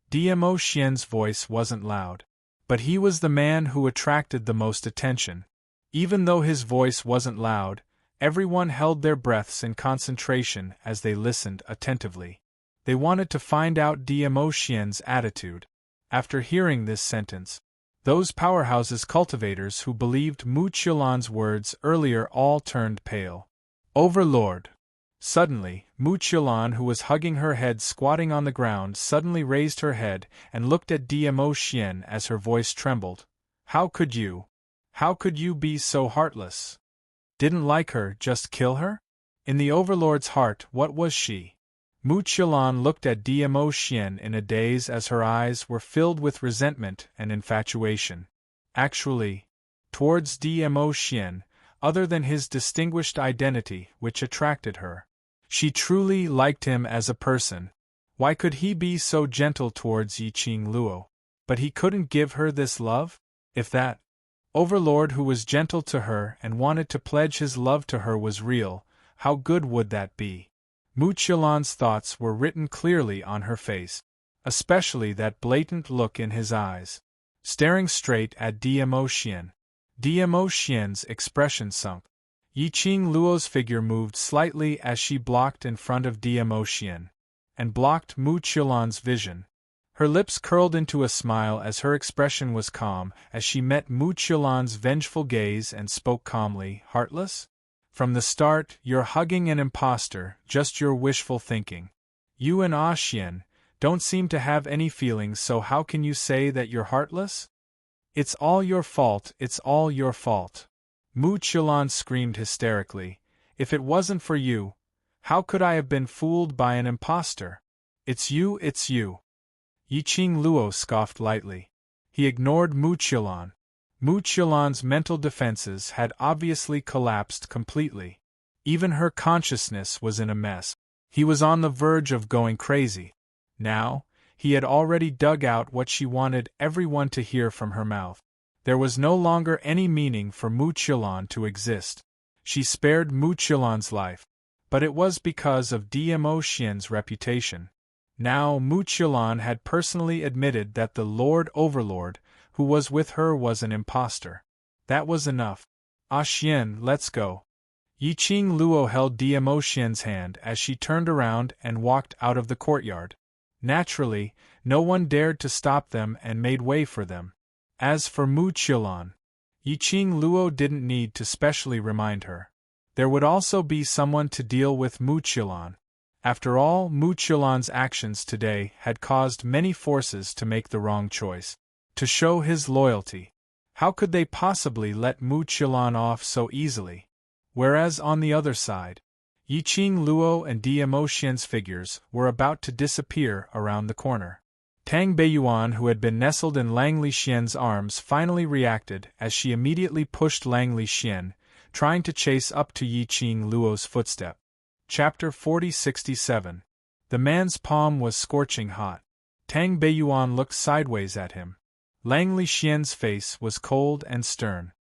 Diamo Xian's voice wasn't loud. But he was the man who attracted the most attention. Even though his voice wasn't loud, everyone held their breaths in concentration as they listened attentively. They wanted to find out Diamo Xian's attitude. After hearing this sentence, those powerhouses cultivators who believed Mu Qilan's words earlier all turned pale. Overlord! Suddenly, Mu Qilan, who was hugging her head squatting on the ground, suddenly raised her head and looked at Diamo Xian as her voice trembled. How could you? How could you be so heartless? Didn't like her, just kill her? In the Overlord's heart, what was she? Mu Qilan looked at Diamo Xian in a daze as her eyes were filled with resentment and infatuation. Actually, towards Diamo Xian, other than his distinguished identity which attracted her, she truly liked him as a person. Why could he be so gentle towards Yiqing Luo? But he couldn't give her this love? If that Overlord who was gentle to her and wanted to pledge his love to her was real, how good would that be? Mu Qilan's thoughts were written clearly on her face, especially that blatant look in his eyes. Staring straight at Diamo Xian, Diamo Xian's expression sunk. Yiqing Luo's figure moved slightly as she blocked in front of Diamo Xian, and blocked Mu Qilan's vision. Her lips curled into a smile as her expression was calm as she met Mu Qilan's vengeful gaze and spoke calmly. Heartless? From the start, you're hugging an impostor, just your wishful thinking. You and Ah Xian don't seem to have any feelings, so how can you say that you're heartless? It's all your fault, it's all your fault. Mu Qilan screamed hysterically. If it wasn't for you, How could I have been fooled by an impostor? It's you, it's you. Yiqing Luo scoffed lightly. He ignored Mu Qilan. Mu Qilan's mental defenses had obviously collapsed completely. Even her consciousness was in a mess. He was on the verge of going crazy. Now, he had already dug out what she wanted everyone to hear from her mouth. There was no longer any meaning for Mu Qilan to exist. She spared Mu Qilan's life, but it was because of Dmo Xian's reputation. Now Mu Qilan had personally admitted that the Lord Overlord, who was with her, was an impostor. That was enough. Ah Xian, let's go. Yiqing Luo held Dmo Xian's hand as she turned around and walked out of the courtyard. Naturally, no one dared to stop them and made way for them. As for Mu Qilan, Yiqing Luo didn't need to specially remind her. There would also be someone to deal with Mu Qilan. After all, Mu Qilan's actions today had caused many forces to make the wrong choice. To show his loyalty, how could they possibly let Mu Qilan off so easily? Whereas on the other side, Yiqing Luo and Dmo Xian's figures were about to disappear around the corner. Tang Beiyuan, who had been nestled in Lang Lixian's arms, finally reacted as she immediately pushed Lang Lixian, trying to chase up to Yiqing Luo's footstep. Chapter 4067. The man's palm was scorching hot. Tang Beiyuan looked sideways at him. Lang Lixian's face was cold and stern.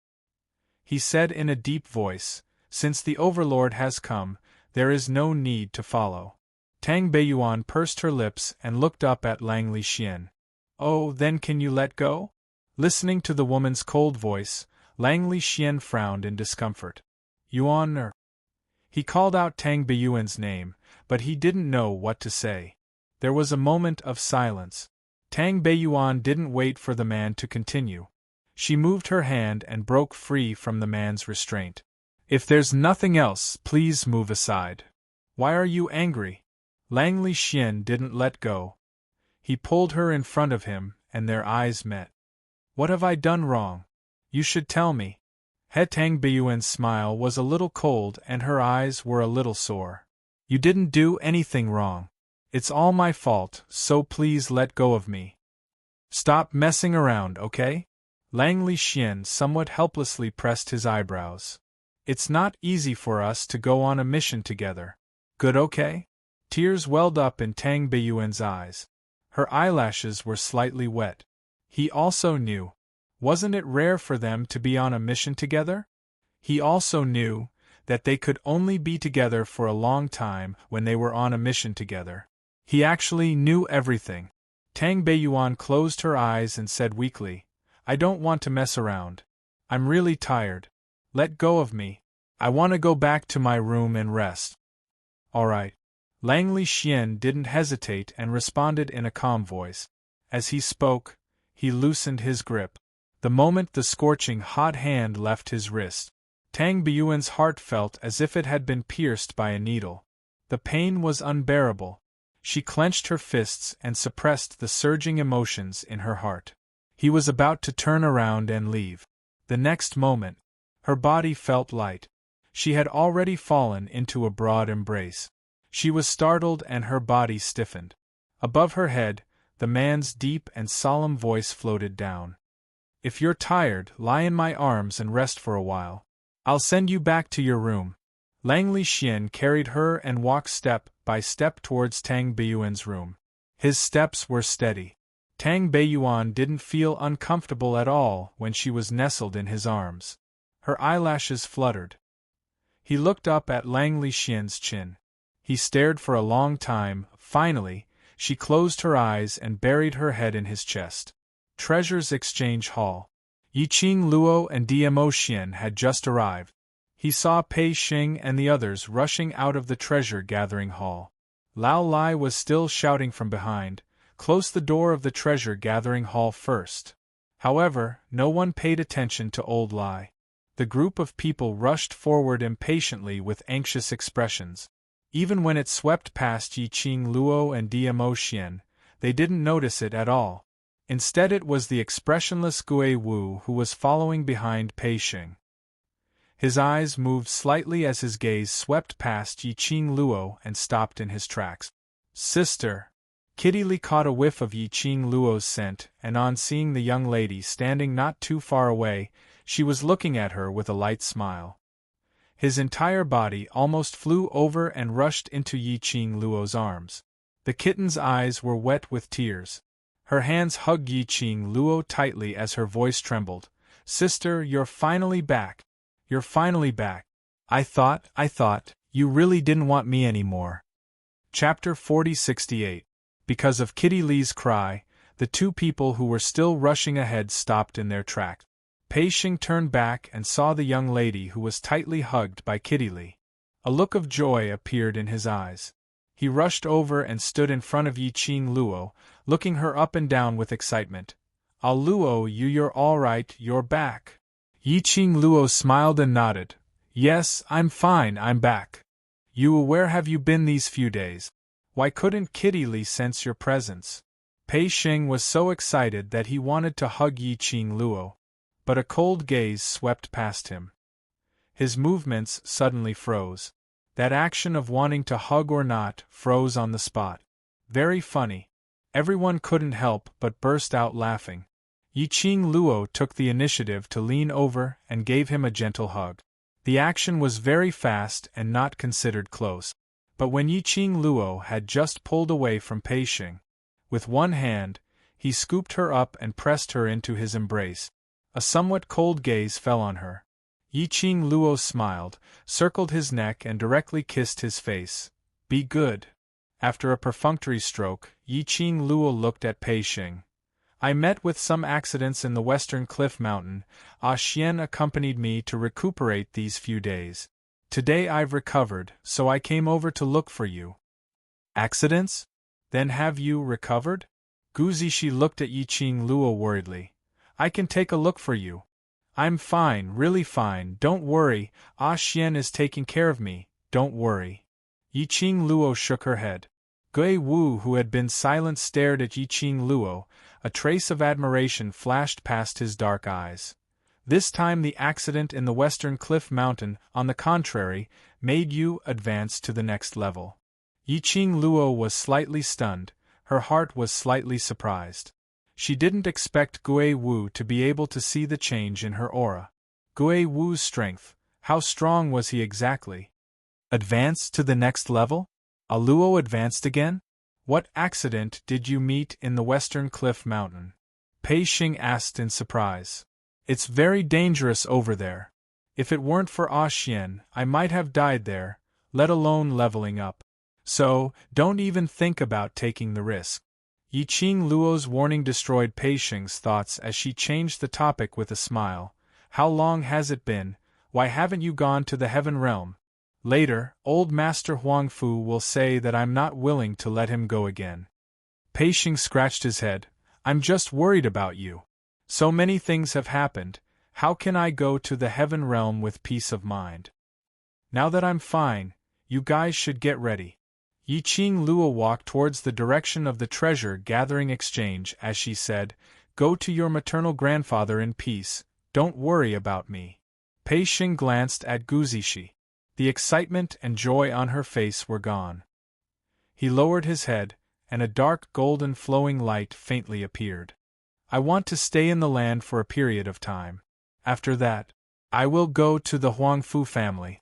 He said in a deep voice, "Since the Overlord has come, there is no need to follow." Tang Beiyuan pursed her lips and looked up at Lang Lixian. "Oh, then can you let go?" Listening to the woman's cold voice, Lang Lixian frowned in discomfort. "Yuan." He called out Tang Beiyuan's name, but he didn't know what to say. There was a moment of silence. Tang Beiyuan didn't wait for the man to continue. She moved her hand and broke free from the man's restraint. "If there's nothing else, please move aside. Why are you angry?" Lang Lixian didn't let go. He pulled her in front of him, and their eyes met. "What have I done wrong? You should tell me." He Tang Beiyuan's smile was a little cold and her eyes were a little sore. "You didn't do anything wrong. It's all my fault, so please let go of me. Stop messing around, okay?" Lang Lixian somewhat helplessly pressed his eyebrows. "It's not easy for us to go on a mission together. Good, okay?" Tears welled up in Tang Beiyuan's eyes. Her eyelashes were slightly wet. He also knew. Wasn't it rare for them to be on a mission together? He also knew that they could only be together for a long time when they were on a mission together. He actually knew everything. Tang Beiyuan closed her eyes and said weakly, "I don't want to mess around. I'm really tired. Let go of me. I want to go back to my room and rest." "All right." Lang Lixian didn't hesitate and responded in a calm voice. As he spoke, he loosened his grip. The moment the scorching hot hand left his wrist, Tang Beiyuan's heart felt as if it had been pierced by a needle. The pain was unbearable. She clenched her fists and suppressed the surging emotions in her heart. He was about to turn around and leave. The next moment, her body felt light. She had already fallen into a broad embrace. She was startled and her body stiffened. Above her head, the man's deep and solemn voice floated down. "If you're tired, lie in my arms and rest for a while. I'll send you back to your room." Lang Lixian carried her and walked step by step towards Tang Beiyuan's room. His steps were steady. Tang Beiyuan didn't feel uncomfortable at all when she was nestled in his arms. Her eyelashes fluttered. He looked up at Lang Lixian's chin. He stared for a long time. Finally, she closed her eyes and buried her head in his chest. Treasures Exchange Hall. Yiqing Luo and Dmo Xian had just arrived. He saw Pei Xing and the others rushing out of the treasure-gathering hall. Lao Lai was still shouting from behind, "Close the door of the treasure-gathering hall first." However, no one paid attention to old Lai. The group of people rushed forward impatiently with anxious expressions. Even when it swept past Yiqing Luo and Dmo Xian, they didn't notice it at all. Instead it was the expressionless Gui Wu who was following behind Pei Xing. His eyes moved slightly as his gaze swept past Yi Qing Luo and stopped in his tracks. Sister! Kitty Li caught a whiff of Yi Qing Luo's scent, and on seeing the young lady standing not too far away, she was looking at her with a light smile. His entire body almost flew over and rushed into Yi Qing Luo's arms. The kitten's eyes were wet with tears. Her hands hugged Yi Qing Luo tightly as her voice trembled. Sister, you're finally back. You're finally back. I thought, you really didn't want me anymore. Chapter 4068. Because of Kitty Li's cry, the two people who were still rushing ahead stopped in their tracks. Pei Xing turned back and saw the young lady who was tightly hugged by Kitty Li. A look of joy appeared in his eyes. He rushed over and stood in front of Yi Qing Luo, looking her up and down with excitement. Ah Luo, you're all right, you're back. Yi Qing Luo smiled and nodded. Yes, I'm fine, I'm back. Where have you been these few days? Why couldn't Kitty Li sense your presence? Pei Xing was so excited that he wanted to hug Yi Qing Luo. But a cold gaze swept past him. His movements suddenly froze. That action of wanting to hug or not froze on the spot. Very funny. Everyone couldn't help but burst out laughing. Yi Qing Luo took the initiative to lean over and gave him a gentle hug. The action was very fast and not considered close. But when Yi Qing Luo had just pulled away from Pei Xing, with one hand, he scooped her up and pressed her into his embrace. A somewhat cold gaze fell on her. Yi Qing Luo smiled, circled his neck and directly kissed his face. Be good. After a perfunctory stroke, Yi Qing Luo looked at Pei Xing. I met with some accidents in the western cliff mountain. Ah Xian accompanied me to recuperate these few days. Today I've recovered, so I came over to look for you. Accidents? Then have you recovered? Gu Zishi looked at Yi Qing Luo worriedly. I can take a look for you. I'm fine, really fine, don't worry. Ah Xian is taking care of me, don't worry. Yi Qing Luo shook her head. Gui Wu, who had been silent, stared at Yi Qing Luo. A trace of admiration flashed past his dark eyes. This time the accident in the western cliff mountain, on the contrary, made you advance to the next level. Yi Qing Luo was slightly stunned, her heart was slightly surprised. She didn't expect Gui Wu to be able to see the change in her aura. Gui Wu's strength, how strong was he exactly? Advance to the next level? Ah Luo advanced again? What accident did you meet in the western cliff mountain? Pei Xing asked in surprise. It's very dangerous over there. If it weren't for Ah Xian, I might have died there, let alone leveling up. So, don't even think about taking the risk. Yi Qing Luo's warning destroyed Pei Xing's thoughts as she changed the topic with a smile. How long has it been? Why haven't you gone to the heaven realm? Later, old Master Huang Fu will say that I'm not willing to let him go again. Pei Xing scratched his head. I'm just worried about you. So many things have happened, how can I go to the heaven realm with peace of mind? Now that I'm fine, you guys should get ready. Yi Qing Luo walked towards the direction of the treasure-gathering exchange as she said, Go to your maternal grandfather in peace, don't worry about me. Pei Xing glanced at Gu Zishi. The excitement and joy on her face were gone. He lowered his head, and a dark golden flowing light faintly appeared. I want to stay in the land for a period of time. After that, I will go to the Huangfu family.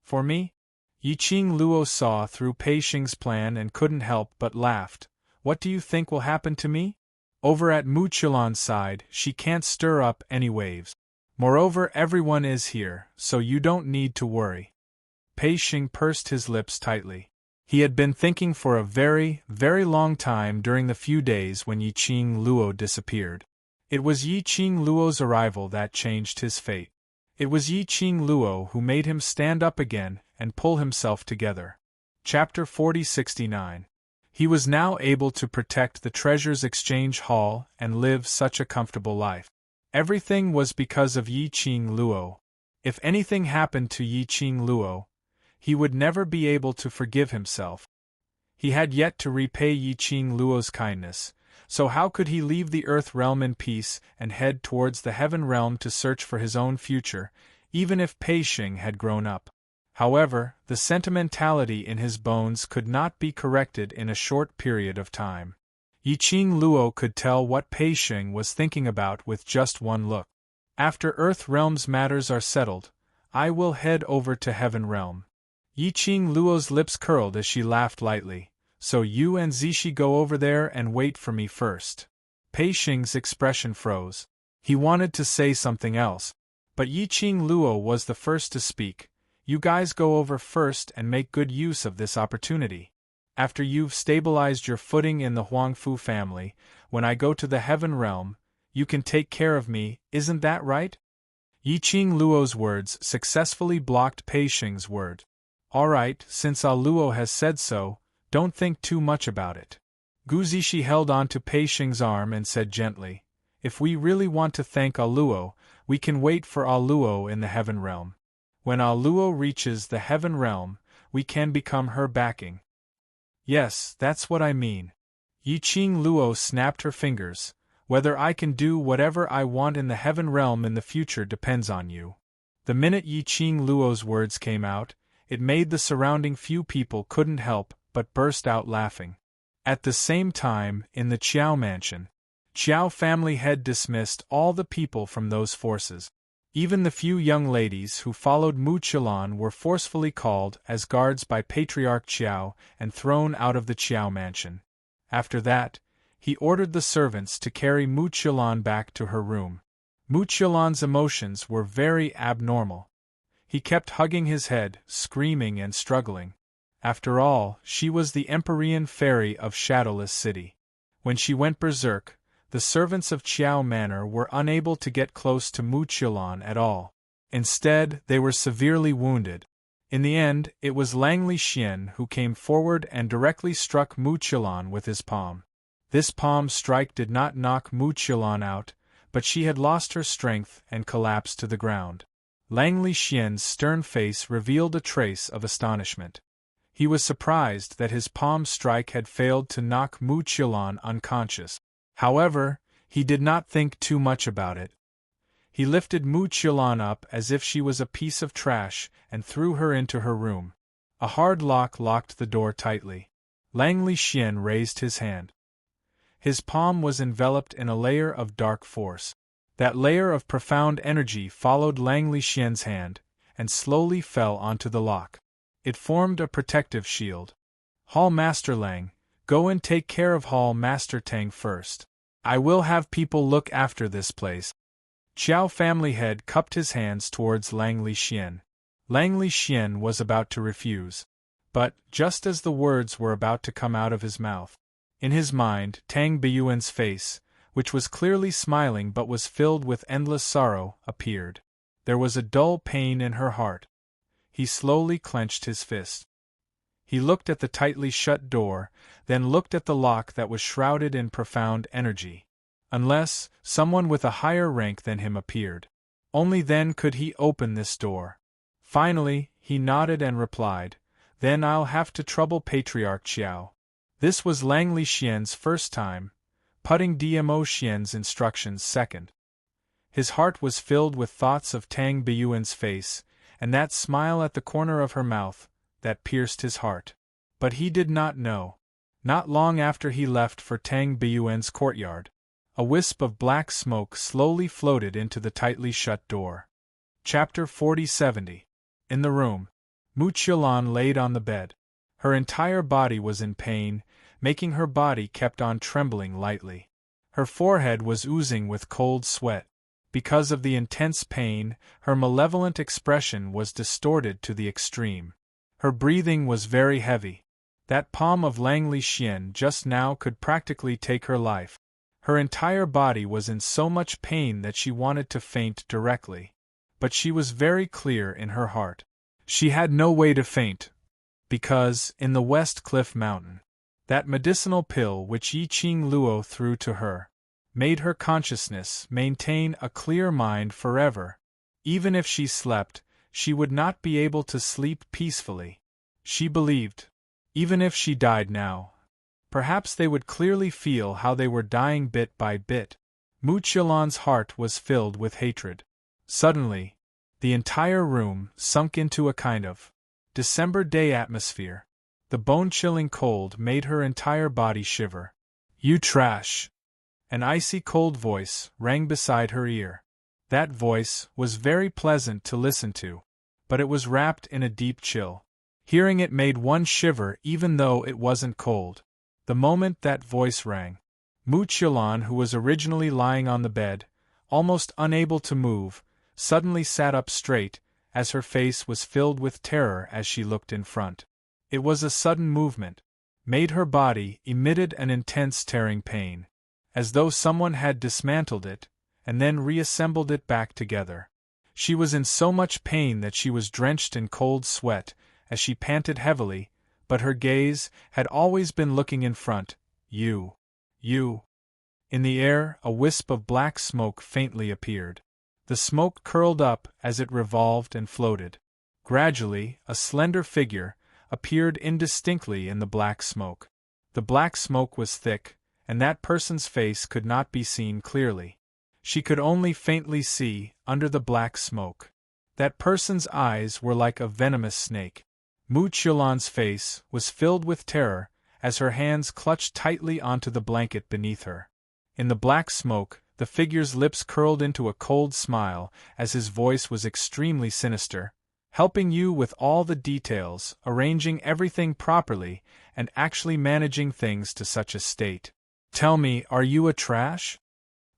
For me? Yi Qing Luo saw through Pei Xing's plan and couldn't help but laughed. What do you think will happen to me? Over at Mu Qilan's side, she can't stir up any waves. Moreover, everyone is here, so you don't need to worry. Pei Xing pursed his lips tightly. He had been thinking for a very, very long time during the few days when Yi Qing Luo disappeared. It was Yi Qing Luo's arrival that changed his fate. It was Yi Qing Luo who made him stand up again and pull himself together. Chapter 4069. He was now able to protect the Treasures Exchange Hall and live such a comfortable life. Everything was because of Yi Qing Luo. If anything happened to Yi Qing Luo, he would never be able to forgive himself. He had yet to repay Yi Qing Luo's kindness, so how could he leave the Earth realm in peace and head towards the Heaven realm to search for his own future, even if Pei Xing had grown up. However, the sentimentality in his bones could not be corrected in a short period of time. Yiqing Luo could tell what Pei Xing was thinking about with just one look. After Earth Realm's matters are settled, I will head over to Heaven Realm. Yiqing Luo's lips curled as she laughed lightly. So you and Zishi go over there and wait for me first. Pei Xing's expression froze. He wanted to say something else, but Yiqing Luo was the first to speak. You guys go over first and make good use of this opportunity. After you've stabilized your footing in the Huangfu family, when I go to the Heaven Realm, you can take care of me, isn't that right? Yiqing Luo's words successfully blocked Pei Xing's word. All right, since Luo has said so, don't think too much about it. Gu Zishi held on to Pei Xing's arm and said gently, if we really want to thank Luo, we can wait for Luo in the Heaven Realm. When Luo reaches the Heaven Realm, we can become her backing. Yes, that's what I mean. Yiqing Luo snapped her fingers. Whether I can do whatever I want in the Heaven Realm in the future depends on you. The minute Yiqing Luo's words came out, it made the surrounding few people couldn't help but burst out laughing. At the same time, in the Qiao mansion, Qiao family had dismissed all the people from those forces. Even the few young ladies who followed Mu Qilan were forcefully called as guards by Patriarch Qiao and thrown out of the Qiao mansion. After that, he ordered the servants to carry Mu Qilan back to her room. Mu Qilan's emotions were very abnormal. He kept hugging his head, screaming and struggling. After all, she was the Empyrean fairy of Shadowless City. When she went berserk, the servants of Qiao Manor were unable to get close to Mu Qilan at all. Instead, they were severely wounded. In the end, it was Langley Xian who came forward and directly struck Mu Qilan with his palm. This palm strike did not knock Mu Qilan out, but she had lost her strength and collapsed to the ground. Langley Xian's stern face revealed a trace of astonishment. He was surprised that his palm strike had failed to knock Mu Qilan unconscious. However, he did not think too much about it. He lifted Mu Qilan up as if she was a piece of trash and threw her into her room. A hard lock locked the door tightly. Langley Xian raised his hand. His palm was enveloped in a layer of dark force. That layer of profound energy followed Langley Xian's hand, and slowly fell onto the lock. It formed a protective shield. Hall Master Lang, go and take care of Hall Master Tang first. I will have people look after this place. Qiao family head cupped his hands towards Langley Xian. Langley Xian was about to refuse. But, just as the words were about to come out of his mouth, in his mind, Tang Biyuan's face, which was clearly smiling but was filled with endless sorrow, appeared. There was a dull pain in her heart. He slowly clenched his fist. He looked at the tightly shut door, then looked at the lock that was shrouded in profound energy. Unless someone with a higher rank than him appeared, only then could he open this door. Finally, he nodded and replied, then I'll have to trouble Patriarch Qiao. This was Langley Xian's first time, putting DMO Xian's instructions second. His heart was filled with thoughts of Tang Biyuan's face, and that smile at the corner of her mouth, that pierced his heart. But he did not know. Not long after he left for Tang Biyuan's courtyard, a wisp of black smoke slowly floated into the tightly shut door. Chapter 4070. In the room, Mu Qilan laid on the bed. Her entire body was in pain, making her body kept on trembling lightly. Her forehead was oozing with cold sweat. Because of the intense pain, her malevolent expression was distorted to the extreme. Her breathing was very heavy. That palm of Langley Xian just now could practically take her life. Her entire body was in so much pain that she wanted to faint directly. But she was very clear in her heart. She had no way to faint. Because, in the West Cliff Mountain, that medicinal pill which Yiqing Luo threw to her made her consciousness maintain a clear mind forever. Even if she slept, she would not be able to sleep peacefully. She believed. Even if she died now, perhaps they would clearly feel how they were dying bit by bit. Mu Qilan's heart was filled with hatred. Suddenly, The entire room sunk into a kind of December day atmosphere. The bone-chilling cold made her entire body shiver. "You trash!" An icy cold voice rang beside her ear. That voice was very pleasant to listen to, but it was wrapped in a deep chill. Hearing it made one shiver even though it wasn't cold. The moment that voice rang, Muchilon, who was originally lying on the bed, almost unable to move, suddenly sat up straight, as her face was filled with terror as she looked in front. It was a sudden movement, made her body emitted an intense tearing pain, as though someone had dismantled it, and then reassembled it back together. She was in so much pain that she was drenched in cold sweat, as she panted heavily, but her gaze had always been looking in front. You. In the air, a wisp of black smoke faintly appeared. The smoke curled up as it revolved and floated. Gradually, a slender figure appeared indistinctly in the black smoke. The black smoke was thick, and that person's face could not be seen clearly. She could only faintly see, under the black smoke. That person's eyes were like a venomous snake. Muchilon's face was filled with terror, as her hands clutched tightly onto the blanket beneath her. In the black smoke, the figure's lips curled into a cold smile, as his voice was extremely sinister. "Helping you with all the details, arranging everything properly, and actually managing things to such a state. Tell me, are you a trash?"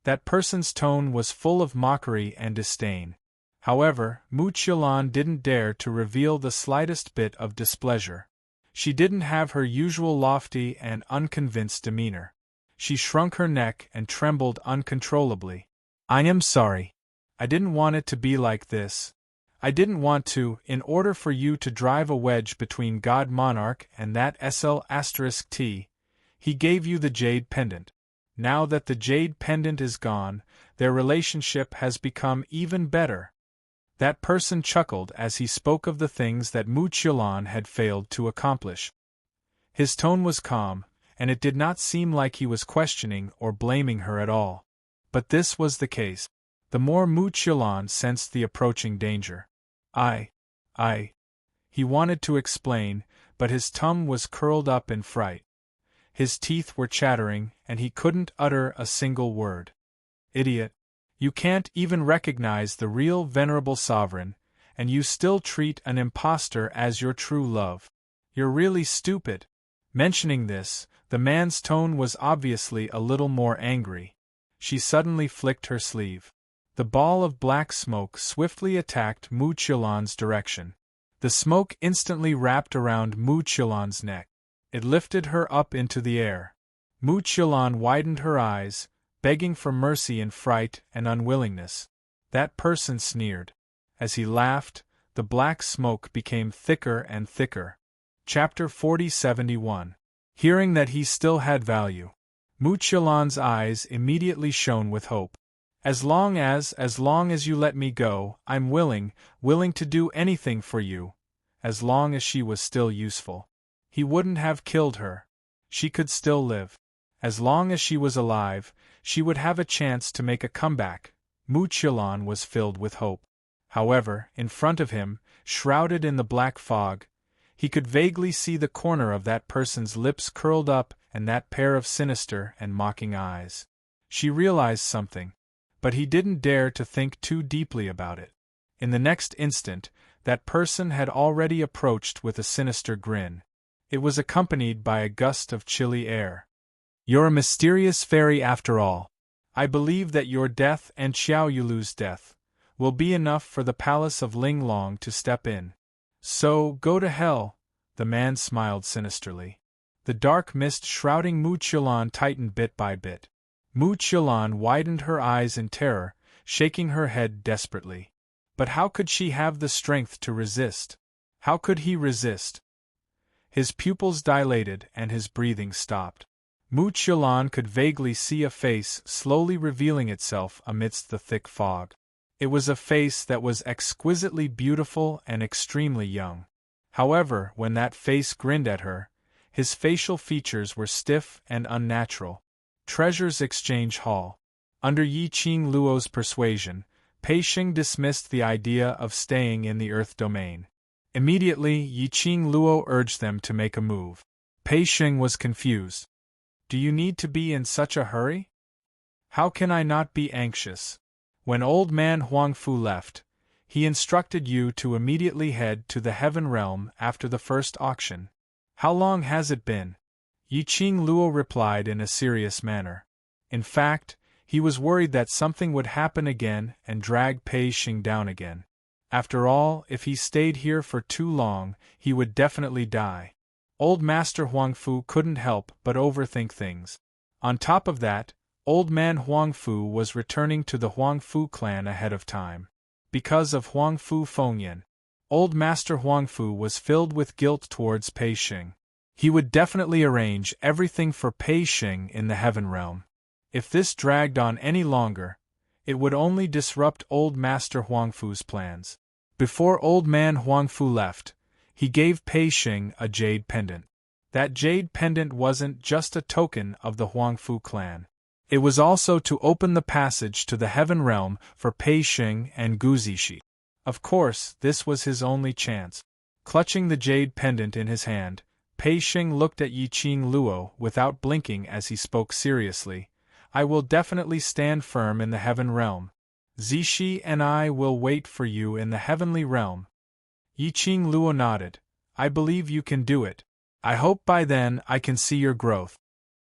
That person's tone was full of mockery and disdain. However, Muchilon didn't dare to reveal the slightest bit of displeasure. She didn't have her usual lofty and unconvinced demeanor. She shrunk her neck and trembled uncontrollably. "I am sorry. I didn't want it to be like this. I didn't want to, in order for you to drive a wedge between God Monarch and that SL*T. He gave you the jade pendant. Now that the jade pendant is gone, their relationship has become even better." That person chuckled as he spoke of the things that Muchilon had failed to accomplish. His tone was calm, and it did not seem like he was questioning or blaming her at all. But this was the case. The more Muchilon sensed the approaching danger. I. He wanted to explain, but his tongue was curled up in fright. His teeth were chattering, and he couldn't utter a single word. "Idiot. You can't even recognize the real venerable sovereign, and you still treat an impostor as your true love. You're really stupid." Mentioning this, the man's tone was obviously a little more angry. She suddenly flicked her sleeve. The ball of black smoke swiftly attacked Muchilon's direction. The smoke instantly wrapped around Muchilon's neck. It lifted her up into the air. Muchilon widened her eyes, begging for mercy in fright and unwillingness. That person sneered. As he laughed, the black smoke became thicker and thicker. Chapter 4071. Hearing that he still had value, Muchilon's eyes immediately shone with hope. As long as you let me go, I'm willing to do anything for you, as long as she was still useful. He wouldn't have killed her. She could still live. As long as she was alive, she would have a chance to make a comeback. Muchilon was filled with hope. However, in front of him, shrouded in the black fog, he could vaguely see the corner of that person's lips curled up and that pair of sinister and mocking eyes. She realized something, but he didn't dare to think too deeply about it. In the next instant, that person had already approached with a sinister grin. It was accompanied by a gust of chilly air. "You're a mysterious fairy after all. I believe that your death and Xiao Yulu's death will be enough for the palace of Linglong to step in. So, go to hell," the man smiled sinisterly. The dark mist shrouding Muchilon tightened bit by bit. Muchilon widened her eyes in terror, shaking her head desperately. But how could she have the strength to resist? How could he resist? His pupils dilated and his breathing stopped. Muchilon could vaguely see a face slowly revealing itself amidst the thick fog. It was a face that was exquisitely beautiful and extremely young. However, when that face grinned at her, his facial features were stiff and unnatural. Treasures Exchange Hall. Under Yi Qing Luo's persuasion, Pei Xing dismissed the idea of staying in the Earth domain. Immediately, Yiqing Luo urged them to make a move. Pei Xing was confused. Do you need to be in such a hurry? How can I not be anxious? When old man Huangfu left, he instructed you to immediately head to the heaven realm after the first auction. How long has it been? Yiqing Luo replied in a serious manner. In fact, he was worried that something would happen again and drag Pei Xing down again. After all, if he stayed here for too long, he would definitely die. Old Master Huangfu couldn't help but overthink things. On top of that, Old Man Huangfu was returning to the Huangfu clan ahead of time. Because of Huangfu Fengyan, Old Master Huangfu was filled with guilt towards Pei Xing. He would definitely arrange everything for Pei Xing in the heaven realm. If this dragged on any longer, it would only disrupt Old Master Huangfu's plans. Before Old Man Huangfu left, he gave Pei Xing a jade pendant. That jade pendant wasn't just a token of the Huangfu clan. It was also to open the passage to the heaven realm for Pei Xing and Gu Zixi. Of course, this was his only chance. Clutching the jade pendant in his hand, Pei Xing looked at Yiqing Luo without blinking as he spoke seriously. I will definitely stand firm in the heaven realm. Zixi and I will wait for you in the heavenly realm. Yiqing Luo nodded. I believe you can do it. I hope by then I can see your growth.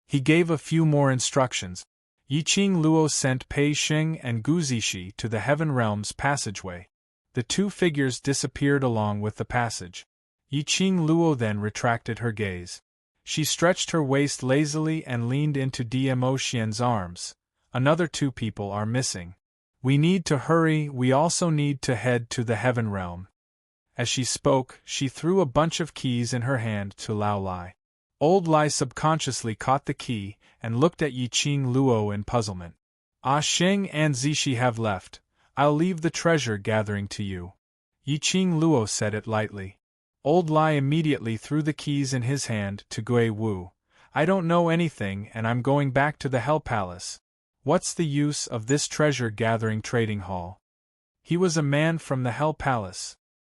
He gave a few more instructions. Yiqing Luo sent Pei Xing and Gu Zixi to the heaven realm's passageway. The two figures disappeared along with the passage. Yiqing Luo then retracted her gaze. She stretched her waist lazily and leaned into Dmo Xian's arms. Another two people are missing. We need to hurry, we also need to head to the heaven realm. As she spoke, she threw a bunch of keys in her hand to Lao Lai. Old Lai subconsciously caught the key and looked at Yiqing Luo in puzzlement. Ah Xing and Zixi have left. I'll leave the treasure gathering to you. Yiqing Luo said it lightly. Old Lai immediately threw the keys in his hand to Gui Wu. I don't know anything and I'm going back to the Hell Palace. What's the use of this treasure gathering trading hall? He was a man from the Hell Palace.